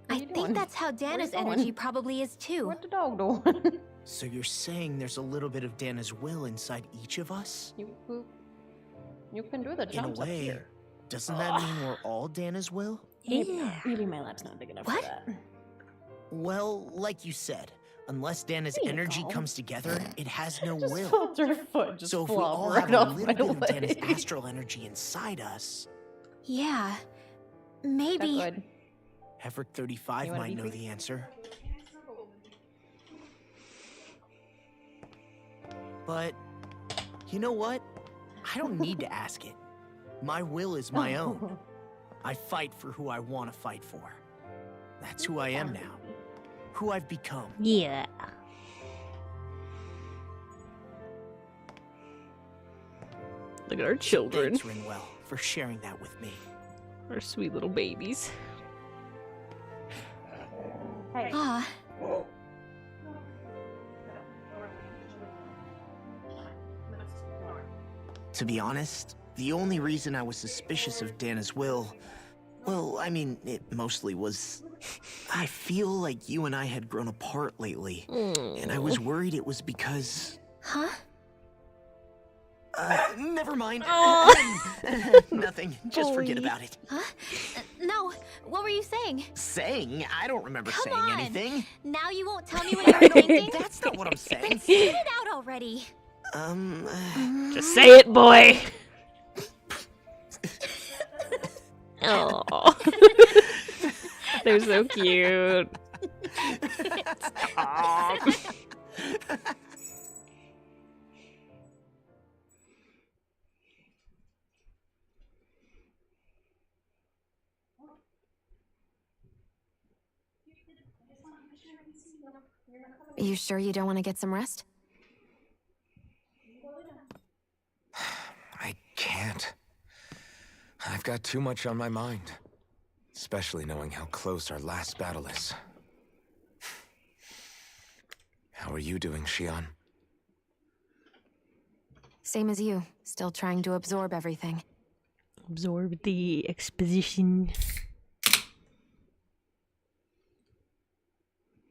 I think that's how Dana's energy probably is too. What the dog doing? So you're saying there's a little bit of Dana's will inside each of us? You can do the In a chomps up way, here. doesn't that mean we're all Dana's will? Maybe my lab's not big enough for that. Well, like you said, unless Dana's There you energy go. comes together, it has no Just will. felt her foot just So if we flop all right have a off little my bit of Dana's leg. astral energy inside us, Yeah, maybe. That good. Hefric 35 You wanna might be know freaky? the answer. But, you know what? I don't need to ask it. My will is my own. I fight for who I want to fight for. That's who I am now. Who I've become. Yeah. Look at our children. Thanks, Rinwell, for sharing that with me. Our sweet little babies. Ah, To be honest, the only reason I was suspicious of Dana's will, well, I mean, it mostly was... I feel like you and I had grown apart lately, and I was worried it was because... huh? Never mind. Nothing. Just forget about it. Huh? No, what were you saying? Saying? I don't remember Come saying on. anything. Now you won't tell me what you were thinking? That's not what I'm Then saying. spit it out already. Just say it, boy. Oh, they're so cute. Aw. You sure you don't want to get some rest? I can't. I've got too much on my mind. Especially knowing how close our last battle is. How are you doing, Shion? Same as you. Still trying to absorb everything. Absorb the exposition.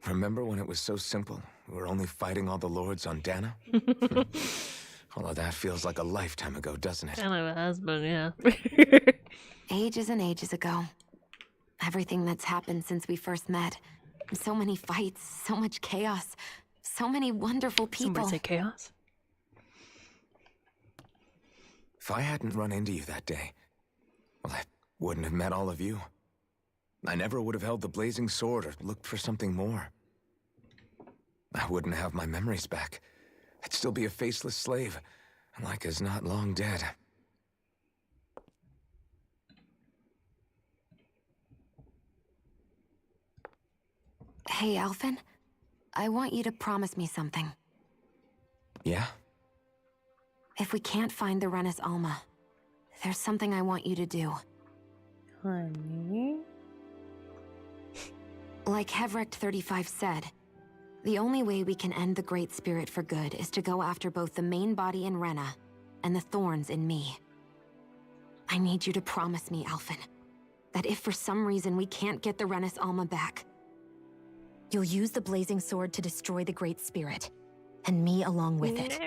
Remember when it was so simple? We were only fighting all the lords on Dana? All of that feels like a lifetime ago, doesn't it? Kind of a husband, yeah. Ages and ages ago. Everything that's happened since we first met. So many fights, so much chaos, so many wonderful people. Somebody say chaos? If I hadn't run into you that day, well, I wouldn't have met all of you. I never would have held the blazing sword or looked for something more. I wouldn't have my memories back. I'd still be a faceless slave, like as not long dead. Hey, Alphen. I want you to promise me something. Yeah? If we can't find the Renis Alma, there's something I want you to do. Honey? Like Hefric 35 said, the only way we can end the Great Spirit for good is to go after both the main body in Rena and the thorns in me. I need you to promise me, Alphen, that if for some reason we can't get the Renis Alma back, you'll use the blazing sword to destroy the Great Spirit, and me along with it.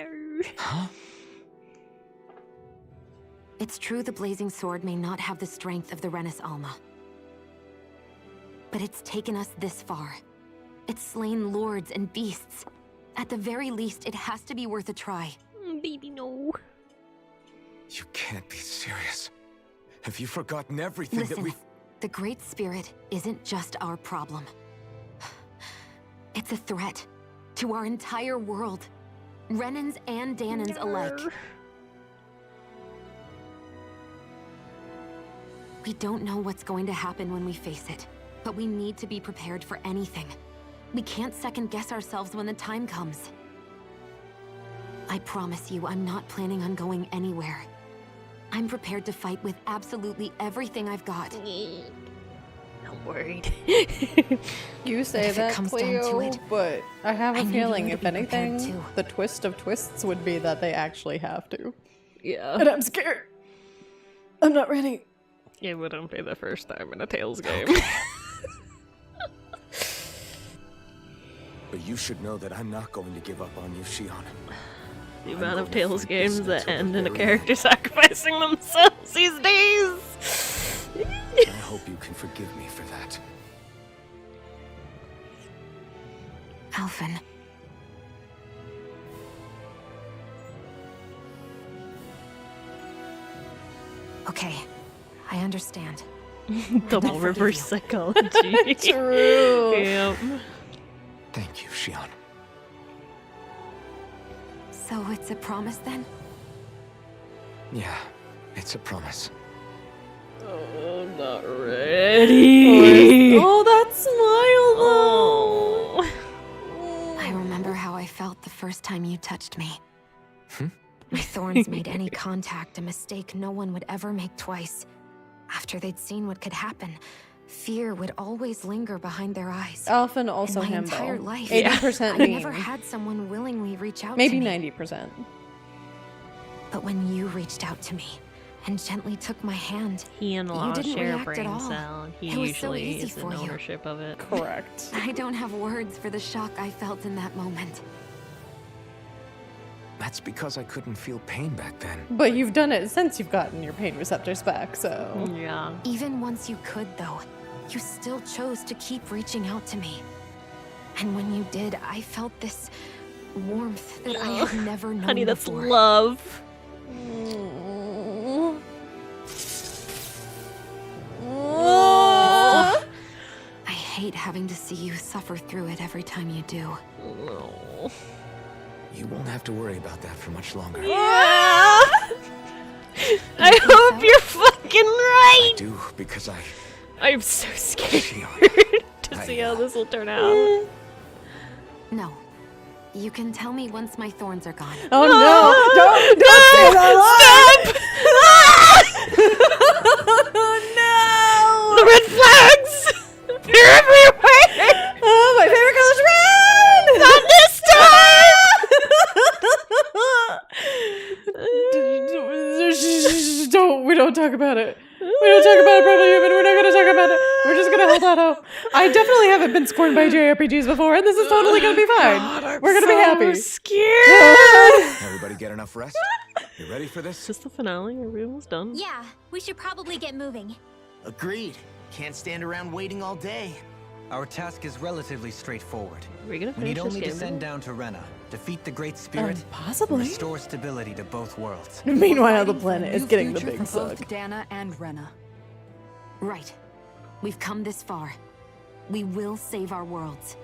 Huh? It's true the blazing sword may not have the strength of the Renis Alma, but it's taken us this far. It's slain lords and beasts. At the very least, it has to be worth a try. Baby, no. You can't be serious. Have you forgotten everything Listen, that we've... the Great Spirit isn't just our problem. It's a threat to our entire world. Renans and Danans alike. We don't know what's going to happen when we face it, but we need to be prepared for anything. We can't second-guess ourselves when the time comes. I promise you, I'm not planning on going anywhere. I'm prepared to fight with absolutely everything I've got. I'm worried. You say If it that, comes down to Cleo, it, but I have a I need feeling, you to if be prepared anything, too. the twist of twists would be that they actually have to. Yeah. And I'm scared. I'm not ready. It wouldn't be the first time in a Tales game. But you should know that I'm not going to give up on you, Shion. The amount of Tales games that end in a character sacrificing themselves these days. I hope you can forgive me for that. Alphen. Okay, I understand. Double reverse psychology. True. Yep. Thank you, Shion. So it's a promise then? Yeah, it's a promise. Oh, I'm not ready. Oh, that smile though. I remember how I felt the first time you touched me. My thorns made any contact a mistake no one would ever make twice. After they'd seen what could happen, fear would always linger behind their eyes. Often also In my him entire though. life, 80% I mean. never had someone willingly reach out Maybe to me. 90%. But when you reached out to me and gently took my hand, He and you Law didn't share a react brain at all. cell, and he It was so usually easy is in for you. ownership of it. Correct. I don't have words for the shock I felt in that moment. That's because I couldn't feel pain back then. But you've done it since you've gotten your pain receptors back, so... Yeah. Even once you could, though, you still chose to keep reaching out to me. And when you did, I felt this warmth that I had never known Honey, that's before. love. I hate having to see you suffer through it every time you do. You won't have to worry about that for much longer. Yeah. I hope you're fucking right. I do, because I'm so scared to see how this will turn out. No. You can tell me once my thorns are gone. Oh no! Don't say that line! No! The red flags! They're everywhere! Oh, my favorite color's red! Not this time! We don't talk about it. We don't talk about it, Brother Human. We're not gonna talk about it. We're just gonna hold that up. I definitely haven't been scorned by JRPGs before, and this is totally gonna be fine. We're gonna be happy. Scared. Everybody get enough rest? You ready for this? Is this the finale? Are we almost done? Yeah, we should probably get moving. Agreed. Can't stand around waiting all day. Our task is relatively straightforward. Are we gonna We need finish this only to game? send down to Rena, defeat the Great Spirit, possibly. and restore stability to both worlds. Meanwhile, the Fighting for a planet is new getting the future big for both suck. Dana and Rena. Right. We've come this far. We will save our worlds.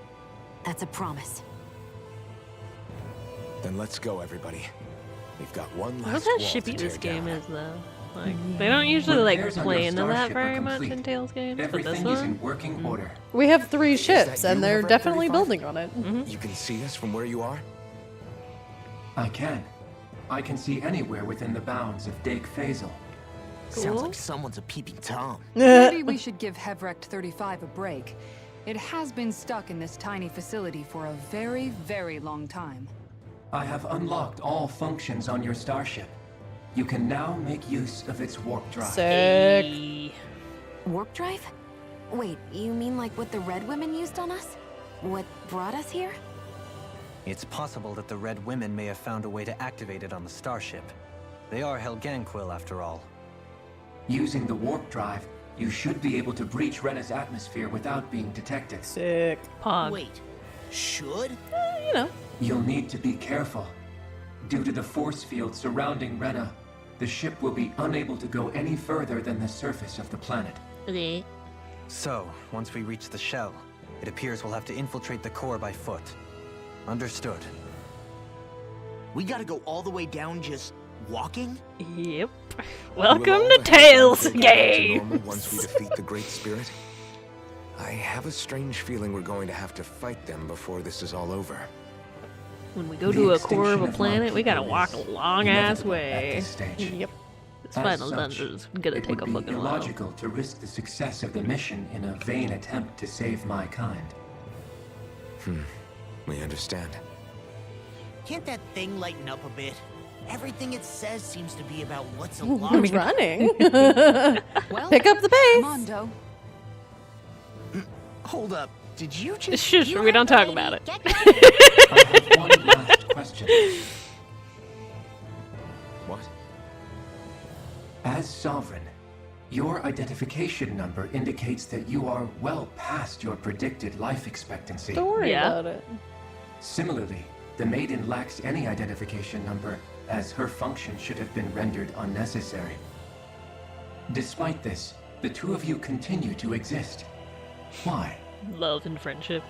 That's a promise. Then let's go, everybody. We've got one Look last how wall shippy to tear this game down. is, though. Like, they don't usually like Repairs on play your into that starship are very much complete. in Tales games, but this Everything is in one, working order. We have 3 ships, that and you, they're Reverend definitely 35? building on it. You can see us from where you are? I can. I can see anywhere within the bounds of Dake Faisal. Sounds like someone's a peeping Tom. Maybe we should give PyahEXEthon a break. It has been stuck in this tiny facility for a very, very long time. I have unlocked all functions on your starship. You can now make use of its warp drive. Sick. Warp drive? Wait, you mean like what the Red Women used on us? What brought us here? It's possible that the Red Women may have found a way to activate it on the starship. They are Helganquil, after all. Using the warp drive, you should be able to breach Rena's atmosphere without being detected. Sick. Pog. Wait, should? You know. You'll need to be careful. Due to the force field surrounding Rena, the ship will be unable to go any further than the surface of the planet. Okay. So, once we reach the shell, it appears we'll have to infiltrate the core by foot. Understood. We gotta go all the way down just walking? Yep. Will Welcome all to the Tales Helgans go back to normal games. once we defeat the Great Spirit? I have a strange feeling we're going to have to fight them before this is all over. When we go The to a core of a extinction of planet, my we gotta people walk a is long ass inevitable at way. this stage. Yep. This As final such, dungeon's gonna it take a would be fucking while. illogical to risk the success of the mission in a vain attempt to save my kind. We understand. Can't that thing lighten up a bit? Everything it says seems to be about what's a I'm lot. running. Well, Pick up the pace. Come on, Doe. Hold up. Did you just... Shush, we don't talk about it. I have one last question. What? As Sovereign, your identification number indicates that you are well past your predicted life expectancy. Don't worry about it. Similarly, the Maiden lacks any identification number, as her function should have been rendered unnecessary. Despite this, the two of you continue to exist. Why? Love and friendship.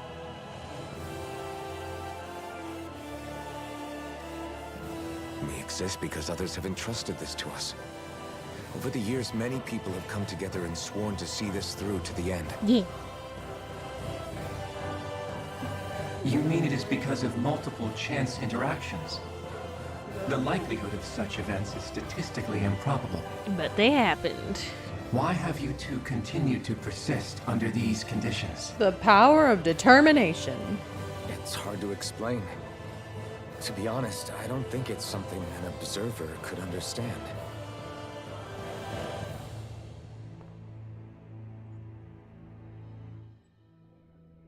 We exist because others have entrusted this to us. Over the years, many people have come together and sworn to see this through to the end. Yeah. You mean it is because of multiple chance interactions? The likelihood of such events is statistically improbable. But they happened. Why have you two continued to persist under these conditions? The power of determination. It's hard to explain. To be honest, I don't think it's something an observer could understand.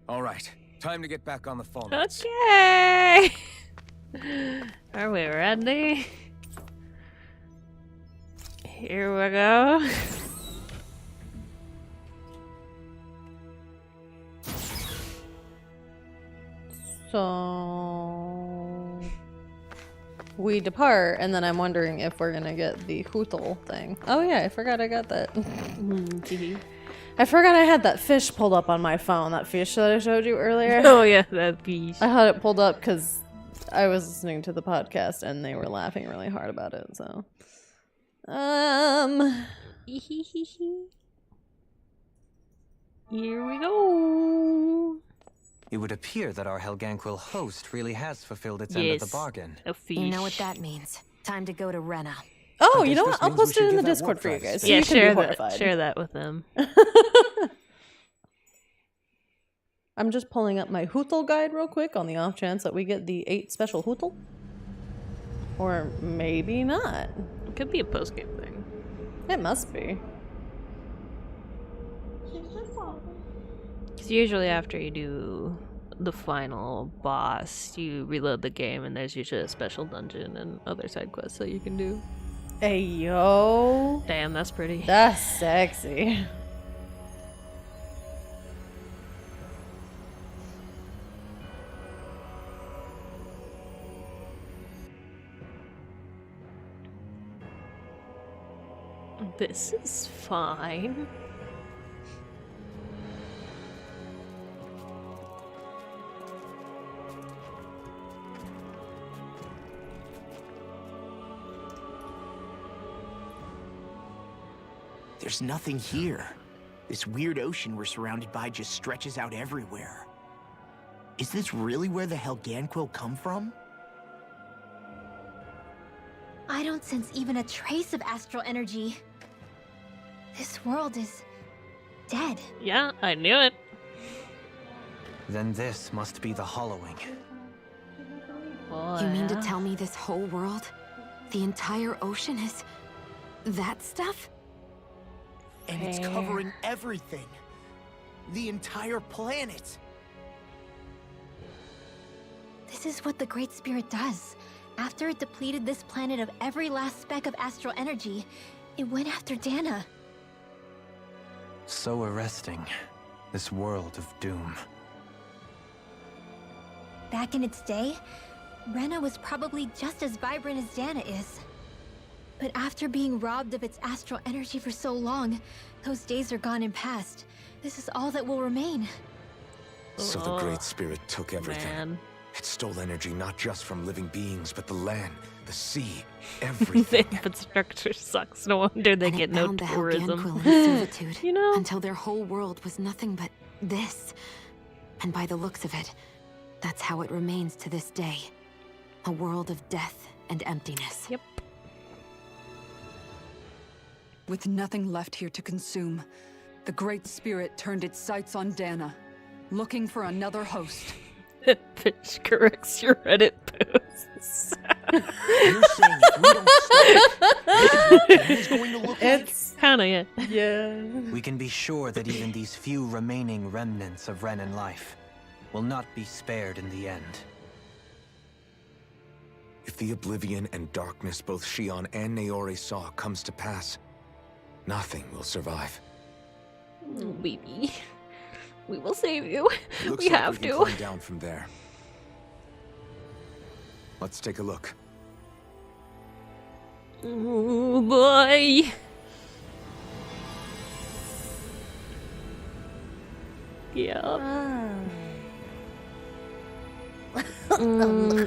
All right, time to get back on the phone. Okay. Are we ready? Here we go. So we depart, and then I'm wondering if we're gonna get the hootle thing. Oh yeah, I forgot I got that. I forgot I had that fish pulled up on my phone. That fish that I showed you earlier. Oh yeah, that fish. I had it pulled up because I was listening to the podcast and they were laughing really hard about it. So, here we go. It would appear that our Helganquil host really has fulfilled its end of the bargain. A fish. You know what that means. Time to go to Rena. Oh, you know what? I'll post it in the Discord for you guys. So Yeah, you can share be that. horrified. Share that with them. I'm just pulling up my hootle guide real quick on the off chance that we get the 8 special hootle. Or maybe not. It could be a post-game thing. It must be. Because usually after you do the final boss, you reload the game and there's usually a special dungeon and other side quests that you can do. Hey, yo. Damn, that's pretty. That's sexy. This is fine. There's nothing here. This weird ocean we're surrounded by just stretches out everywhere. Is this really where the Helganquil come from? I don't sense even a trace of astral energy. This world is dead. Yeah, I knew it. Then this must be the hollowing. You mean to tell me this whole world, the entire ocean is that stuff? And it's covering everything. The entire planet. This is what the Great Spirit does. After it depleted this planet of every last speck of astral energy, it went after Dana. So arresting. This world of doom. Back in its day, Rena was probably just as vibrant as Dana is. But after being robbed of its astral energy for so long, those days are gone and past. This is all that will remain. So the Great Spirit took everything. Man. It stole energy not just from living beings, but the land, the sea, everything. The infrastructure sucks. No wonder they get no Bound the tourism. Helganquil in servitude, You know? until their whole world was nothing but this. And by the looks of it, that's how it remains to this day. A world of death and emptiness. Yep. With nothing left here to consume, the Great Spirit turned its sights on Dana, looking for another host. Bitch corrects your Reddit posts. You're saying if we don't stop, this is what Dana's going to look It's kind of it. Yeah. We can be sure that even these few remaining remnants of Renan life will not be spared in the end. If the oblivion and darkness both Shion and Naori saw comes to pass, nothing will survive. Oh, baby. We will save you. Looks We like have we to. can climb down from there. Let's take a look. Oh boy. Yeah.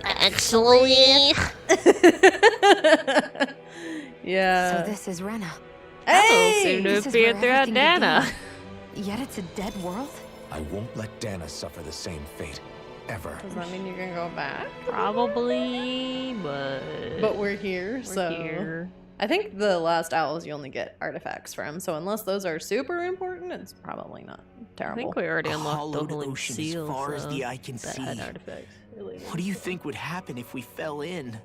Actually. Yeah. So this is Rena. Hey! Seem to This is appear where throughout everything Dana. began. Yet it's a dead world? I won't let Dana suffer the same fate, ever. Does that mean you can go back? Probably, but we're here, so here. I think the last owls you only get artifacts from, so unless those are super important, it's probably not I terrible. think we already A unlocked the hollowed holy ocean seal. as far as so the eye can that see. had artifacts. What do you think would happen if we fell in?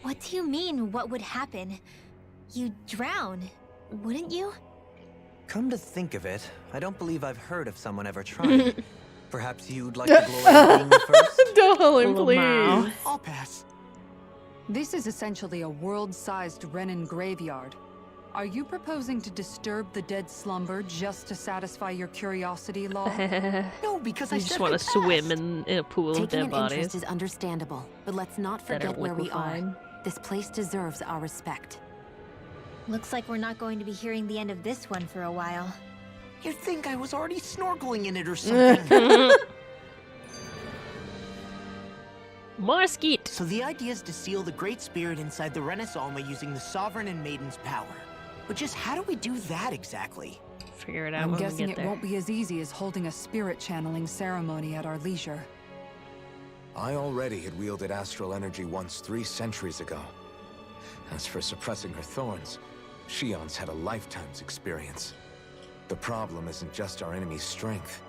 What do you mean, what would happen? You'd drown, wouldn't you? Come to think of it, I don't believe I've heard of someone ever trying. Perhaps you'd like the glory of being first? Darling, please. I'll pass. This is essentially a world-sized Renan graveyard. Are you proposing to disturb the dead slumber just to satisfy your curiosity, Law? No, because I You just want to swim in a pool of Taking dead an bodies. interest is understandable, but let's not That are forget where we are. liquefied. This place deserves our respect. Looks like we're not going to be hearing the end of this one for a while. You'd think I was already snorkeling in it or something. More skeet. So the idea is to seal the Great Spirit inside the Renaissance using the Sovereign and Maiden's power. But just how do we do that exactly? Figure it out I'm when we guessing get it there. won't be as easy as holding a spirit channeling ceremony at our leisure. I already had wielded astral energy once 3 centuries ago. As for suppressing her thorns, Shion's had a lifetime's experience. The problem isn't just our enemy's strength,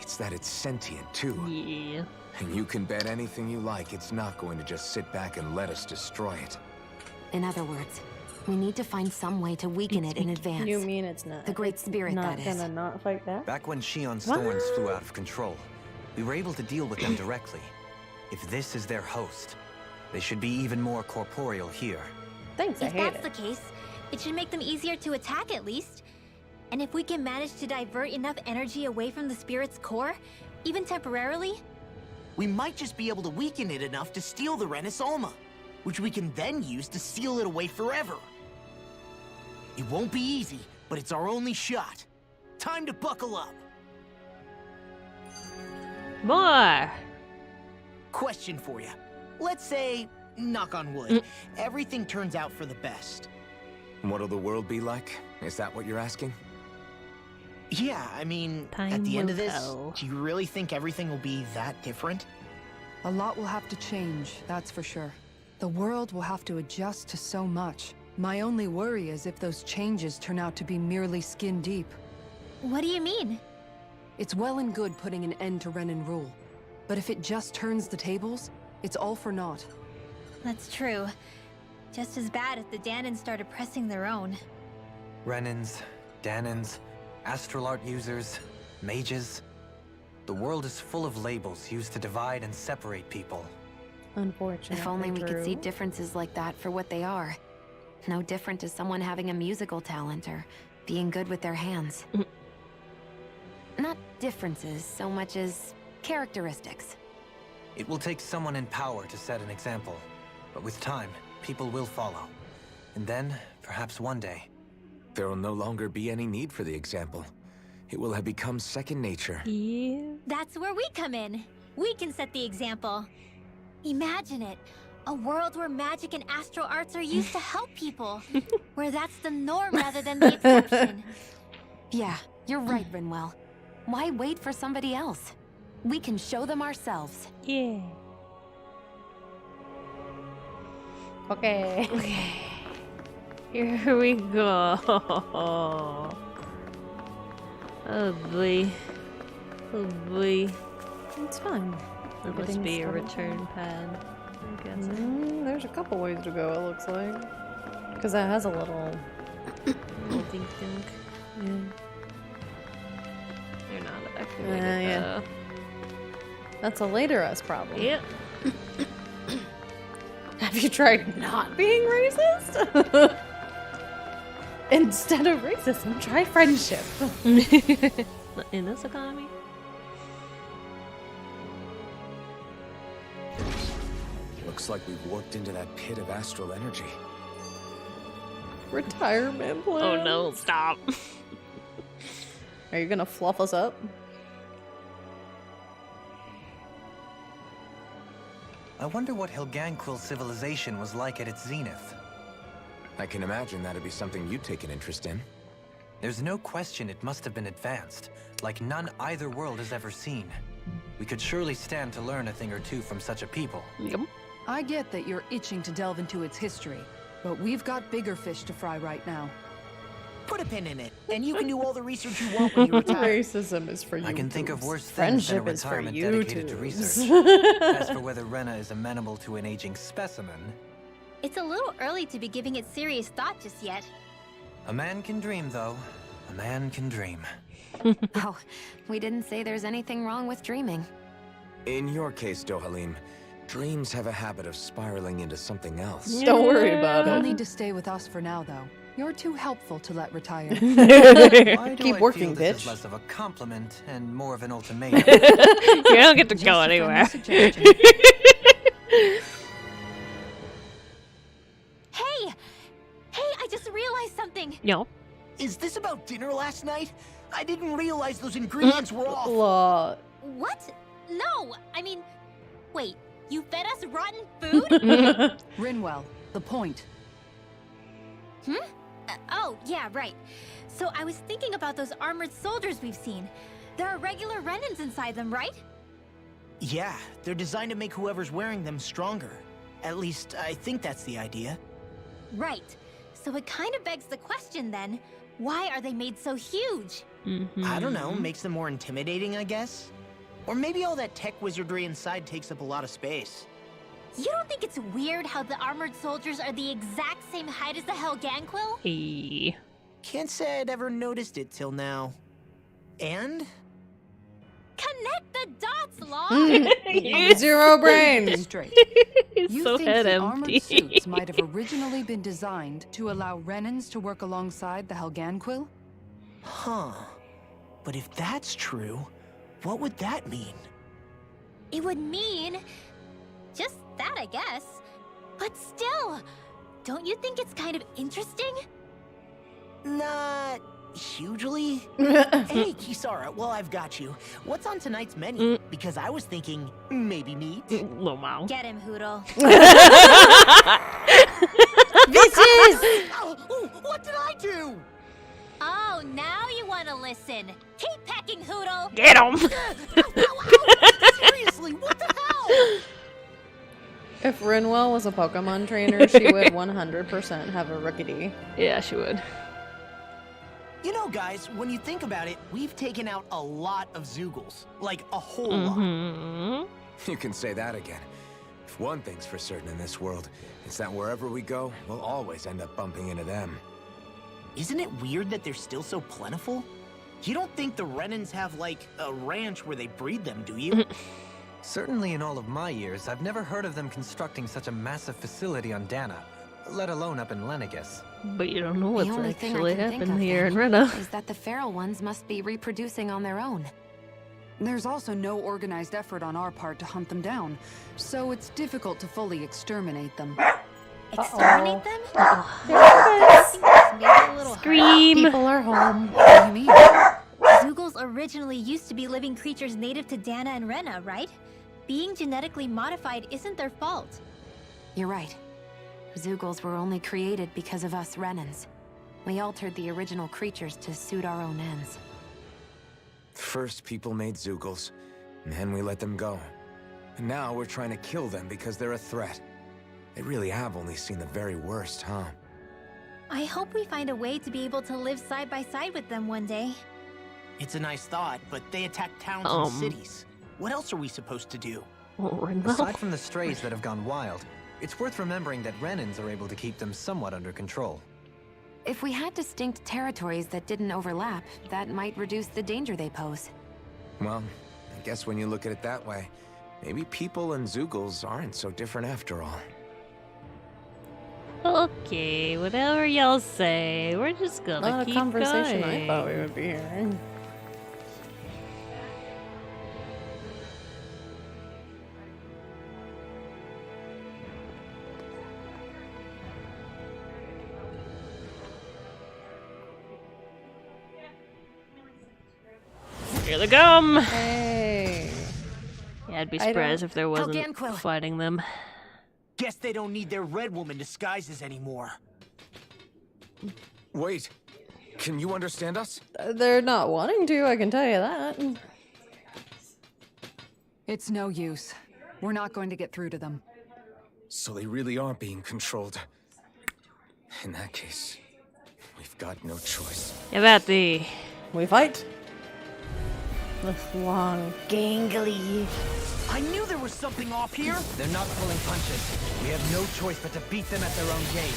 it's that it's sentient too. Yeah. And you can bet anything you like it's not going to just sit back and let us destroy it. In other words, we need to find some way to weaken it in advance. You mean it's not The Great Spirit, not that is. gonna not fight back? Back when Shion's thorns flew out of control, we were able to deal with them directly. If this is their host, they should be even more corporeal here. Thanks, I If hate that's it. the case, it should make them easier to attack at least. And if we can manage to divert enough energy away from the spirit's core, even temporarily, We might just be able to weaken it enough to steal the Renaissance, which we can then use to seal it away forever. It won't be easy, but it's our only shot. Time to buckle up. More. Question for you. Let's say, knock on wood, everything turns out for the best. What'll the world be like? Is that what you're asking? Yeah, I mean, Time at the end will of this, tell. do you really think everything will be that different? A lot will have to change, that's for sure. The world will have to adjust to so much. My only worry is if those changes turn out to be merely skin deep. what do you mean? It's well and good putting an end to Renan rule. But if it just turns the tables, it's all for naught. That's true. Just as bad if the Danans started pressing their own. Renans, Danans, astral art users, mages. The world is full of labels used to divide and separate people. Unfortunately, If only we could see true. differences like that for what they are. No different to someone having a musical talent or being good with their hands. Not differences so much as characteristics. It will take someone in power to set an example, but with time, people will follow. And then, perhaps one day, There will no longer be any need for the example. It will have become second nature. Yeah. That's where we come in. We can set the example. Imagine it. A world where magic and astral arts are used to help people. Where that's the norm rather than the exception. Yeah, you're right, Rinwell. Why wait for somebody else? We can show them ourselves. Yeah. Okay. Okay. Here we go. Oh boy. Oh boy. It's fine. There must Getting be a started. return pad. I guess. There's a couple ways to go, it looks like. Because that has a little... Little dink dink. Yeah. They're not activated Yeah. though. That's a later us problem. Yep. Have you tried not being racist? Instead of racism, try friendship. In this economy? Looks like we've warped into that pit of astral energy. Retirement plan. Oh no, stop. Are you gonna fluff us up? I wonder what Helganquil civilization was like at its zenith. I can imagine that'd be something you'd take an interest in. There's no question it must have been advanced, like none either world has ever seen. We could surely stand to learn a thing or two from such a people. Yep. I get that you're itching to delve into its history, but we've got bigger fish to fry right now. Put a pin in it, and you can do all the research you want when you retire. Racism is for you. I can think of worse things than a Friendship is for retirement you. dedicated to research. As for whether Rena is amenable to an aging specimen, It's a little early to be giving it serious thought just yet. a man can dream, though. A man can dream. Oh, we didn't say there's anything wrong with dreaming. In your case, Dohalim, dreams have a habit of spiraling into something else. Don't worry about You'll it. need to stay with us for now, though. You're too helpful to let retire. Why do Keep I working, feel this bitch. is less of a compliment and more of an ultimatum? You don't get to Just go a friendly anywhere. suggestion. Hey! Hey, I just realized something! No. Is this about dinner last night? I didn't realize those ingredients were off. Law. What? No! I mean, wait, you fed us rotten food? Rinwell, the point. Oh, yeah, right. So I was thinking about those armored soldiers we've seen. There are regular Renans inside them, right? Yeah, they're designed to make whoever's wearing them stronger. At least, I think that's the idea. Right. So it kind of begs the question then, why are they made so huge? I don't know, makes them more intimidating, I guess? Or maybe all that tech wizardry inside takes up a lot of space. You don't think it's weird how the armored soldiers are the exact same height as the Helganquil? Hey. Can't say I'd ever noticed it till now. And? Connect the dots, Law! Zero brain. Get this straight. He's You so think head the empty. armored suits might have originally been designed to allow Renans to work alongside the Helganquil? Huh. But if that's true, what would that mean? It would mean... just that, I guess. But still, don't you think it's kind of interesting? Not hugely. Hey, Kisara, well, I've got you. What's on tonight's menu? Because I was thinking maybe meat. Low mouth. Get him, Hoodle. Bitches! Oh, what did I do? Oh, now you want to listen. Keep pecking, Hoodle. Get him. Seriously, what the hell? If Rinwell was a Pokemon trainer, she would 100% have a Rookidee. Yeah, she would. You know, guys, when you think about it, we've taken out a lot of Zoogles. Like, a whole lot. You can say that again. If one thing's for certain in this world, it's that wherever we go, we'll always end up bumping into them. Isn't it weird that they're still so plentiful? You don't think the Renans have, like, a ranch where they breed them, do you? Certainly in all of my years, I've never heard of them constructing such a massive facility on Dana, let alone up in Lenegus. But you don't know what's the only thing I actually can think happened of here in then Rena. is that the feral ones must be reproducing on their own. There's also no organized effort on our part to hunt them down, so it's difficult to fully exterminate them. Exterminate them? Scream! People are home. What do you mean? Zoogles originally used to be living creatures native to Dana and Rena, right? Being genetically modified isn't their fault. You're right. Zoogles were only created because of us Renans. We altered the original creatures to suit our own ends. First, people made Zoogles, and then we let them go. And now we're trying to kill them because they're a threat. They really have only seen the very worst, huh? I hope we find a way to be able to live side by side with them one day. It's a nice thought, but they attack towns and cities. What else are we supposed to do? Aside from the strays that have gone wild, it's worth remembering that Renans are able to keep them somewhat under control. If we had distinct territories that didn't overlap, that might reduce the danger they pose. Well, I guess when you look at it that way, maybe people and Zeugles aren't so different after all. Okay, whatever y'all say, we're just gonna Not keep a conversation going. I thought we would be hearing. Here they come! Hey. Yeah, I'd be surprised if there wasn't Elganquil. fighting them. Guess they don't need their Red Woman disguises anymore. Wait, can you understand us? They're not wanting to, I can tell you that. It's no use. We're not going to get through to them. So they really are being controlled. In that case, we've got no choice. About the... We fight. This long, gangly. I knew there was something off here. They're not pulling punches. We have no choice but to beat them at their own game.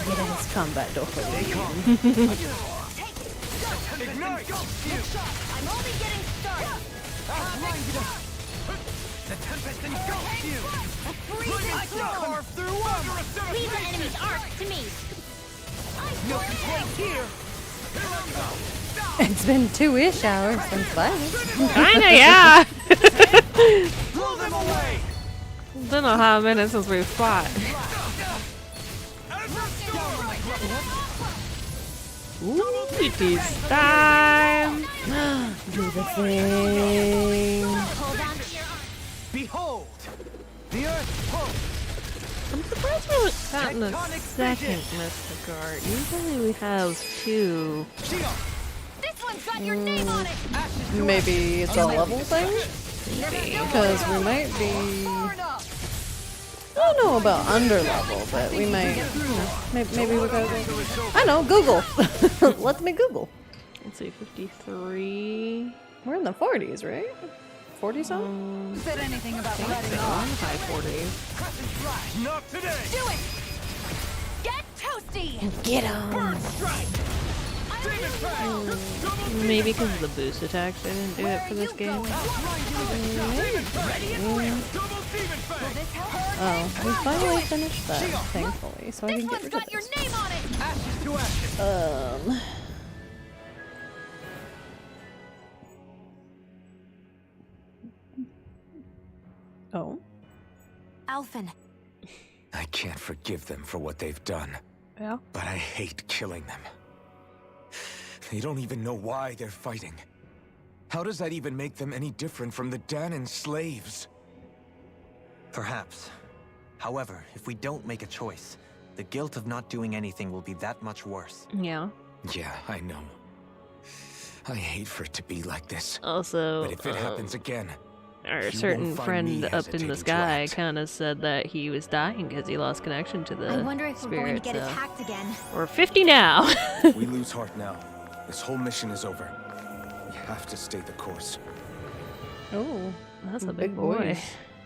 Get in this combat door. They come. Ignite! I'm only getting started. The Tempest engulfs you! I can carve through them! Leave the enemy's arc to me. No complaints here! It's been 2-ish hours since violence. Kinda, yeah! Blow them away! It's been a hot minute since we fought. Ooh, it is time! Do the thing. Behold! The Earth pulse! I'm surprised we haven't gotten a second Mystic Art. Usually we have 2. This one's got your name on it. Maybe it's a level thing? Maybe. Because we might be... I don't know about under level, but we might, you know, maybe we'll go. I know, Google. Let me Google. Let's see, 53. We're in the 40s, right? 40 something? Said anything about letting So, off? high 40s. Not today! Do it. Get toasty. Get him. Bird strike! Maybe because of the boost attacks, they didn't do it for this game. Oh, we finally finished that, thankfully, so I can get rid of Your this. name on it. Ashes to ashes! Oh? Alphen. I can't forgive them for what they've done. Yeah? But I hate killing them. They don't even know why they're fighting. How does that even make them any different from the Danan slaves? Perhaps. However, if we don't make a choice, the guilt of not doing anything will be that much worse. Yeah. Yeah, I know. I hate for it to be like this. Also, But if it happens again, our you certain won't find friend me up in the hesitating to sky act. kind of said that he was dying because he lost connection to the I wonder if we're going to spirit, get so- attacked again. We're 50 now. We lose heart now. This whole mission is over. We have to stay the course. Oh, that's a big boy.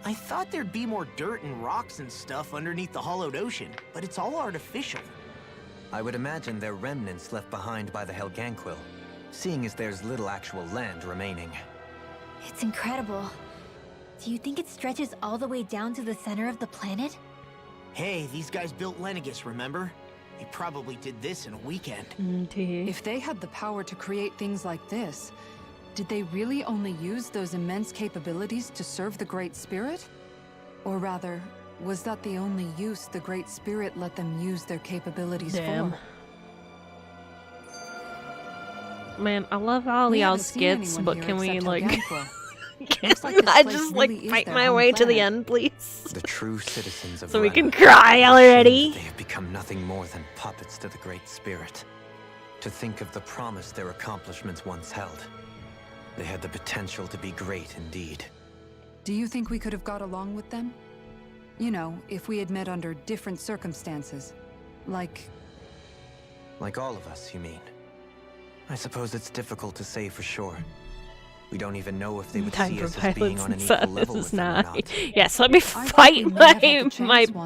I thought there'd be more dirt and rocks and stuff underneath the hollowed ocean, but it's all artificial. I would imagine they're remnants left behind by the Helganquil, seeing as there's little actual land remaining. It's incredible. Do you think it stretches all the way down to the center of the planet? Hey, these guys built Lenegus, remember? They probably did this in a weekend. If they had the power to create things like this, did they really only use those immense capabilities to serve the Great Spirit? Or rather, was that the only use the Great Spirit let them use their capabilities Damn. for? Man, I love all We y'all haven't seen skits, anyone but here can we except like... Helganquil. Can Looks like this I place just really like is fight their my home way to the planet. end, please? The true citizens of So we Ren can cry already. They have become nothing more than puppets to the Great Spirit. To think of the promise their accomplishments once held. They had the potential to be great indeed. Do you think we could have got along with them? You know, if we had met under different circumstances. Like all of us, you mean? I suppose it's difficult to say for sure. We don't even know if they would Time see for us as being violence on an and equal sadness level is with them or nigh. not. Yes, let me fight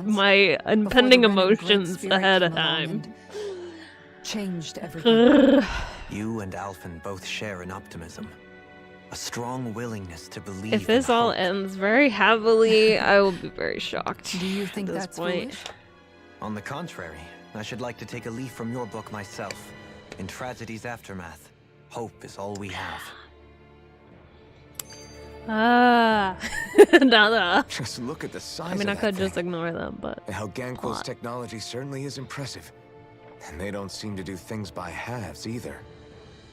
my impending emotions ahead of time. Changed everything. You and Alphen both share an optimism. A strong willingness to believe If this in all hope. ends very heavily, I will be very shocked. Do you think at this that's point. foolish? On the contrary, I should like to take a leaf from your book myself. In tragedy's aftermath, hope is all we have. Nada. Just look at the size I mean, I of that could thing. just ignore them, but Helganquil's technology certainly is impressive. And they don't seem to do things by halves either.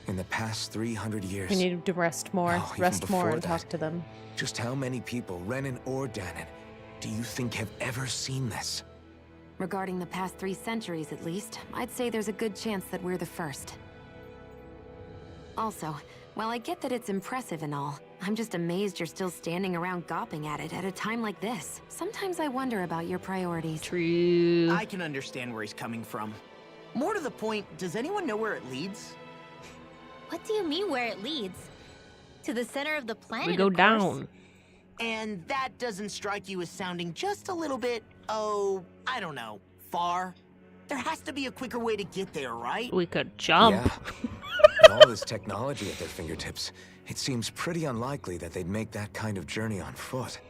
In the past 300 years... We need to rest more. Oh, even Rest more before and that. talk to them. Just how many people, Renan or Danon, do you think have ever seen this? Regarding the past 3 centuries at least, I'd say there's a good chance that we're the first. Also, while I get that it's impressive and all, I'm just amazed you're still standing around gawping at it at a time like this. Sometimes I wonder about your priorities. True. I can understand where he's coming from. More to the point, does anyone know where it leads? What do you mean where it leads? To the center of the planet, we go of course. down. And that doesn't strike you as sounding just a little bit, oh, I don't know, far? There has to be a quicker way to get there, right? We could jump. Yeah. With all this technology at their fingertips, it seems pretty unlikely that they'd make that kind of journey on foot.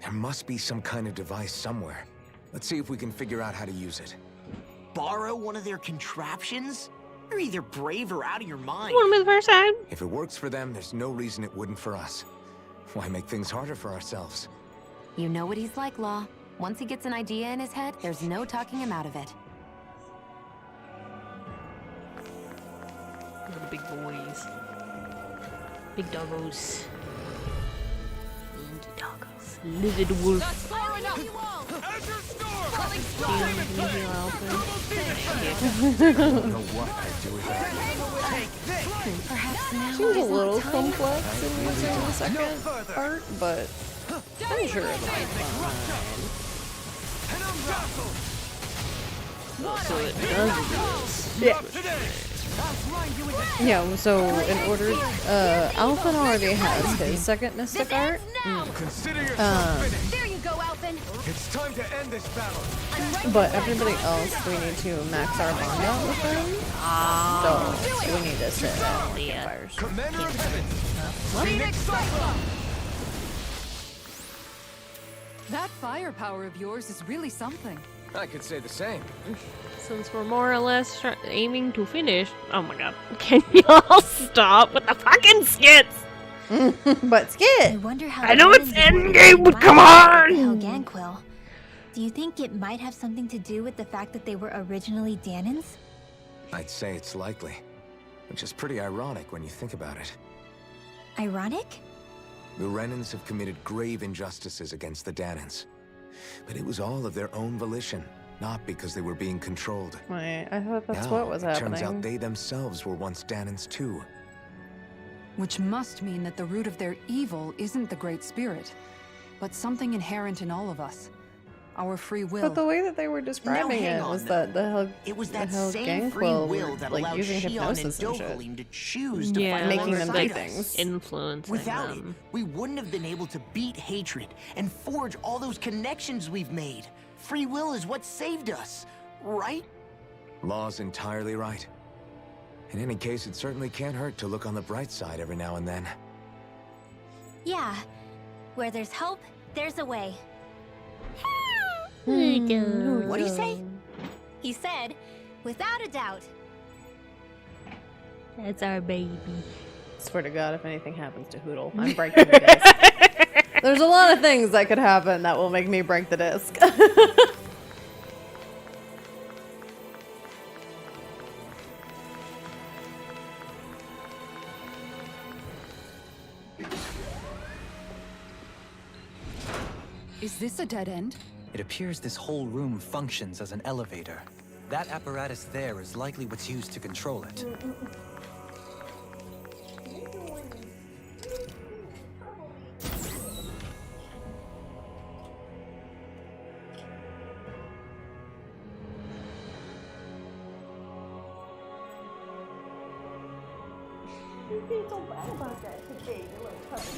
There must be some kind of device somewhere. Let's see if we can figure out how to use it. Borrow one of their contraptions? You're either brave or out of your mind. Want me the first time? If it works for them, there's no reason it wouldn't for us. Why make things harder for ourselves? You know what he's like, Law. Once he gets an idea in his head, there's no talking him out of it. The big boys. Big doggos. Big doggos. Livid wolf. Seems a little complex in using the second part, but I'm sure it'll be fine. So it does this. Yeah. Yeah, so in order, Alphen already has his second mystic art. Consider yourself finished. There you go, Alphen. It's time to end this battle. But everybody else, we need to max our bond out with them. So we need to sit at campfires. Commander of Heaven. Phoenix Cyclops. That firepower of yours is really something. I could say the same. Since we're more or less aiming to finish. Oh my god. Can y'all stop with the fucking skits? But skit! I wonder how I know it's Danon's endgame, but might come have on! Helganquil. Do you think it might have something to do with the fact that they were originally Danons? I'd say it's likely. Which is pretty ironic when you think about it. Ironic? The Renans have committed grave injustices against the Danons. But it was all of their own volition, not because they were being controlled. Wait, I thought that's Now, what was it happening. turns out they themselves were once Danons too. Which must mean that the root of their evil isn't the Great Spirit, but something inherent in all of us. Our free will. But the way that they were describing hang it on, was though. that It was the that same free Helganquil will were, that like allowed using Shion and hypnosis and shit. Dokalim to choose to Yeah, fight making them alongside do us. things. Influencing Without them. it, we wouldn't have been able to beat hatred and forge all those connections we've made. Free will is what saved us, right? Law's entirely right. In any case, it certainly can't hurt to look on the bright side every now and then. Yeah. Where there's hope, there's a way. What'd he say? He said, without a doubt. That's our baby. Swear to God, if anything happens to Hootle, I'm breaking the disc. There's a lot of things that could happen that will make me break the disc. Is this a dead end? It appears this whole room functions as an elevator. That apparatus there is likely what's used to control it.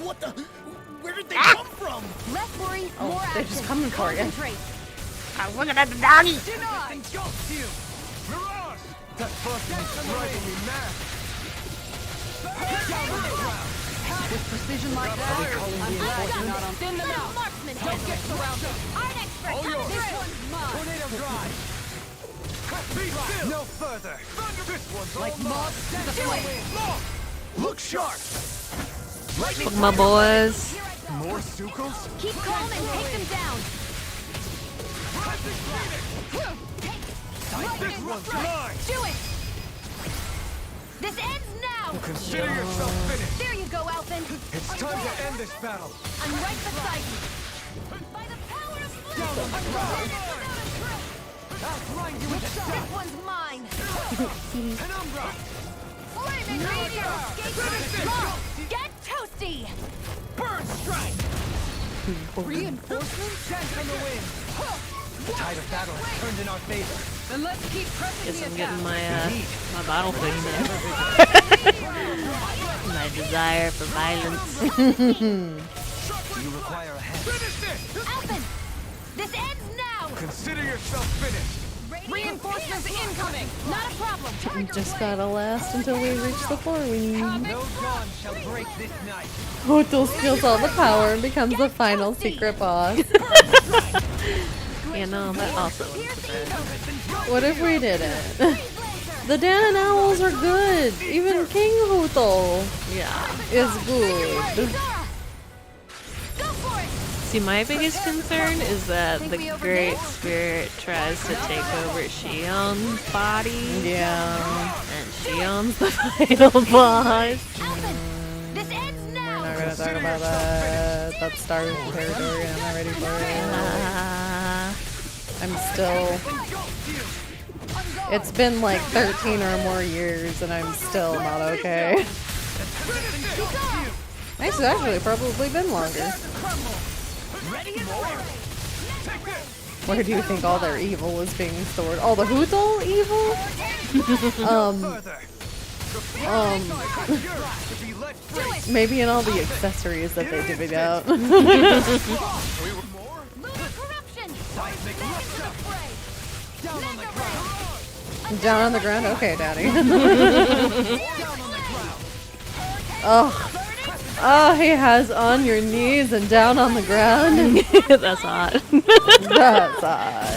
What the? Where did they come from? Less worry, Oh, more they're action. just coming for you. Concentrate. I'm looking at the doggy. Engulfs you! Mirage! That person is driving me mad! Down on the ground! With precision like that, I'm glad you're not on. Thin them out. Marksman, don't get surrounded. Art expert, All yours. this one's mine. Tornado drive! Be still! No further! This one's Like all mine! moths to the flame. Look sharp! Look, my boys. More Sukos? Keep calm and take them down. This one's mine! Do it. This ends now. Consider yourself finished! There you go, Alpin. It's time to end this battle! I'm right beside you. By the power of Down on the ground! flame. I'll grind you into dust! This one's mine. Penumbra! Flaming meteor. Escape. Laurel, get toasty. Burn strike! Reinforcements? Dance on the wind! The tide of battle has turned in our favor. Then let's keep pressing Guess the I'm attack. getting my battle fix in. My desire for violence. You require a hand. Alpin, this ends now. Consider yourself finished. Reinforcements incoming. Not a problem. Target Just gotta last until we reach the floor we need. No dawn shall break this night. Hotel steals all the power and becomes the final secret boss. You know, that also wouldn't surprise me. What if we didn't? The Dan and Owls are good. Even King Hotel is good. See, my biggest concern is that the Great Spirit tries to take over Shion's body. Yeah. And Shion's the final boss. This ends now. We're not gonna talk about that. That's Star Wars territory. I'm not ready for it. I'm still... It's been like 13 or more years and I'm still not okay. It's actually probably been longer. Where do you think all their evil is being stored? All the Hootle evil? Maybe in all the accessories that they divvied out. Down on the ground? Okay, Daddy. Oh, he has on your knees and down on the ground. That's hot. That's hot.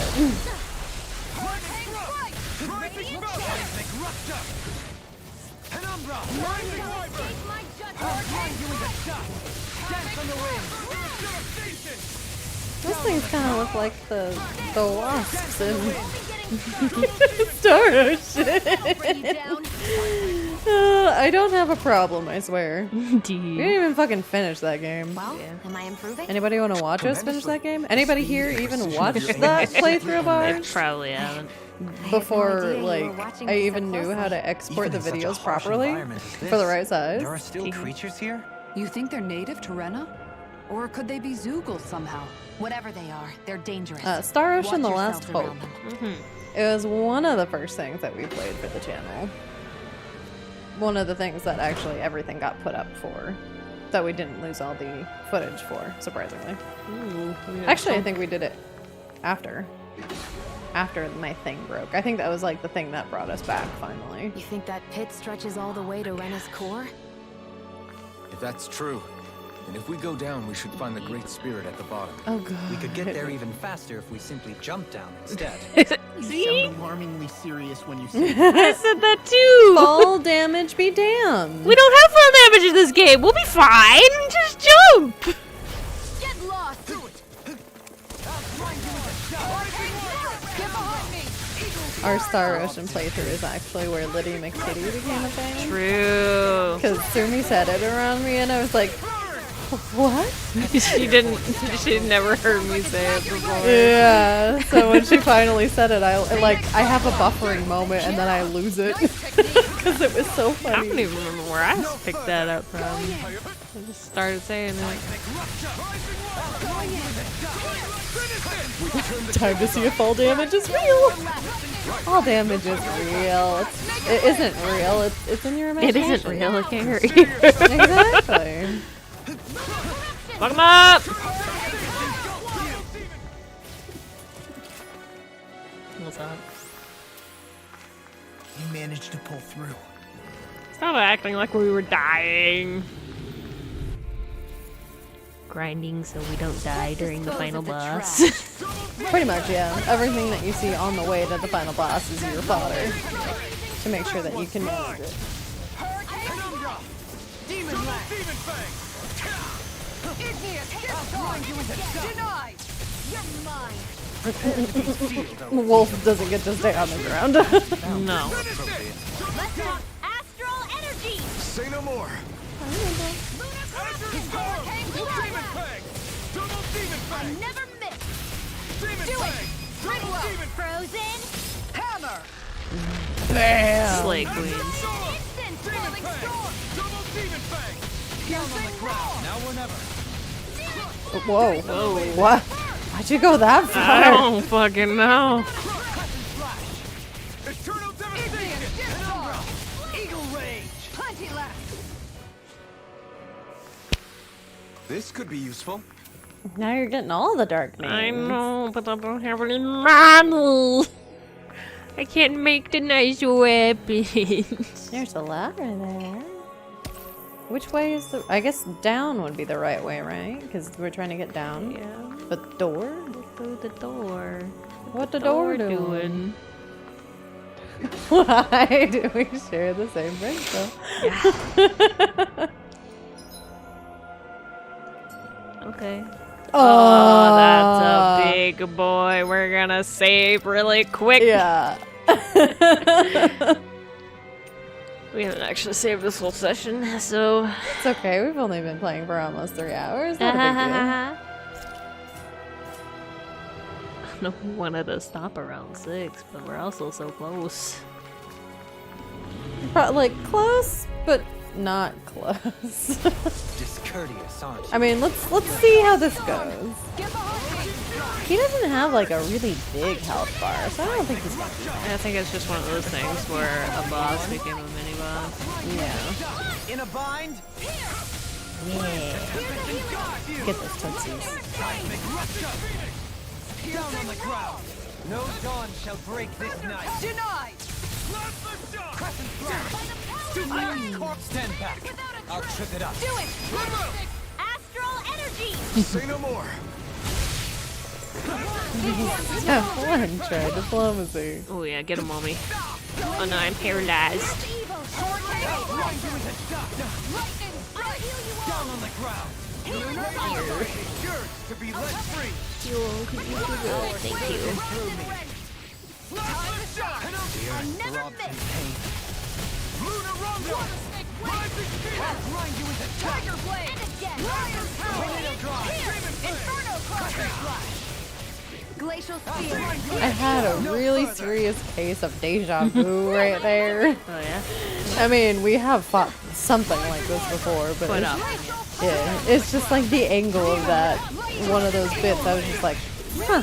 Those things kind of look like the wasps in Star Ocean. I don't have a problem, I swear. We didn't even fucking finish that game. Well, am I improving? Anybody want to watch us finish that game? Anybody here even watched that playthrough of I ours? probably haven't. Before, like, I even knew how to export the videos properly for the right size. There are still creatures here? You think they're native to Rena? Or could they be Zoogle somehow? Whatever they are, they're dangerous. Star Ocean: The Last Watch Hope. yourselves around them. It was one of the first things that we played for the channel. One of the things that actually everything got put up for. That we didn't lose all the footage for, surprisingly. Actually, I think we did it after. After my thing broke. I think that was like the thing that brought us back, finally. You think that pit stretches all the way to Rena's core? If that's true, then if we go down, we should find the Great Spirit at the bottom. Oh god. We could get there even faster if we simply jump down instead. You sound alarmingly serious when you say I said that too! Fall damage be damned. We don't have fall damage in this game! We'll be fine! Just jump! Get lost. Do it. Get behind me. Our Star Ocean playthrough is actually where Liddy McKitty became a thing. True. Because Sumi said it around me and I was like, what? She never heard me say it before. Yeah, so when she finally said it, I have a buffering moment and then I lose it. Because it was so funny. I don't even remember where I picked that up from. I just started saying it. Time to see if fall damage is real. All damage is real. It isn't real. It's in your imagination. It isn't real. It can't hurt you. Exactly. Fuck him up! What's up? You managed to pull through. Stop acting like we were dying. Grinding so we don't die during the final boss. Pretty much, yeah. Everything that you see on the way to the final boss is your fodder to make sure that you can manage it. Wolf doesn't get to stay on the ground. No. Let's talk astral energy. Say no more. I never miss. Do it. Frozen hammer. Bam. Slay queens. Instant falling storm. Down on the ground. Now or never. Whoa. Whoa. What? Why'd you go that far? I don't fucking know. Eternal devastation. Eagle rage. Plenty left. This could be useful. Now you're getting all the dark names. I know, but I don't have any money. I can't make the nice weapons. There's a ladder there. Which way is the... I guess down would be the right way, right? Because we're trying to get down. Yeah. But door? Through the door. What the door doing? Why do we share the same brain cell? Yeah. Okay. Oh, that's a big boy. We're gonna save really quick. Yeah. We haven't actually saved this whole session, so... It's okay, we've only been playing for almost 3 hours. Not a big deal. No, we wanted to stop around 6, but we're also so close. Like, close, but not close. Discourteous, aren't you? I mean, let's see how this goes. He doesn't have like a really big health bar, so I don't think he's gonna be bad. I think it's just one of those things where a boss became a mini boss. Yeah. In a bind. Yeah. Get those tootsies. Down on the ground. No dawn shall break this night. Denied. Crescent flash. Stand back. I'll trip it up. Do it. Astral energy. Say no more. One try diplomacy. Oh yeah, get him, mommy. Oh no, I'm paralyzed. Down on the ground. Yours to be let free. Thank you. I never miss. Tiger blade. And again. Liar's power. Inferno cross. Glacial spear. I had a really serious case of deja vu right there. Oh yeah? I mean, we have fought something like this before, but What up? yeah, it's just like the angle of that one of those bits. I was just like, huh.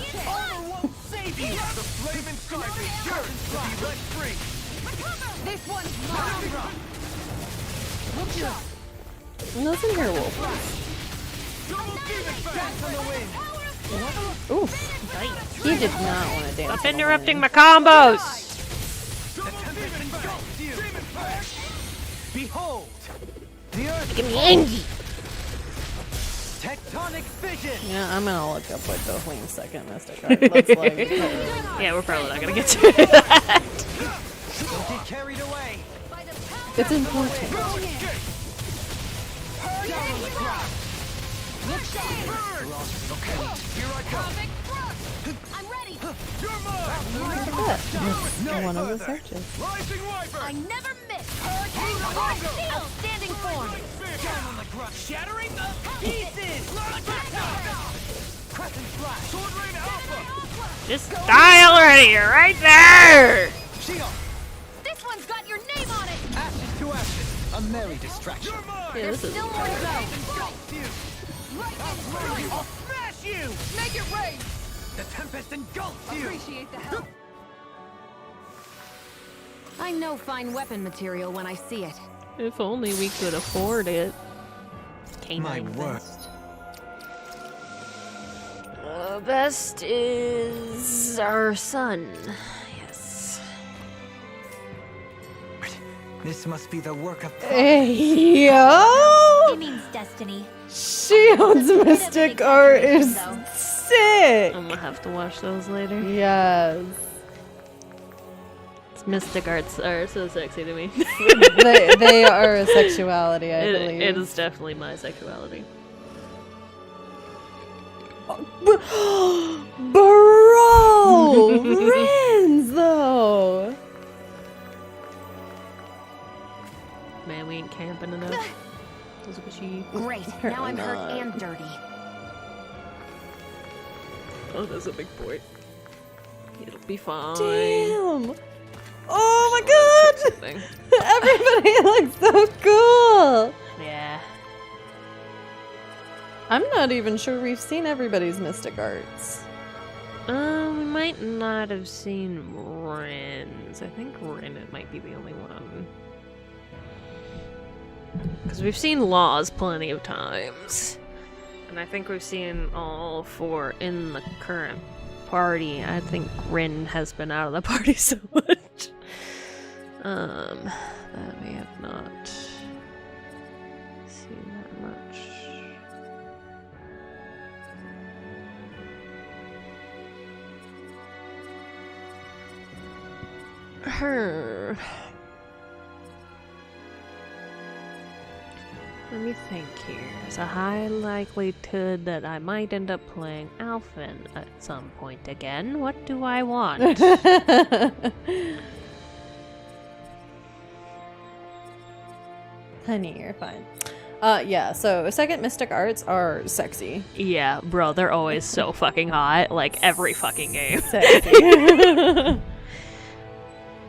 This one's mine. Listen here, Wolf. Oof. He did not want to dance. Stop interrupting my combos! Behold, the earth. Give me angry! Tectonic fission. Yeah, I'm gonna look up like the whole second Mystic card. That's like, yeah, we're probably not gonna get to that. Don't get carried away. it's important. Down on the ground. Okay, here I go. I'm ready. You're mine. Look at that. One of the searches. I never miss. Outstanding form. Down on the ground. Shattering the pieces. Crescent flash. Sword rain alpha. Just die already, you're right there! Shield. This one's got your name on it. Ashes to ashes. A merry distraction. Yeah, this is Still more to go. I'll smash you. Make it rain. The tempest engulfs you. Appreciate the help. I know fine weapon material when I see it. If only we could afford it. My word. Best is our son. Yes. This must be the work of Hey, yo! It means destiny. Shield's mystic art is sick! I'm gonna have to watch those later. Yes. Mystic arts are so sexy to me. they are a sexuality, I believe. It is definitely my sexuality. Bro! Rins, though! Man, we ain't camping enough. Great, now I'm hurt and dirty. Oh, that's a big boy. It'll be fine. Damn! Oh my god! Everybody looks so cool! Yeah. I'm not even sure we've seen everybody's mystic arts. We might not have seen Ren's. I think Ren might be the only one. Because we've seen Laws plenty of times. And I think we've seen all 4 in the current party. I think Ren has been out of the party so much. That we have not seen that much. Her. Let me think here. There's a high likelihood that I might end up playing Alphen at some point again. What do I want? Honey, you're fine. Yeah, so second mystic arts are sexy. Yeah, bro, they're always so fucking hot. Like, every fucking game. Sexy.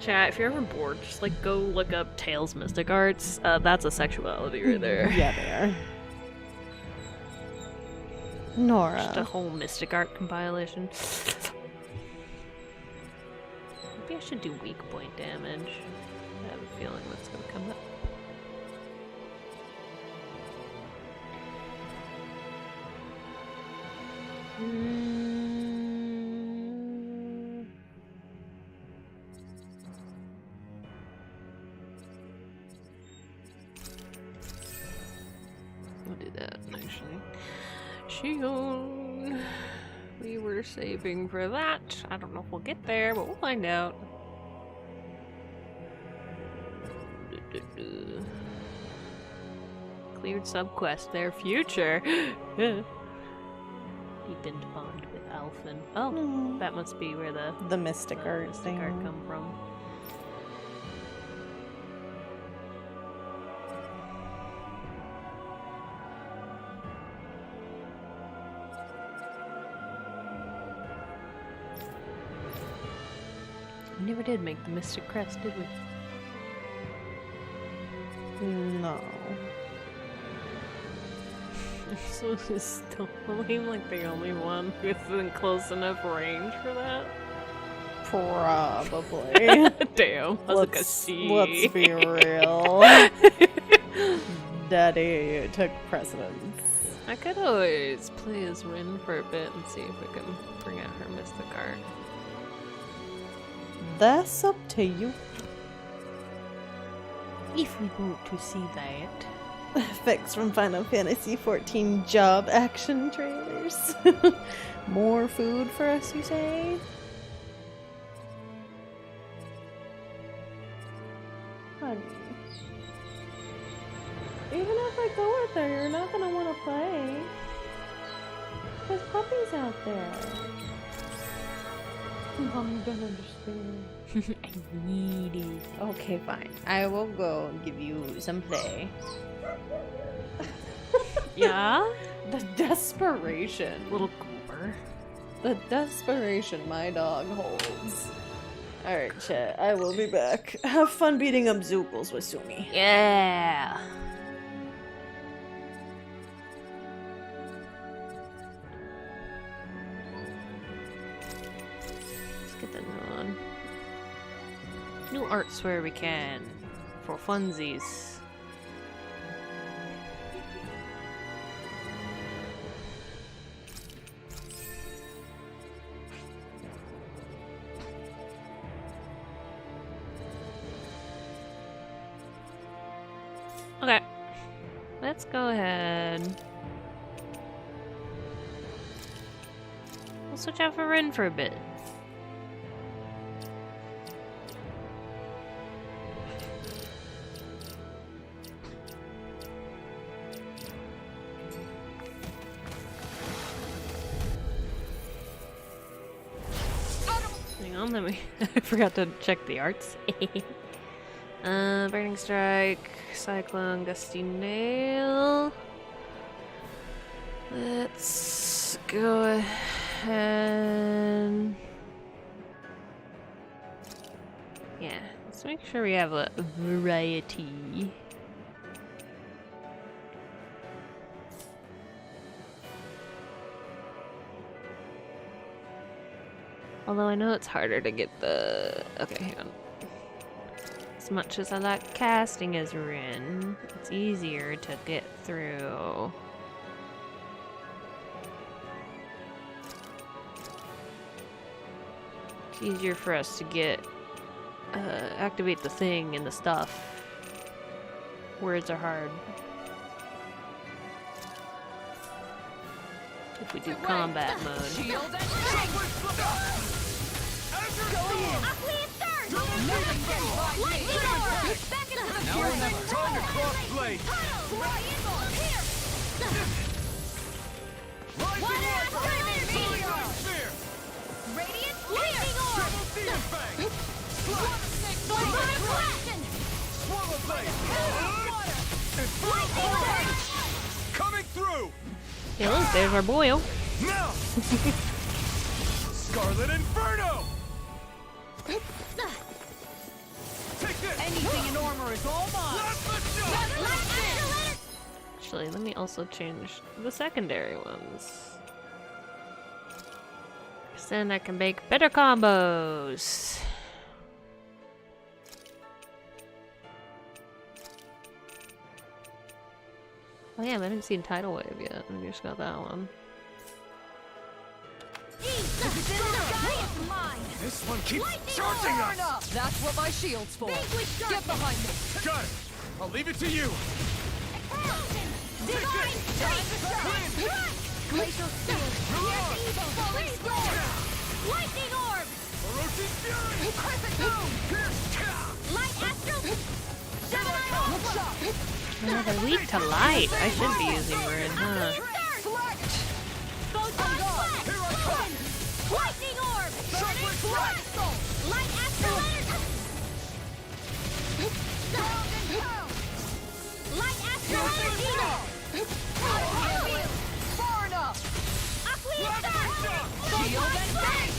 Chat, if you're ever bored, just, like, go look up Tails Mystic Arts. That's a sexuality right there. Yeah, they are. Nora. Just a whole Mystic Art compilation. Maybe I should do weak point damage. I have a feeling that's gonna come up. We'll do that, actually. Shion! We were saving for that. I don't know if we'll get there, but we'll find out. Cleared subquest, their future. Deepened bond with Alphen. Oh, that must be where the mystic art come from. We never did make the Mystic Crest, did we? No. So is Stoneblade like the only one who's in close enough range for that? Probably. Damn. I was like, Let's be real. Daddy took precedence. I could always play as Rin for a bit and see if we can bring out her Mystic Art. That's up to you. If we want to see that. Effects from Final Fantasy XIV job action trailers. More food for us, you say? Honey. Even if I go out there, you're not gonna want to play. There's puppies out there. I'm gonna understand. I need it. Okay, fine. I will go give you some play. Yeah? The desperation. Little goober. The desperation my dog holds. Alright, chat. I will be back. Have fun beating up Zookles with Sumi. Yeah. Let's get that on. New arts where we can. For funsies. Okay. Let's go ahead. We'll switch out for Rin for a bit. Hang on, let me. I forgot to check the arts. Burning Strike, Cyclone, Gusty Nail. Let's go ahead. Yeah, let's make sure we have a variety. Although I know it's harder to get the... Okay, hang on. As much as I like casting as Rin, it's easier to get through. It's easier for us to get, activate the thing and the stuff. Words are hard. If we do combat mode. Now or never. Time to cross blade. Radiant lightning orb. Swallow blade. Coming through. Yeah, look, there's our boil. Now. Scarlet Inferno. Anything in armor is all mine. Actually, let me also change the secondary ones. 'Cause then I can make better combos. Oh yeah, I haven't seen Tidal Wave yet. I just got that one. This one keeps charging us. That's what my shield's for. Get behind me. Got it. I'll leave it to you. Divine Glacial Steel. Falling Storm. Lightning Orb. Orochi's Fury. Crescent Moon. Light Astral. Gemini Ultra. Oh, they're weak to light. I should be using Rin, huh? Lightning Orb. Burning Blast. Light Astral Energy. Light Astral Energy. Far enough. Shield and bang.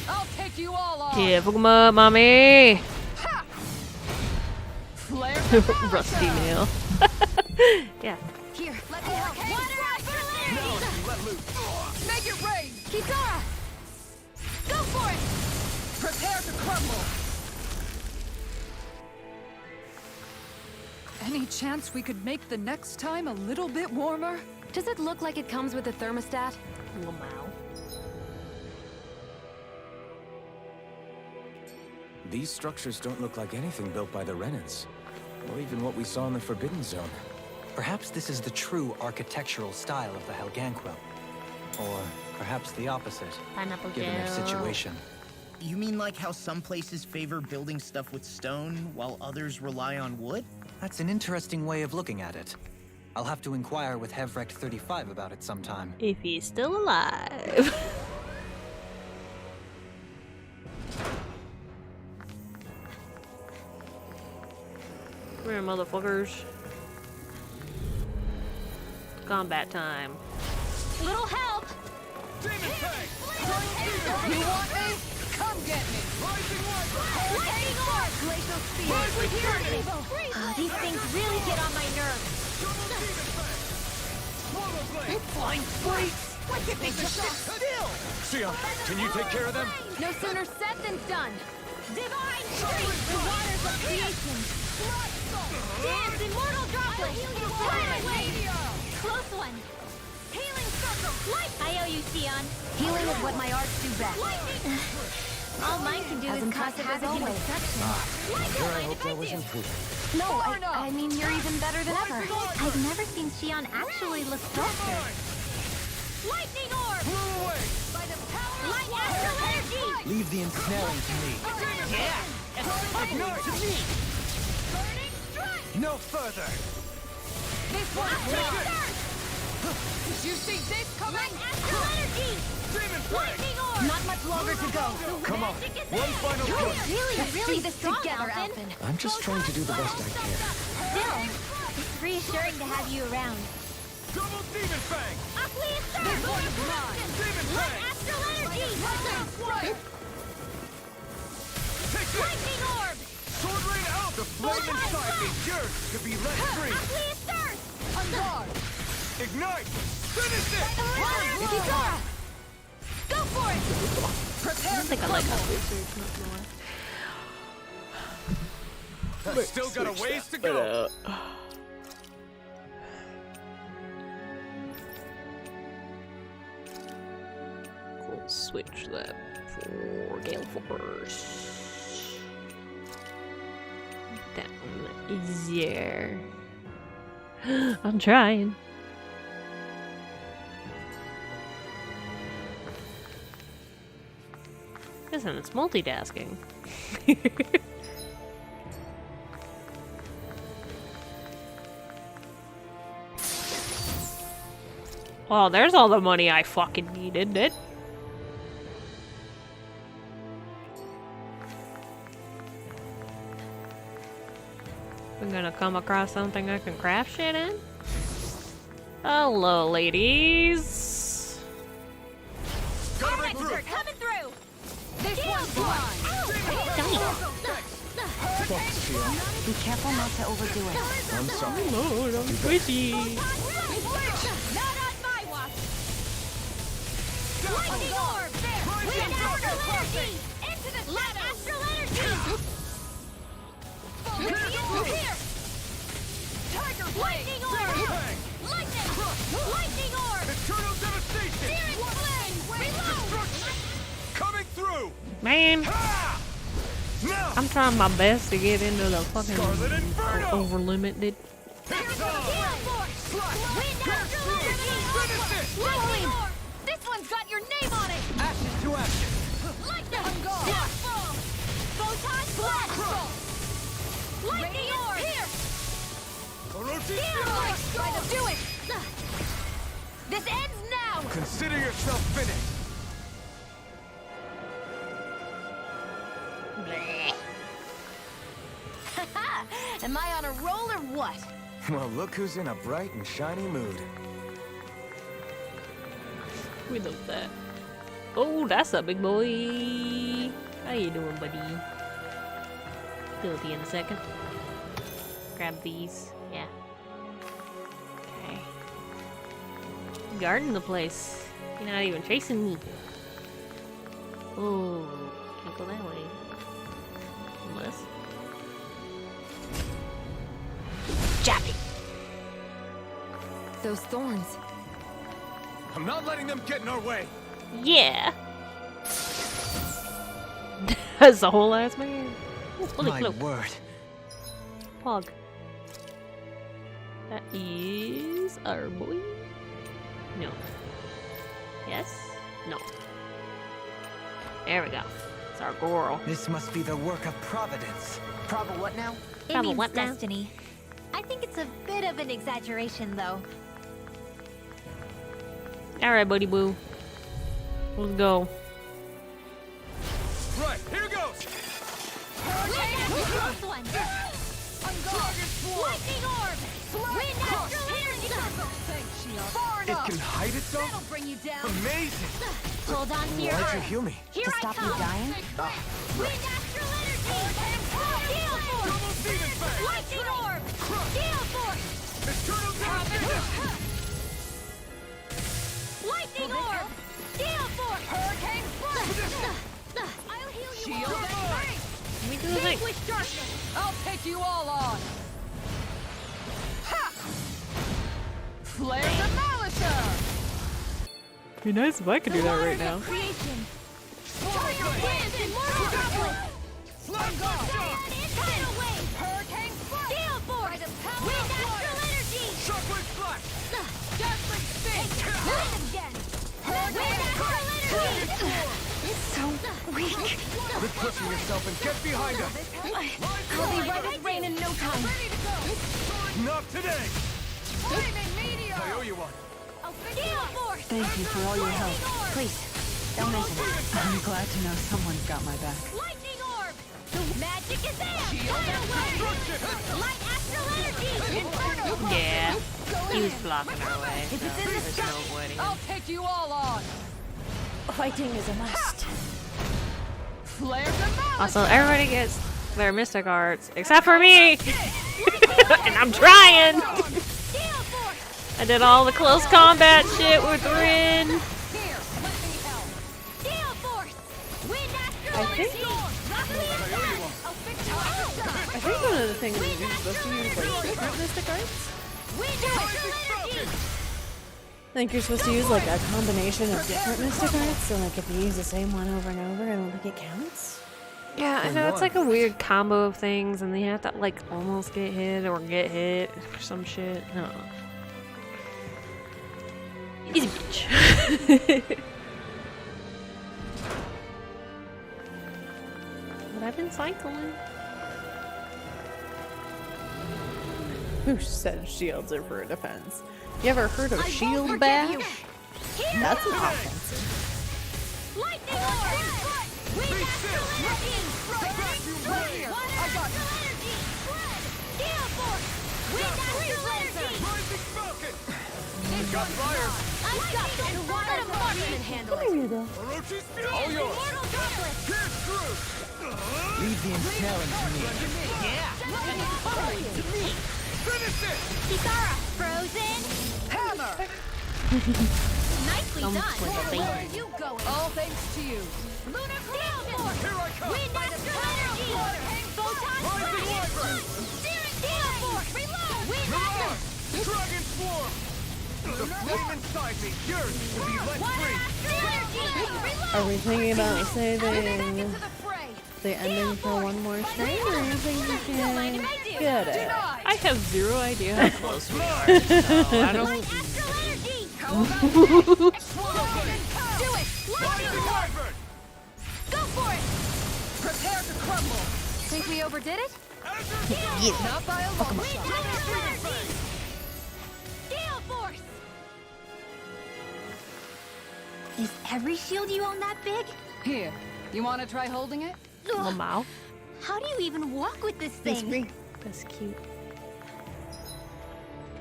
I'll take you all off. Yeah, fuck 'em up, mommy. Flare. Rusty nail. Yeah. Here, let me help. Water Astral Energy. Let loose. Make it rain. Kisara. Go for it. Prepare to crumble. Any chance we could make the next time a little bit warmer? Does it look like it comes with a thermostat? These structures don't look like anything built by the Renans, or even what we saw in the Forbidden Zone. Perhaps this is the true architectural style of the Helganquil. Or perhaps the opposite, Pineapple given their Joe. situation. You mean like how some places favor building stuff with stone, while others rely on wood? That's an interesting way of looking at it. I'll have to inquire with HevRect35 about it sometime. If he's still alive. Come here, motherfuckers. Combat time. Little help. Demon Fang. You want me? Come get me. Lightning Orb. Glacial Spear. These things really get on my nerves. Flying freaks. Why can't they just sit still? Xion, can you take care of them? No sooner said than done. Divine strength, the waters of creation. Dance, immortal droplet. Close one. Healing circle. I owe you, Sion. Healing is what my arts do best. All mine can do As is cause impressive as havoc and always. destruction. Sure, I hope that was improvement. No, I mean, you're even better than ever. I've never seen Xion actually look flustered. Lightning orb. By the power of light astral energy. Leave the ensnaring to me. Yeah. Ignore to me. Burning strike. No further. This one's yours. Did you see this coming? Light astral energy. Lightning orb. Not much longer to go. Come on. One final You're push. really this strong, together, Alvin. I'm just trying to do the best I can. Still, it's reassuring to have you around. Double demon fang! This one's mine. Demon fang! Astral energy. Lightning orb. Sword rain out! The flame inside me yearns to be let free. On guard. Ignite! Finish it! Go for it. I think I like how research not more. Still got a ways to go. We'll switch that for Gale Force. Down easier. I'm trying. Listen, it's multitasking. Well, there's all the money I fucking needed, it. I'm gonna come across something I can craft shit in? Hello, ladies. Coming through. This one's mine. Be careful not to overdo it. I'm sorry. Lord, I'm squishy. Not on my watch. Lightning orb. Wind astral energy. Into the light astral energy. Here. Tiger lightning orb. Lightning. Lightning orb. Eternal devastation! Searing flame. Reload. Coming through! Man, Ha! Now! I'm trying my best to get into the fucking Scarlet Inferno! over limit, dude. It's on! Wind astral energy. Finish it! Lightning orb. This one's got your name on it. Ashes to ashes. Lightning. Deathfall. Photon blast. Lightning orb. Here. Orochi Try to do it. This ends now. Consider yourself finished. Am I on a roll or what? Well, look who's in a bright and shiny mood. We love that. Oh, that's a big boy. How you doing, buddy? Still be in a second. Grab these. Yeah. Okay. Guarding the place. You're not even chasing me. Oh, can't go that way. Unless. Jappy. Those thorns. I'm not letting them get in our way. Yeah. That's a whole ass man. Ooh, fully My cloaked. word. Pog. That is our boy. No. Yes? No. There we go. It's our girl. This must be the work of Providence. Probably what now? It Probably means what now? destiny. I think it's a bit of an exaggeration, though. Alright, buddy boo. Let's go. Right, here goes! Close one. Lightning orb. Wind astral energy. Far It enough. can hide itself? That'll bring you down. Amazing! Hold on to your Why'd you heart. heal me? Here To I stop come. you dying? Wind astral energy. Gale force. Demon fang! Lightning orb. Gale force. Eternal devastation! Lightning orb. Gale force. Hurricane blast. I'll heal you. Shield. Do the thing. Vanquish darkness. I'll take you all on. Ha! Flare Demolisher. Be nice if I could do that right now. Creation. Dance immortal goblet. Tidal wave. Hurricane strike. Steel force. Wind astral energy. Shockwave flash. Dazzling spin. Hit again. Wind astral energy. It's so weak. Quit pushing yourself and get behind us. I'll be right with Rain in no time. Ready to go. Not today. Flaming meteor. I owe you one. Steel force. Thank you for all your help. Please, don't mention it. I'm glad to know someone's got my back. Lightning orb. Magic is there. Tidal wave. Light astral energy. Inferno. Yeah. He was blocking our way, so If it's in the there's sky, no avoiding him. I'll take you all on. Fighting is a must. Flare Demolisher. Also, everybody gets their mystic arts, except for me! And I'm trying! I did all the close combat shit with Rin. I think one of the things is you're supposed to use like different mystic arts. I think you're supposed to use like a combination of different mystic arts, so like if you use the same one over and over, I don't think it counts. Yeah, I know it's like a weird combo of things, and you have to like almost get hit or get hit or some shit. I don't know. Easy bitch. But I've been cycling. Who said shields are for defense? You ever heard of shield bash? That's an offensive. Lightning orb! Wind astral energy! I got energy! Steel force! Wind astral energy! Rising Falcon. Got fire. I got this! Let a marksman handle There it! you go. Orochi's fury. All yours. Immortal goblet! Pierce through. Leave the impaling to me. Finish it. Kisara, frozen! Hammer! Nicely done! Where are you going? All thanks to you. Lunar Steel force! Here I come. Wind astral energy! Photon Rising flash! Wyvern. Steel force! Reload! Wind Mirage. astral! Dragon swarm. The flame inside me yearns to be let free. Are we thinking about Get saving to the fray! the ending for one more stream, or you think we can get it? I have zero idea how close we are, so I don't. Astral energy! How about do it! Rising Wyvern. Go for it! Prepare to crumble! Think we overdid it? Not by a long shot. Steel force! Is every shield you own that big? Here, you want to try holding it? Lamau. How do you even walk with this thing? That's cute.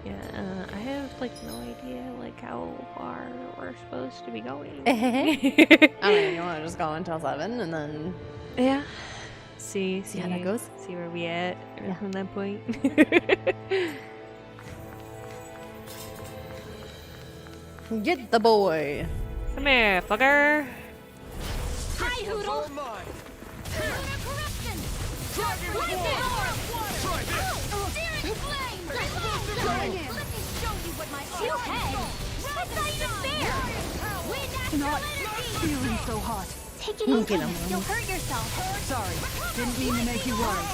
Yeah, I have like no idea like how far we're supposed to be going. I mean, you want to just go until 7 and then Yeah. See how that goes? See where we at from that point. get the boy. Come here, fucker. Hi, Hoodle! All mine. Lunar corruption! Lightning orb! Searing flame! Let me show you what my shield has! That's not even fair! Wind astral energy! Feeling so hot. Take it easy. You'll hurt yourself. Sorry, didn't mean to make you worry.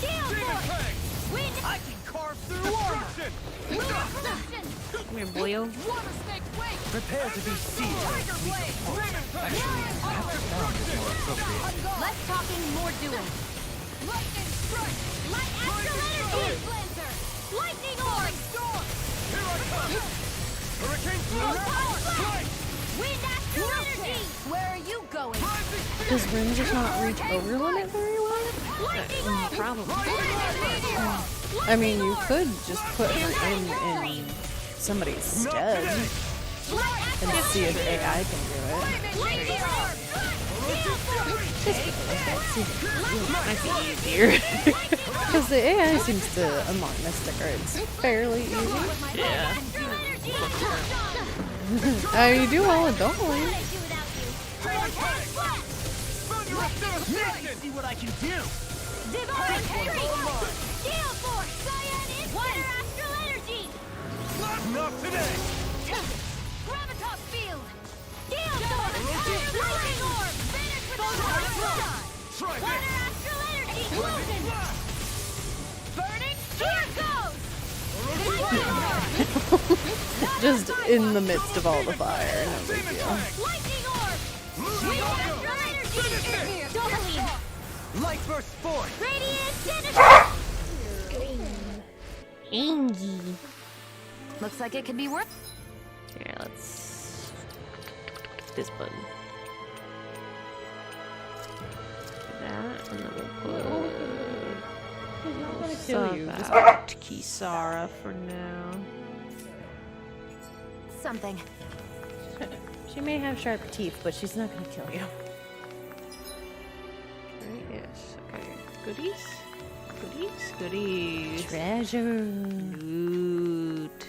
Steel force! Wind I can carve through armor. lunar corruption! Come here, boyo. Water snake wake! Prepare to be sealed. Tiger blade! Actually, perhaps sound is more appropriate. Less talking, more doing. Lightning strike! Light astral energy! Lancer! Lightning orb! Storm! Here I come. Hurricane Lunar flash. power! Wind astral energy! Where are you going? Does Rin just not reach over limit very well? Probably. I mean, you could just put her in somebody's stead and see if AI can do it. Lightning orb! Might be easier. Because the AI seems to unlock mystic arts fairly easy. Yeah. You do all adult ones. See what I can do. Divine Fury! Gale Force! Cyan Instant Astral Energy! Not today! Gravitas Field! Gale Force! Lightning Orb! Finish with the Shot! Water Astral Energy! Illusion! Burning! Here goes! Just in the midst of all the fire, no big deal. Lightning Orb! Wind Astral Energy! Doubling! Light burst forth! Radiant Angie. Looks like it could be worth. Here, let's. This button. That, and then we'll put. kill you. Sub out Kisara for now. Something. She may have sharp teeth, but she's not gonna kill you. Right, yes. Okay. Goodies? Goodies? Goodies. Treasure. Loot.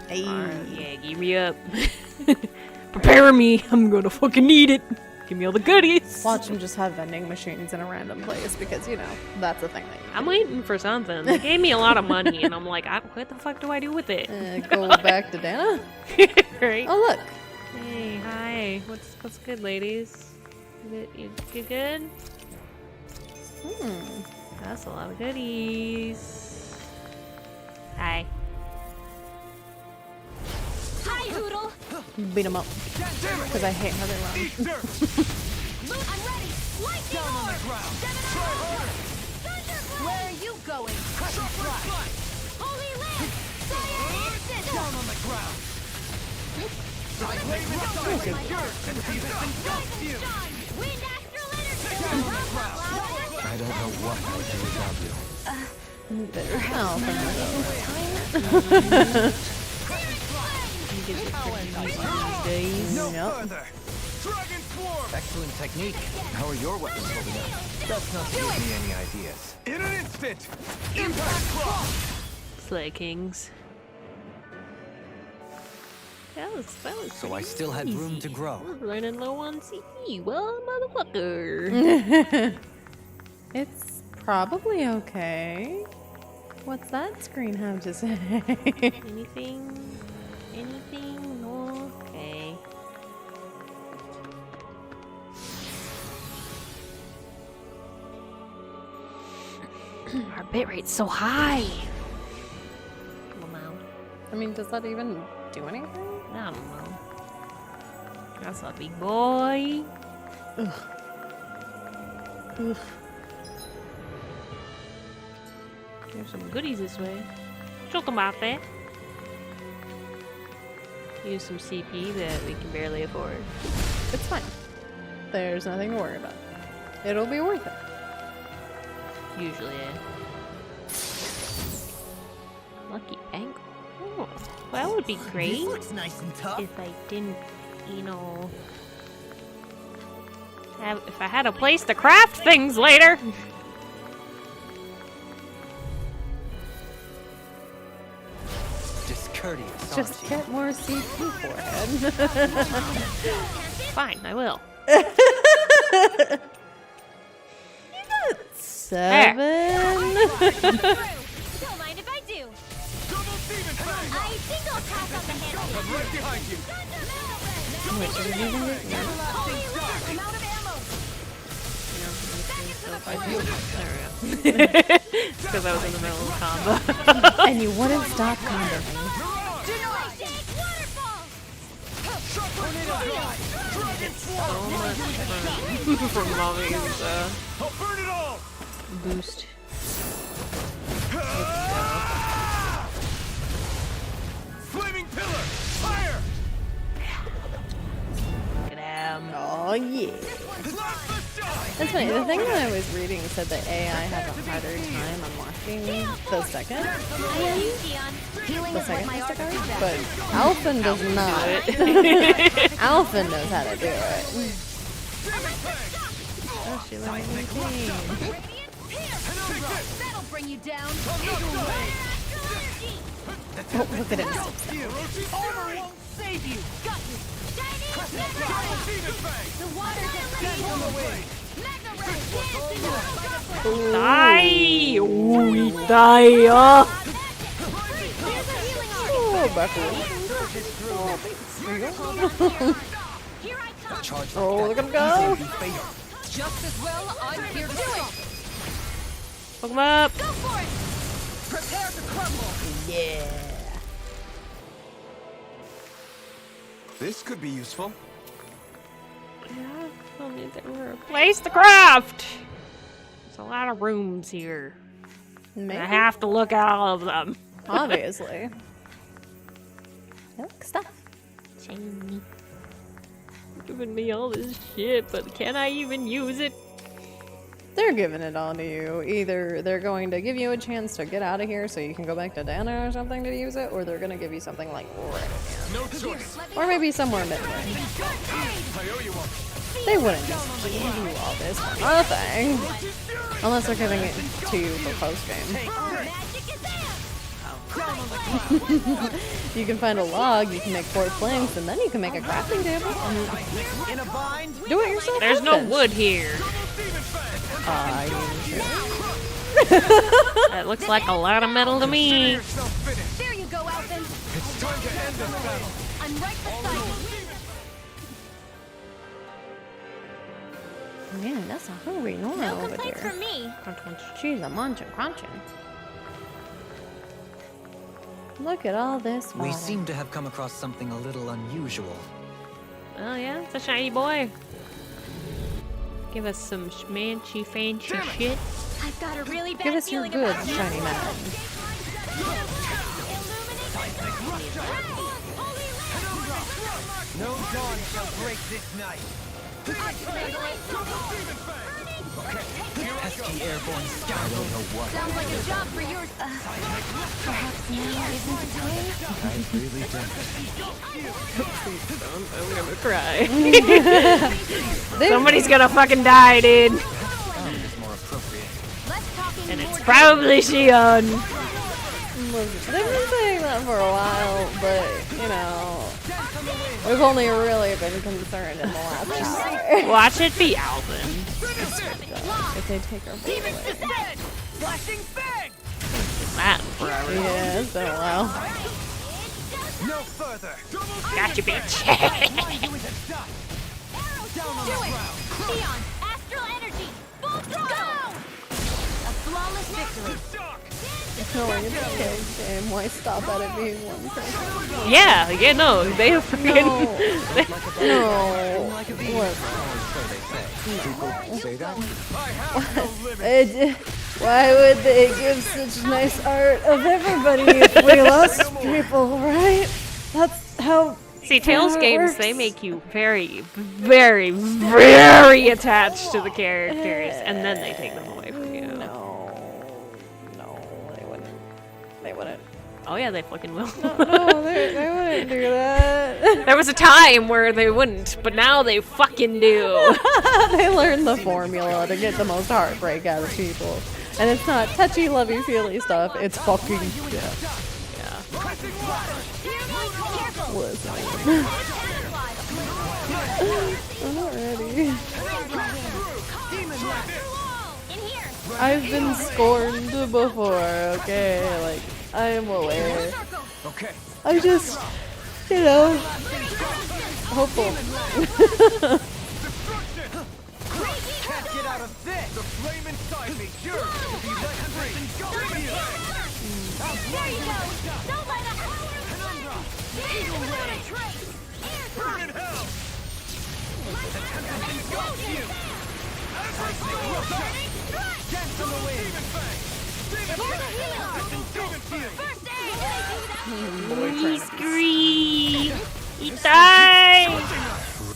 Hey. Yeah, give me up. Prepare me. I'm gonna fucking need it. Give me all the goodies. Watch them just have vending machines in a random place because, you know, that's a thing that you I'm waiting for something. They gave me a lot of money, and I'm like, what the fuck do I do with it? go back to Dana? Right? Oh, look. Hey, hi. What's good, ladies? You good? That's a lot of goodies. Hi. Hi, Hoodle! Beat them up. Because I hate how they run. I'm ready! Lightning Orb! Where are you going? Holy Land! Cyan Instant! Down on the ground! Wind Astral Energy! I don't know what I would do without you. Better help. No Nope. further! Dragon Swarm! Excellent technique. How are your weapons holding up? That's not to give me any ideas. In an instant! Impact Claw! Slay Kings. That was So I still had room to grow. We're running low on CP. Well, motherfucker. It's probably okay. What's that screen have to say? Anything? Anything? Okay. Our bitrate's so high. Come on. I mean, does that even do anything? I don't know. That's a big boy. Ugh. Ugh. There's some goodies this way. Talk about that. Use some CP that we can barely afford. It's fine. There's nothing to worry about. It'll be worth it. Usually, Lucky bangle. Oh, that would be great. This looks nice and tough. If I didn't, you know, if I had a place to craft things later. Discourteous. Just get more CP for it. Fine, I will. You got 7. Don't mind if I do. I think I'll pass on the handle. I'm right behind you. Wait, did you even get Holy Land, I'm out of ammo. Because I was in the middle of a combo. And you wouldn't stop comboing. So much from mommy's I'll burn it all! boost. Flaming pillar! Fire! Look at him. Oh, yeah. That's funny. The thing that I was reading said that AI has a harder time unlocking the second Instacart, but Alphen does not. Alphen knows how to do it. Oh, she likes my game. That'll bring you down. Oh, look at him. Armor won't save you. Got you. Die! Ooh, die! Oh, Oh, look at him go! Just as well, I'm here to stop. Hook him up! Go for it! Prepare to crumble! Yeah. This could be useful. Yeah, I'll need to replace the craft! There's a lot of rooms here. Maybe. I have to look at all of them. Obviously. I like stuff. Shiny. Giving me all this shit, but can I even use it? They're giving it all to you. Either they're going to give you a chance to get out of here so you can go back to Dana or something to use it, or they're going to give you something like right at No choice. the end. Or maybe somewhere midway. I owe you one. They wouldn't just give you all this for nothing. Unless they're giving it to you for post-game. You can find a log, you can make 4 planks, and then you can make a crafting table. In a bind? Do it yourself. There's no workbench. wood here. That looks like a lot of metal to me. There you go, Alvin. It's time to end this battle. I'm right beside you. Man, that's a hungry Nora No over complaints there. from me. She's a munching crunching. Look at all this We water. seem to have come across something a little unusual. Oh yeah, it's a shiny boy. Give us some schmanchy fancy shit. I've got a really bad Give us your feeling good about shiny man. No dawn shall break this night. Pesky airborne scoundrel. I don't know what. Sounds like a job for yours. Perhaps now isn't the time? I really I'm gonna cry. Somebody's gonna fucking die, dude. And it's probably Shion. They've been saying that for a while, but, you know, we've only really been concerned in the last hour. Watch it be Alvin. If they take our boy away. Flashing bang! That forever. Yeah, it's been a while. No further. Gotcha, bitch. Do it! Neon, astral energy, full throttle! A flawless victory. No, in the game, why stop at it being one person? Yeah, no, they freaking. No. What? Say that? Why would they give such nice art of everybody if we lost people, right? That's how. See, Tales how it games, works. they make you very, very, very attached to the characters, and then they take them away from you. No, they wouldn't. They wouldn't. Oh yeah, they fucking will. No, they wouldn't do that. There was a time where they wouldn't, but now they fucking do. They learned the formula to get the most heartbreak out of people. And it's not touchy, lovey, feely stuff, it's fucking shit. Yeah. Listen. I'm not ready. I've been scorned before, okay? Like, I am aware. Okay. I'm just, you know, hopeful. Can't get out of this! The flame inside me yearns to be let free. There you go! Don't let us Burn in hell! Dance on the wind! Scream! He died!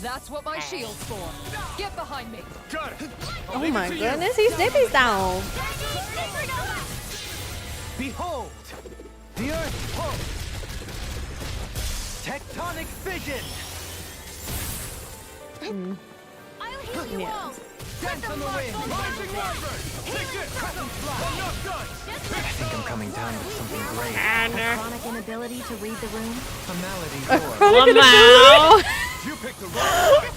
That's what my shield's for. Get behind me. Got it. Oh my goodness, he's Snippy's down. Behold! The Earth pulse! Tectonic vision! I'll heal you all! Dance on the wind! I think I'm coming down with something great. A chronic inability to read the room? A malady. A chronic Wow. You picked the right.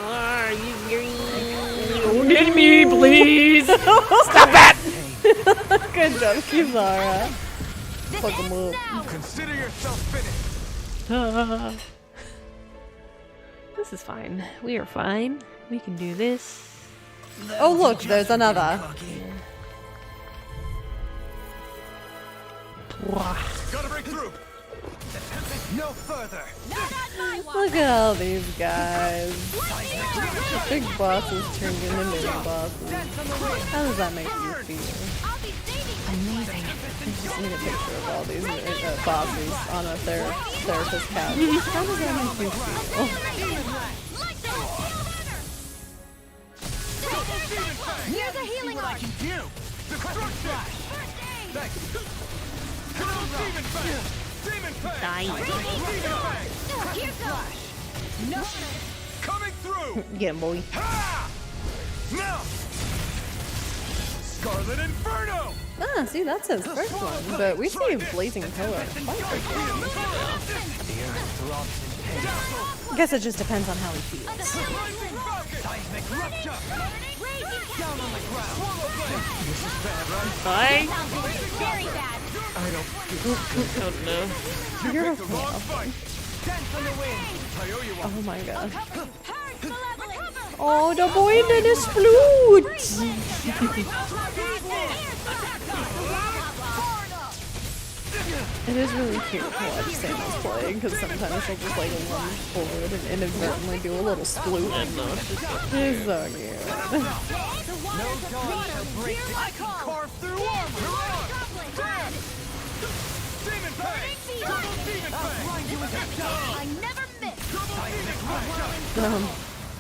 Are you green? Don't hit me, please! Stop that! Good job, Kizara. Fuck him up. Consider yourself finished. This is fine. We are fine. We can do this. Oh look, there's another. Gotta break through. No further. Look at all these guys. Big bosses turned into mini bosses. How does that make you feel? Amazing. I just need a picture of all these bosses on a therapist couch. How does that make you feel? Here's a healing arc. Die. Coming through. Get him, boy. Now. Scarlet Inferno. Ah, see, that's his first one, but we see Blazing Pillar quite frequently. I guess it just depends on how he feels. Seismic rupture. Down on the ground. This is bad, right? Bye. Very bad. I don't Oh no. You're picked the wrong fight. Dance on the wind. I owe you one. Oh my god. Oh, the boy did explode! It is really cute to watch Samus play, because sometimes she'll just like lunge forward and inadvertently do a little sploot. It's so cute. No dog shall break the I can carve through armor. Demon Fang! Double Demon Fang! I never miss.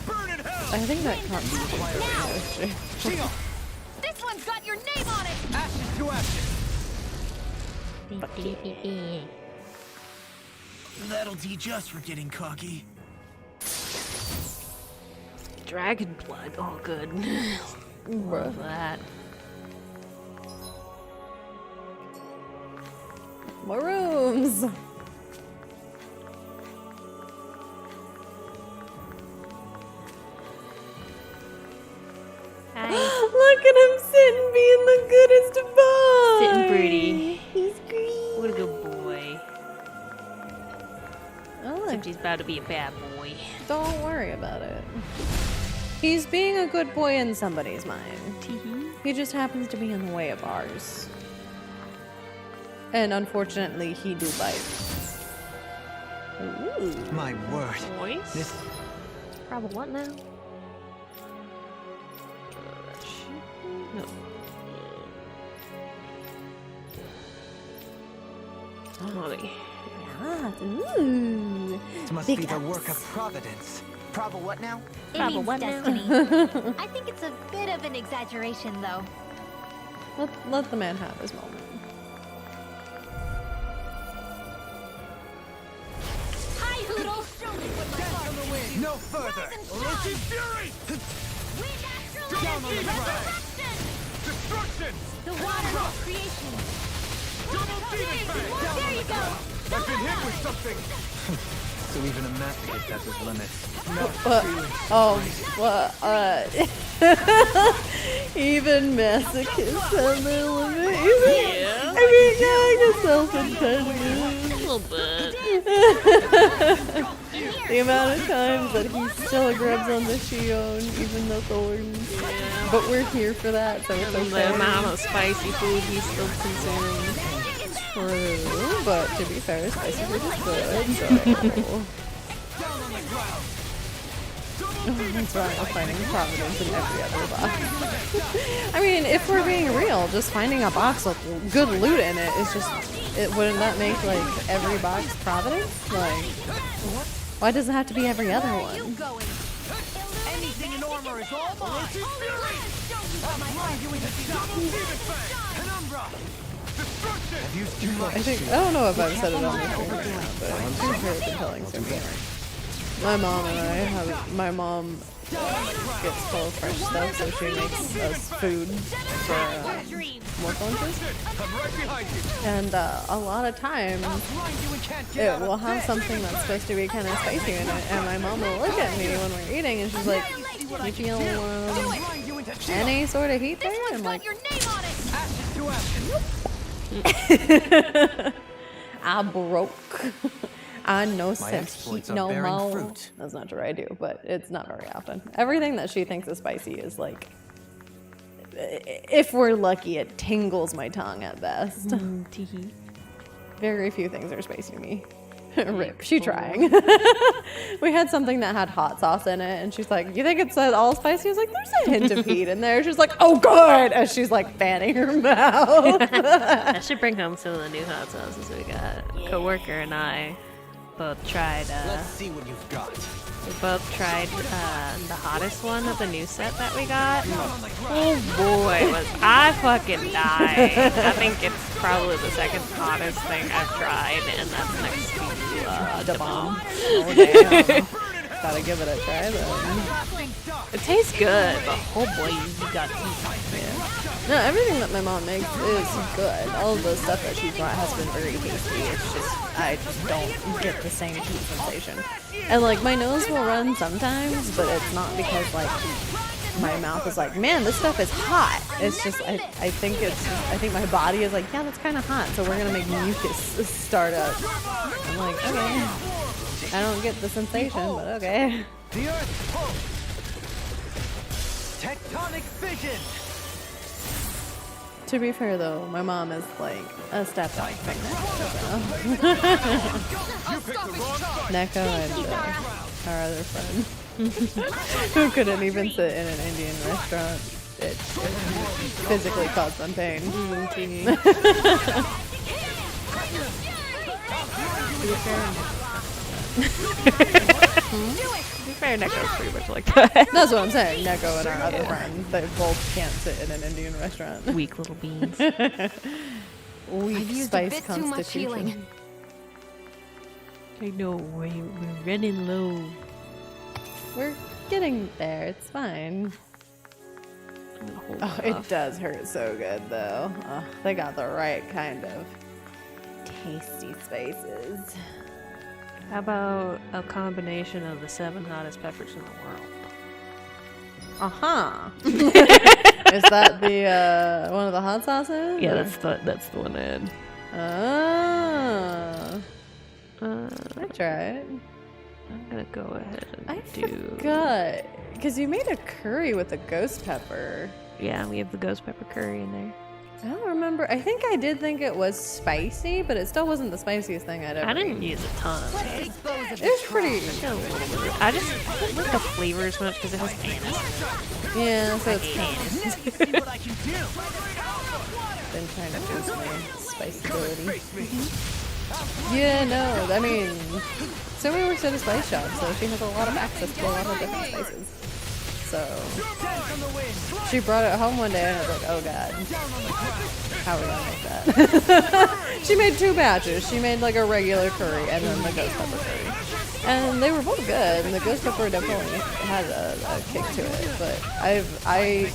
Burn in hell! I think that constitutes Shield! This one's got your name on it. Ashes to ashes! That'll teach us for getting cocky. Dragon blood. Oh, good. Love that. More rooms! Look at him sitting being the goodest boy! Sitting pretty. He's green. What a good boy. Oh, Except he's about to be a bad boy. don't worry about it. He's being a good boy in somebody's mind. He just happens to be in the way of ours. And unfortunately, he do bite. Ooh. My word. Voice? This Probably what now? No. Molly. Ooh. must Big be the ups. work of Providence. Proba what now? It Probably means what now? destiny. I think it's a bit of an exaggeration, though. Let the man have his moment. Hi, Hoodle. Dance on the wind! No further! Orochi Fury! Down on the ground! Destruction! The water of creation. Double Demon Fang! There you go. I've been hit with something! So even a masochist has his limits. Even masochists have their limit. I mean, yeah, I guess self-indulgent. A little bit. The amount of times that he still grabs on the Shion, even the thorns. Yeah. But we're here for that, so it's And okay. the amount of spicy food he still consumes. True, but to be fair, spicy food is good, so... That's right, I'm finding Providence in every other box. I mean, if we're being real, just finding a box with good loot in it is just... wouldn't that make, like, every box Providence? Like, why does it have to be every other one? Anything in armor is all mine! I've used too much. I don't know if I've said it on the stream right now, but I'm pretty sure I've been telling Sumi. My mom and I have, my mom gets full of fresh stuff, so she makes us food for work lunches. And a lot of times, it will have something that's supposed to be kind of spicy in it, and my mom will look at me when we're eating, and she's like, "You feel any sort of heat there?" I'm like, I broke. I know sense heat no more. That's not true, I do, but it's not very often. Everything that she thinks is spicy is like, if we're lucky, it tingles my tongue at best. Very few things are spicy to me. Rip, she trying. We had something that had hot sauce in it, and she's like, "You think it's all spicy?" I was like, "There's a hint of heat in there." She's like, "Oh, good!" As she's like fanning her mouth. I should bring home some of the new hot sauces we got. Coworker and I both tried. Let's see what you've got. We both tried the hottest one of the new set that we got. Oh boy, was I fucking dying. I think it's probably the second hottest thing I've tried, and that's next to the bomb. Oh, damn. Gotta give it a try then. It tastes good, but oh boy, you got heat. Yeah. No, everything that my mom makes is good. All of the stuff that she brought has been very tasty. It's just, I just don't get the same heat sensation. And like, my nose will run sometimes, but it's not because like my mouth is like, man, this stuff is hot. It's just, I think my body is like, yeah, that's kind of hot, so we're gonna make mucus start up. I'm like, okay. I don't get the sensation, but okay. The Earth pulse. Tectonic fission. To be fair though, my mom is like a step up from Neko and our other friend who couldn't even sit in an Indian restaurant. It physically caused them pain. To be fair, Neko's pretty much like that. That's what I'm saying. Neko and our other friend, they both can't sit in an Indian restaurant. Weak little beans. Weak spice constitution. I know, we're running low. We're getting there. It's fine. Oh, it does hurt so good though. Oh, they got the right kind of tasty spices. How about a combination of the 7 hottest peppers in the world? Is that the one of the hot sauces? Yeah, that's the one I had. I tried. I'm gonna go ahead and I forgot, because you made a curry with a ghost pepper. Yeah, we have the ghost pepper curry in there. I don't remember. I think I did think it was spicy, but it still wasn't the spiciest thing I'd ever I didn't eaten. use a ton of it. It was pretty. I just don't like the flavor as much because it has anise. Yeah, so it's anise. Been trying to boost my spiceability. Yeah, no, I mean, Sumi works at a spice shop, so she has a lot of access to a lot of different spices. So she brought it home one day and I was like, oh god, how are we gonna make that? She made 2 batches. She made like a regular curry and then the ghost pepper curry. And they were both good, and the ghost pepper definitely had a kick to it. But a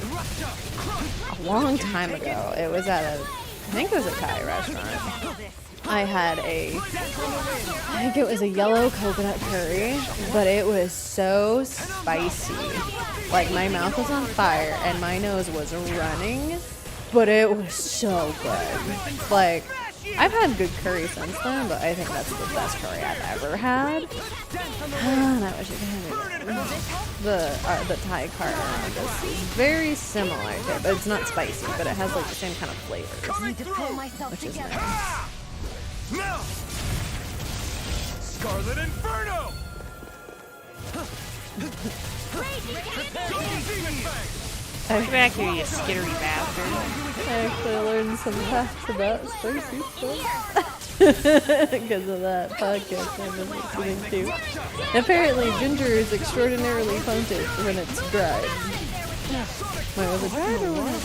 long time ago, it was at I think it was a Thai restaurant. I had I think it was a yellow coconut curry, but it was so spicy. Like, my mouth was on fire and my nose was running, but it was so good. Like, I've had good curry since then, but I think that's the best curry I've ever had. And I wish I could have it again. The Thai curry is very similar to it, but it's not spicy, but it has like the same kind of flavors, which is nice. Now! Scarlet Inferno! Come back here, you skittery bastard. I actually learned some facts about spicy stuff because of that podcast I've been listening to. Apparently, ginger is extraordinarily pungent when it's dried. Wait, was it dried or what?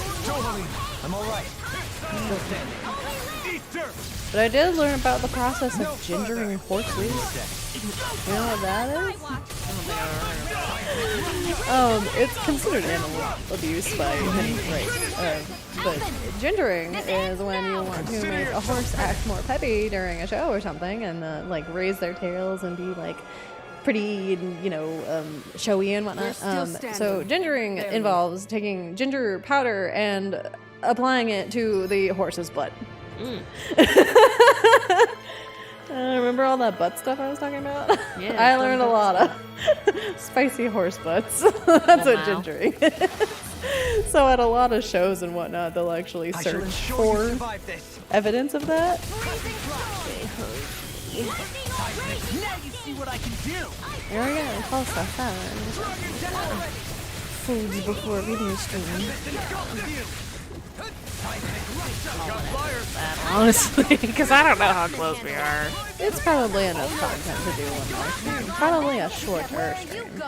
I'm alright. But I did learn about the process of gingering horses. You know what that is? It's considered animal abuse by many rights. But gingering is when you want to make a horse act more peppy during a show or something, and like raise their tails and be like pretty and showy and whatnot. So gingering involves taking ginger powder and applying it to the horse's butt. Remember all that butt stuff I was talking about? Yeah, I learned a lot of spicy horse butts. That's what gingering is. So at a lot of shows and whatnot, they'll actually search for evidence of that. Now you see what I can do. There we go. Call stuff that. Foods before video stream. Honestly, because I don't know how close we are. It's probably enough content to do one more stream. Probably a shorter stream.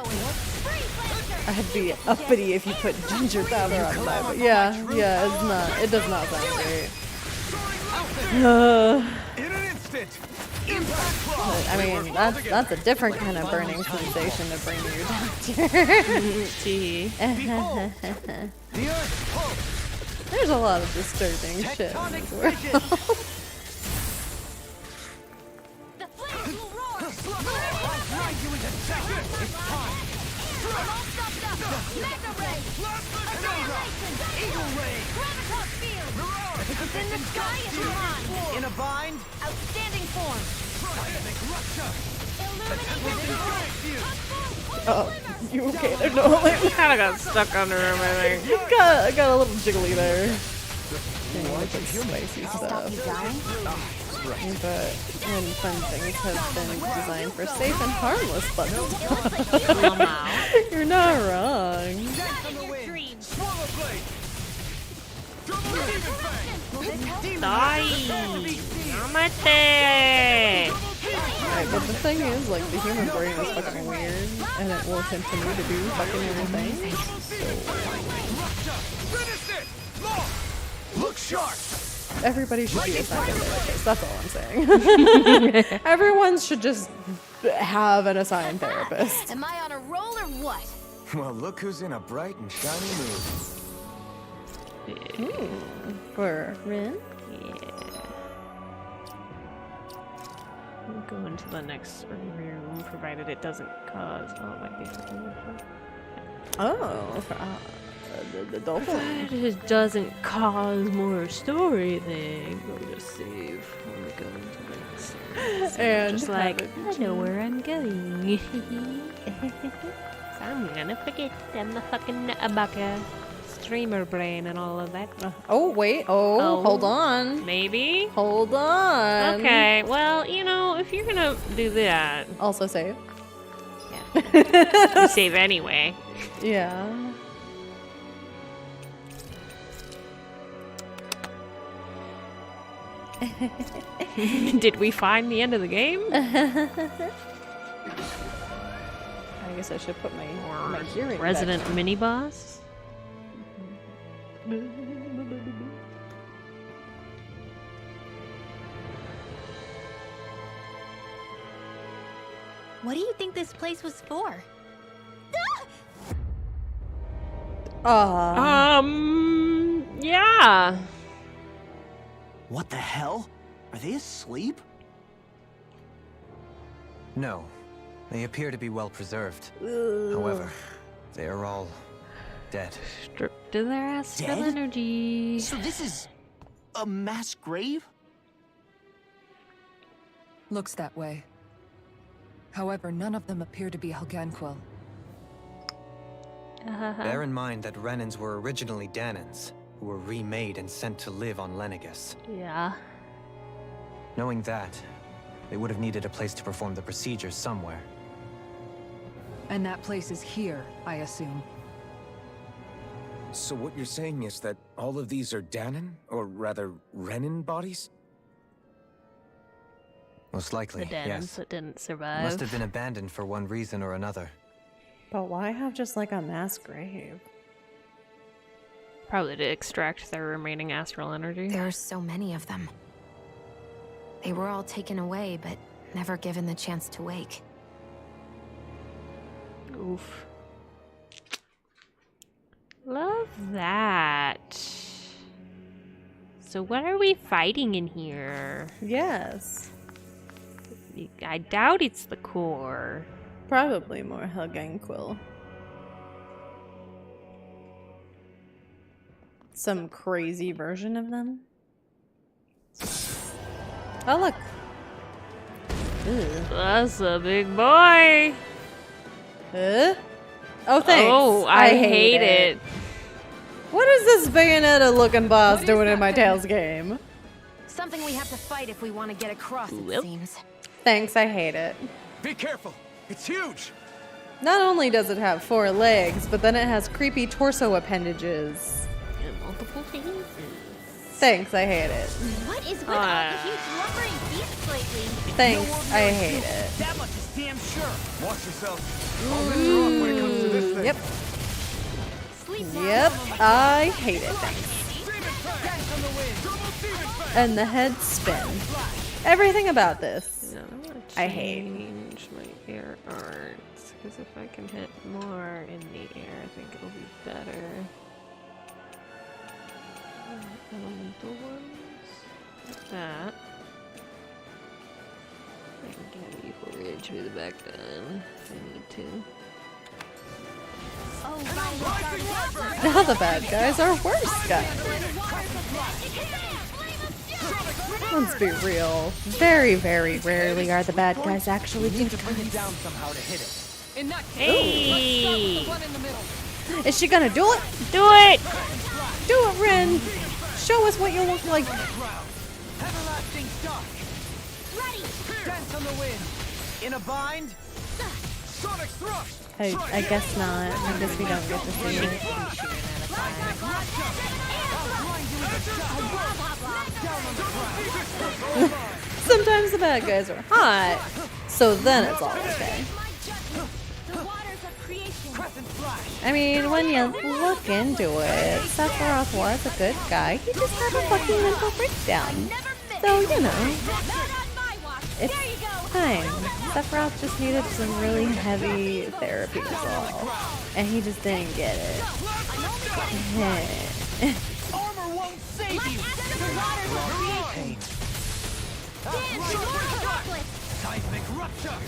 I'd be uppity if you put ginger powder on my butt. Yeah, it's not. It does not sound great. I mean, that's a different kind of burning sensation to bring you down to. There's a lot of disturbing shit in this world. In a bind. Outstanding form. Oh, you okay there? No, I kind of got stuck under him, I think. got a little jiggly there. Spicy stuff. But when fun things have been designed for safe and harmless buttons, you're not wrong. Right, but the thing is, like, the human brain is fucking weird, and it will continue to do fucking weird things. So Look sharp. Everybody should be assigned a therapist. That's all I'm saying. Everyone should just have an assigned therapist. Am I on a roll or what? Well, look who's in a bright and shiny mood. For Rin? Yeah. We'll go into the next room, provided it doesn't cause. Oh, it might be something different. Oh, for the dolphin. Provided it doesn't cause more story things. We'll just save when we go into the next room. So And just like, have it I know where I'm going. So I'm gonna forget I'm the fucking Abaka. Streamer brain and all of that. Oh, wait. Oh, hold on. Maybe? Hold on. Okay, well, you know, if you're gonna do that. Also save. Yeah. You save anyway. Yeah. Did we find the end of the game? I guess I should put my hearing Resident back. mini boss? What do you think this place was for? Yeah. What the hell? Are they asleep? No. They appear to be well preserved. However, they are all dead. Stripped to their astral Dead? energy. So this is a mass grave? Looks that way. However, none of them appear to be Helganquil. Bear in mind that Renans were originally Danans, who were remade and sent to live on Lenegis. Yeah. Knowing that, they would have needed a place to perform the procedure somewhere. And that place is here, I assume. So what you're saying is that all of these are Danan, or rather, Renan bodies? Most likely, The Danans yes. that didn't survive. Must have been abandoned for one reason or another. But why have just like a mass grave? Probably to extract their remaining astral energy. There are so many of them. They were all taken away, but never given the chance to wake. Oof. Love that. So what are we fighting in here? Yes. I doubt it's the core. Probably more Huggang Quill. Some crazy version of them. Oh, look. Ew. That's a big boy. Oh, thanks. Oh, I hate it. What is this Bayonetta looking boss doing in my Tails game? Something we have to fight if we want to get across, it seems. Thanks, I hate it. Be careful. It's huge. Not only does it have 4 legs, but then it has creepy torso appendages. And multiple faces. Thanks, I hate it. What is with all the huge lumbering beasts lately? Thanks, I hate it. That much is damn sure. Watch yourself. I'll miss her off when it comes to this thing. Yep. Yep, I hate it. Thanks. And the head spin. Everything about this, I hate. Change my air arts, because if I can hit more in the air, I think it'll be better. Elemental ones, like that. I can get equal reach with the back down if I need to. Now the bad guys are worse guys. Let's be real. Very, very rarely are the bad guys actually good guys. Hey! Is she gonna do it? Do it! Do it, Ren! Show us what you look like. Everlasting dark. Ready. Dance on the wind. In a bind. Sonic thrust. I guess not. I guess we don't get to see it. Sometimes the bad guys are hot, so then it's all okay. I mean, when you look into it, Sephiroth was a good guy. He just had a fucking mental breakdown. So, you know, it's fine. Sephiroth just needed some really heavy therapy is all. And he just didn't get it. Armor won't save you. Seismic rupture.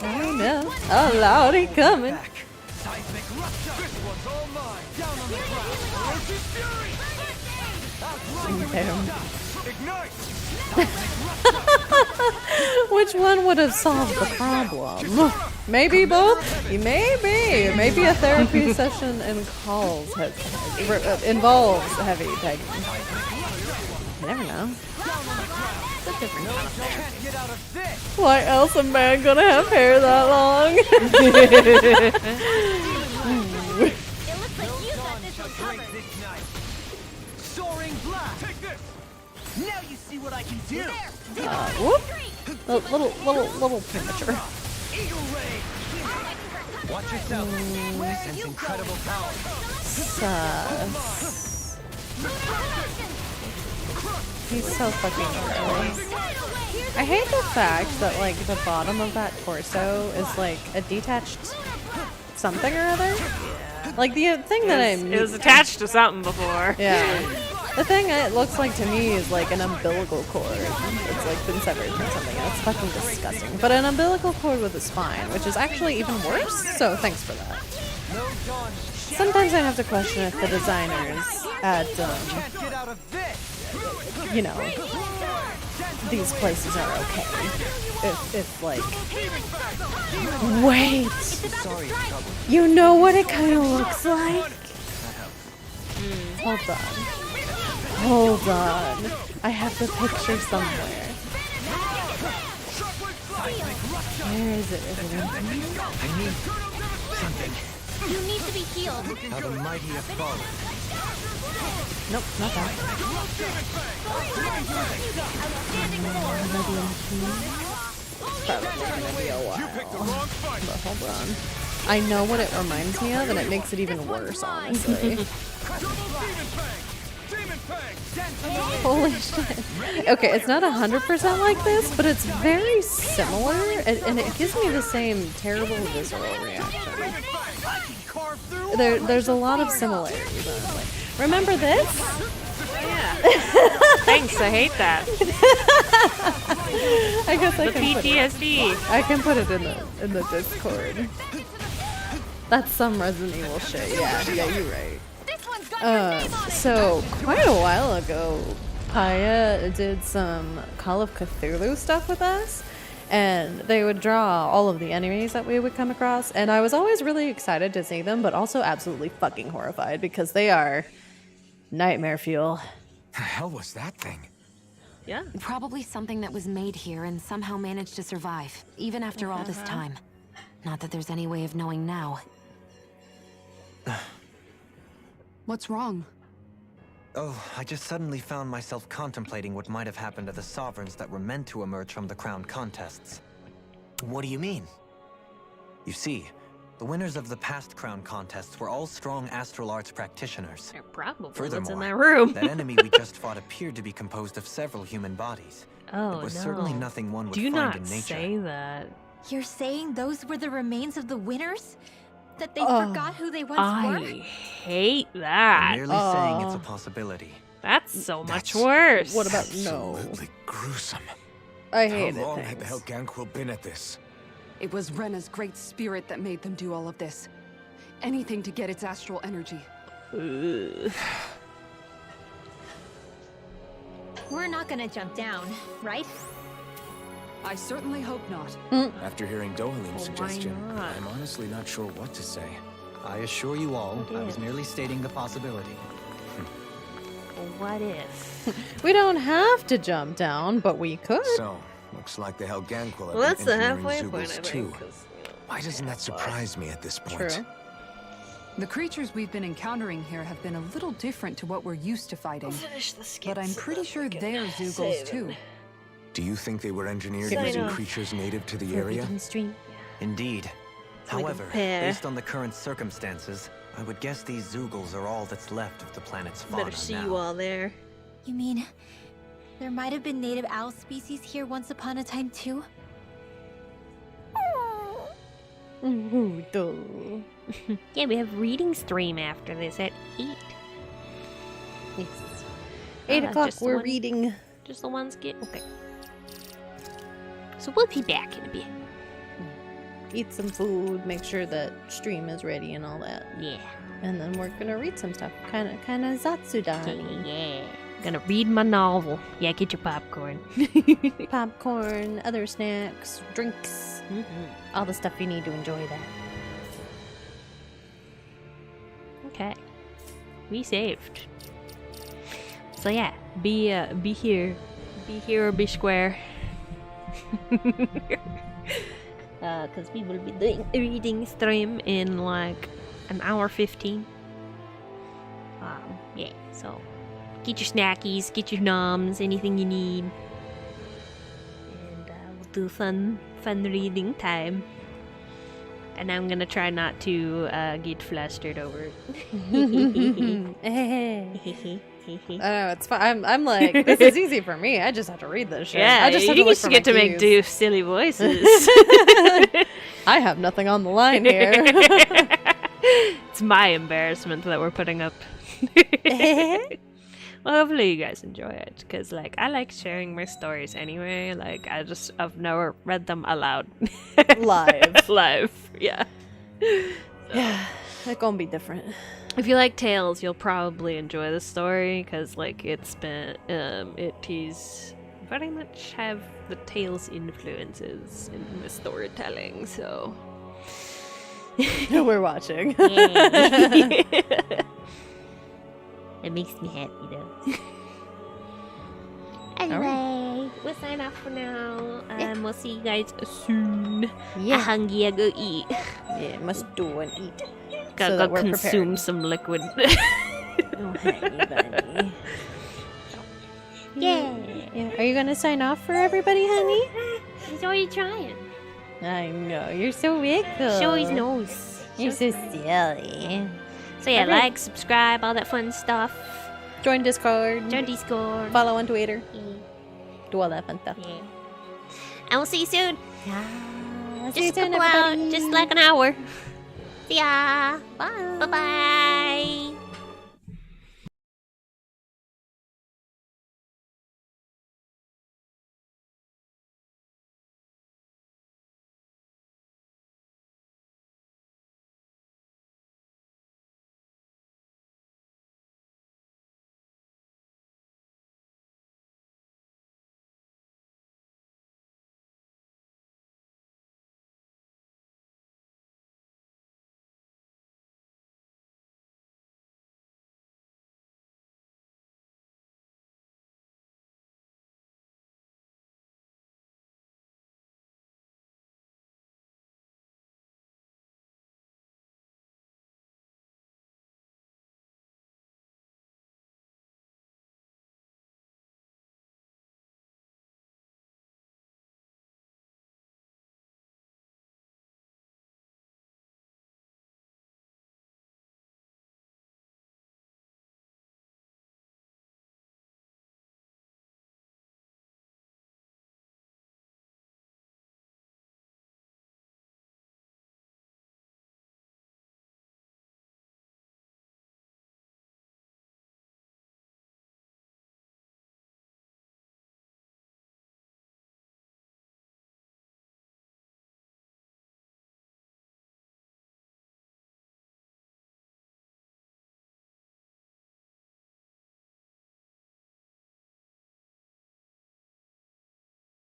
I know. Oh, Lordy, coming. Seismic rupture. This one's all mine. Down on the ground. Ignite. Which one would have solved the problem? Maybe both? Maybe a therapy session involves heavy pegging. You never know. It's a different kind of therapy. Why else a man gonna have hair that long? Soaring blast. Take this. Now you see what I can do. Whoop. Little premature. Eagle ray. Watch yourself. Sense incredible power. Sus. He's so fucking early. I hate the fact that, like, the bottom of that torso is, like, a detached something or other. Like, the thing that It was attached to something before. Yeah. The thing it looks like to me is, like, an umbilical cord. It's, like, been severed from something else. It's fucking disgusting. But an umbilical cord with a spine, which is actually even worse, so thanks for that. Sometimes I have to question if the designers at, you know, these places are okay. If like... Wait! You know what it kind of looks like? Hold on. Hold on. I have the picture somewhere. Where is it? Is it in here? I need something. You need to be healed. How the mighty have fallen. Nope, not that. Probably gonna be a while. But hold on. I know what it reminds me of, and it makes it even worse, honestly. Holy shit. Okay, it's not 100% like this, but it's very similar, and it gives me the same terrible visceral reaction. There's a lot of similarities, honestly. Remember this? Yeah. Thanks, I hate that. I guess I the can PTSD. I can put it in the Discord. That's some Resident Evil shit. Yeah, you're right. So quite a while ago, Paya did some Call of Cthulhu stuff with us, and they would draw all of the enemies that we would come across, and I was always really excited to see them, but also absolutely fucking horrified because they are nightmare fuel. The hell was that thing? Yeah. Probably something that was made here and somehow managed to survive, even after all this time. Not that there's any way of knowing now. What's wrong? Oh, I just suddenly found myself contemplating what might have happened to the sovereigns that were meant to emerge from the crown contests. What do you mean? You see, the winners of the past crown contests were all strong astral arts practitioners. They're probably Furthermore, what's in that room. that enemy we just fought appeared to be composed of several human bodies. Oh, it was no. certainly nothing one would Do find not in nature. say that. You're saying those were the remains of the winners? That they forgot who they once were? I hate that. I'm merely saying it's a possibility. That's so much worse. What about no? Absolutely gruesome. I hate it. How long had the Hellganquil been at this? It was Rena's great spirit that made them do all of this. Anything to get its astral energy. We're not gonna jump down, right? I certainly hope not. After hearing Dohalim's suggestion, not? I'm honestly not sure what to say. I assure you all, What I was if? merely stating the possibility. What if? We don't have to jump down, but we could. So, looks like the Hellganquil have Well, that's been the engineering halfway point, Zoogles I too. think. 'Cause, Why doesn't that surprise me at this point? True. The creatures we've been encountering here have been a little different to what we're used to fighting. But I'm pretty sure they're Zoogles too. Do you think they were engineered Sign using off. creatures native to the area? Indeed. like a However, pair. based on the current circumstances, I would guess these Zoogles are all that's left of the planet's fauna Better see now. you all there. You mean there might have been native owl species here once upon a time too? Yeah, we have reading stream after this at 8. Yes. 8 o'clock, just the we're one- reading. Just the ones get okay. So we'll be back in a bit. Eat some food, make sure that stream is ready and all that. Yeah. And then we're gonna read some stuff. Kinda Zatsudan. Yeah. Gonna read my novel. Yeah, get your popcorn. Popcorn, other snacks, drinks, all the stuff you need to enjoy that. Okay. We saved. So yeah, be here. Be here or be square. Cause we will be doing a reading stream in like an hour 15. Yeah, so get your snackies, get your noms, anything you need. And we'll do fun reading time. And I'm gonna try not to get flustered over it. I know, it's fine. I'm like, this is easy for me. I just have to read this shit. Yeah, I just have you to look just for get to my make cues. do silly voices. I have nothing on the line here. It's my embarrassment that we're putting up. Well, hopefully you guys enjoy it, because like I like sharing my stories anyway. Like I've never read them aloud. Live, yeah. Yeah, it's gonna be different. If you like tales, you'll probably enjoy the story, because like it is very much have the tales influences in the storytelling. So we're watching. It makes me happy though. Anyway, we'll sign off for now. We'll see you guys soon. Yeah. I'm hungry, I go eat. Yeah, must do and eat. Gotta so that go we're consume prepared. some liquid. Oh, honey bunny. Yeah. Are you gonna sign off for everybody, honey? He's already trying. I know, you're so wicked. Show his nose. You're so silly. So yeah, Okay. like, subscribe, all that fun stuff. Join Discord. Join Discord. Follow on Twitter. Yeah. Do all that fun stuff. Yeah. And we'll see you soon. See you Just a soon, couple hours, everybody. just like an hour. See ya. Bye. Bye-bye.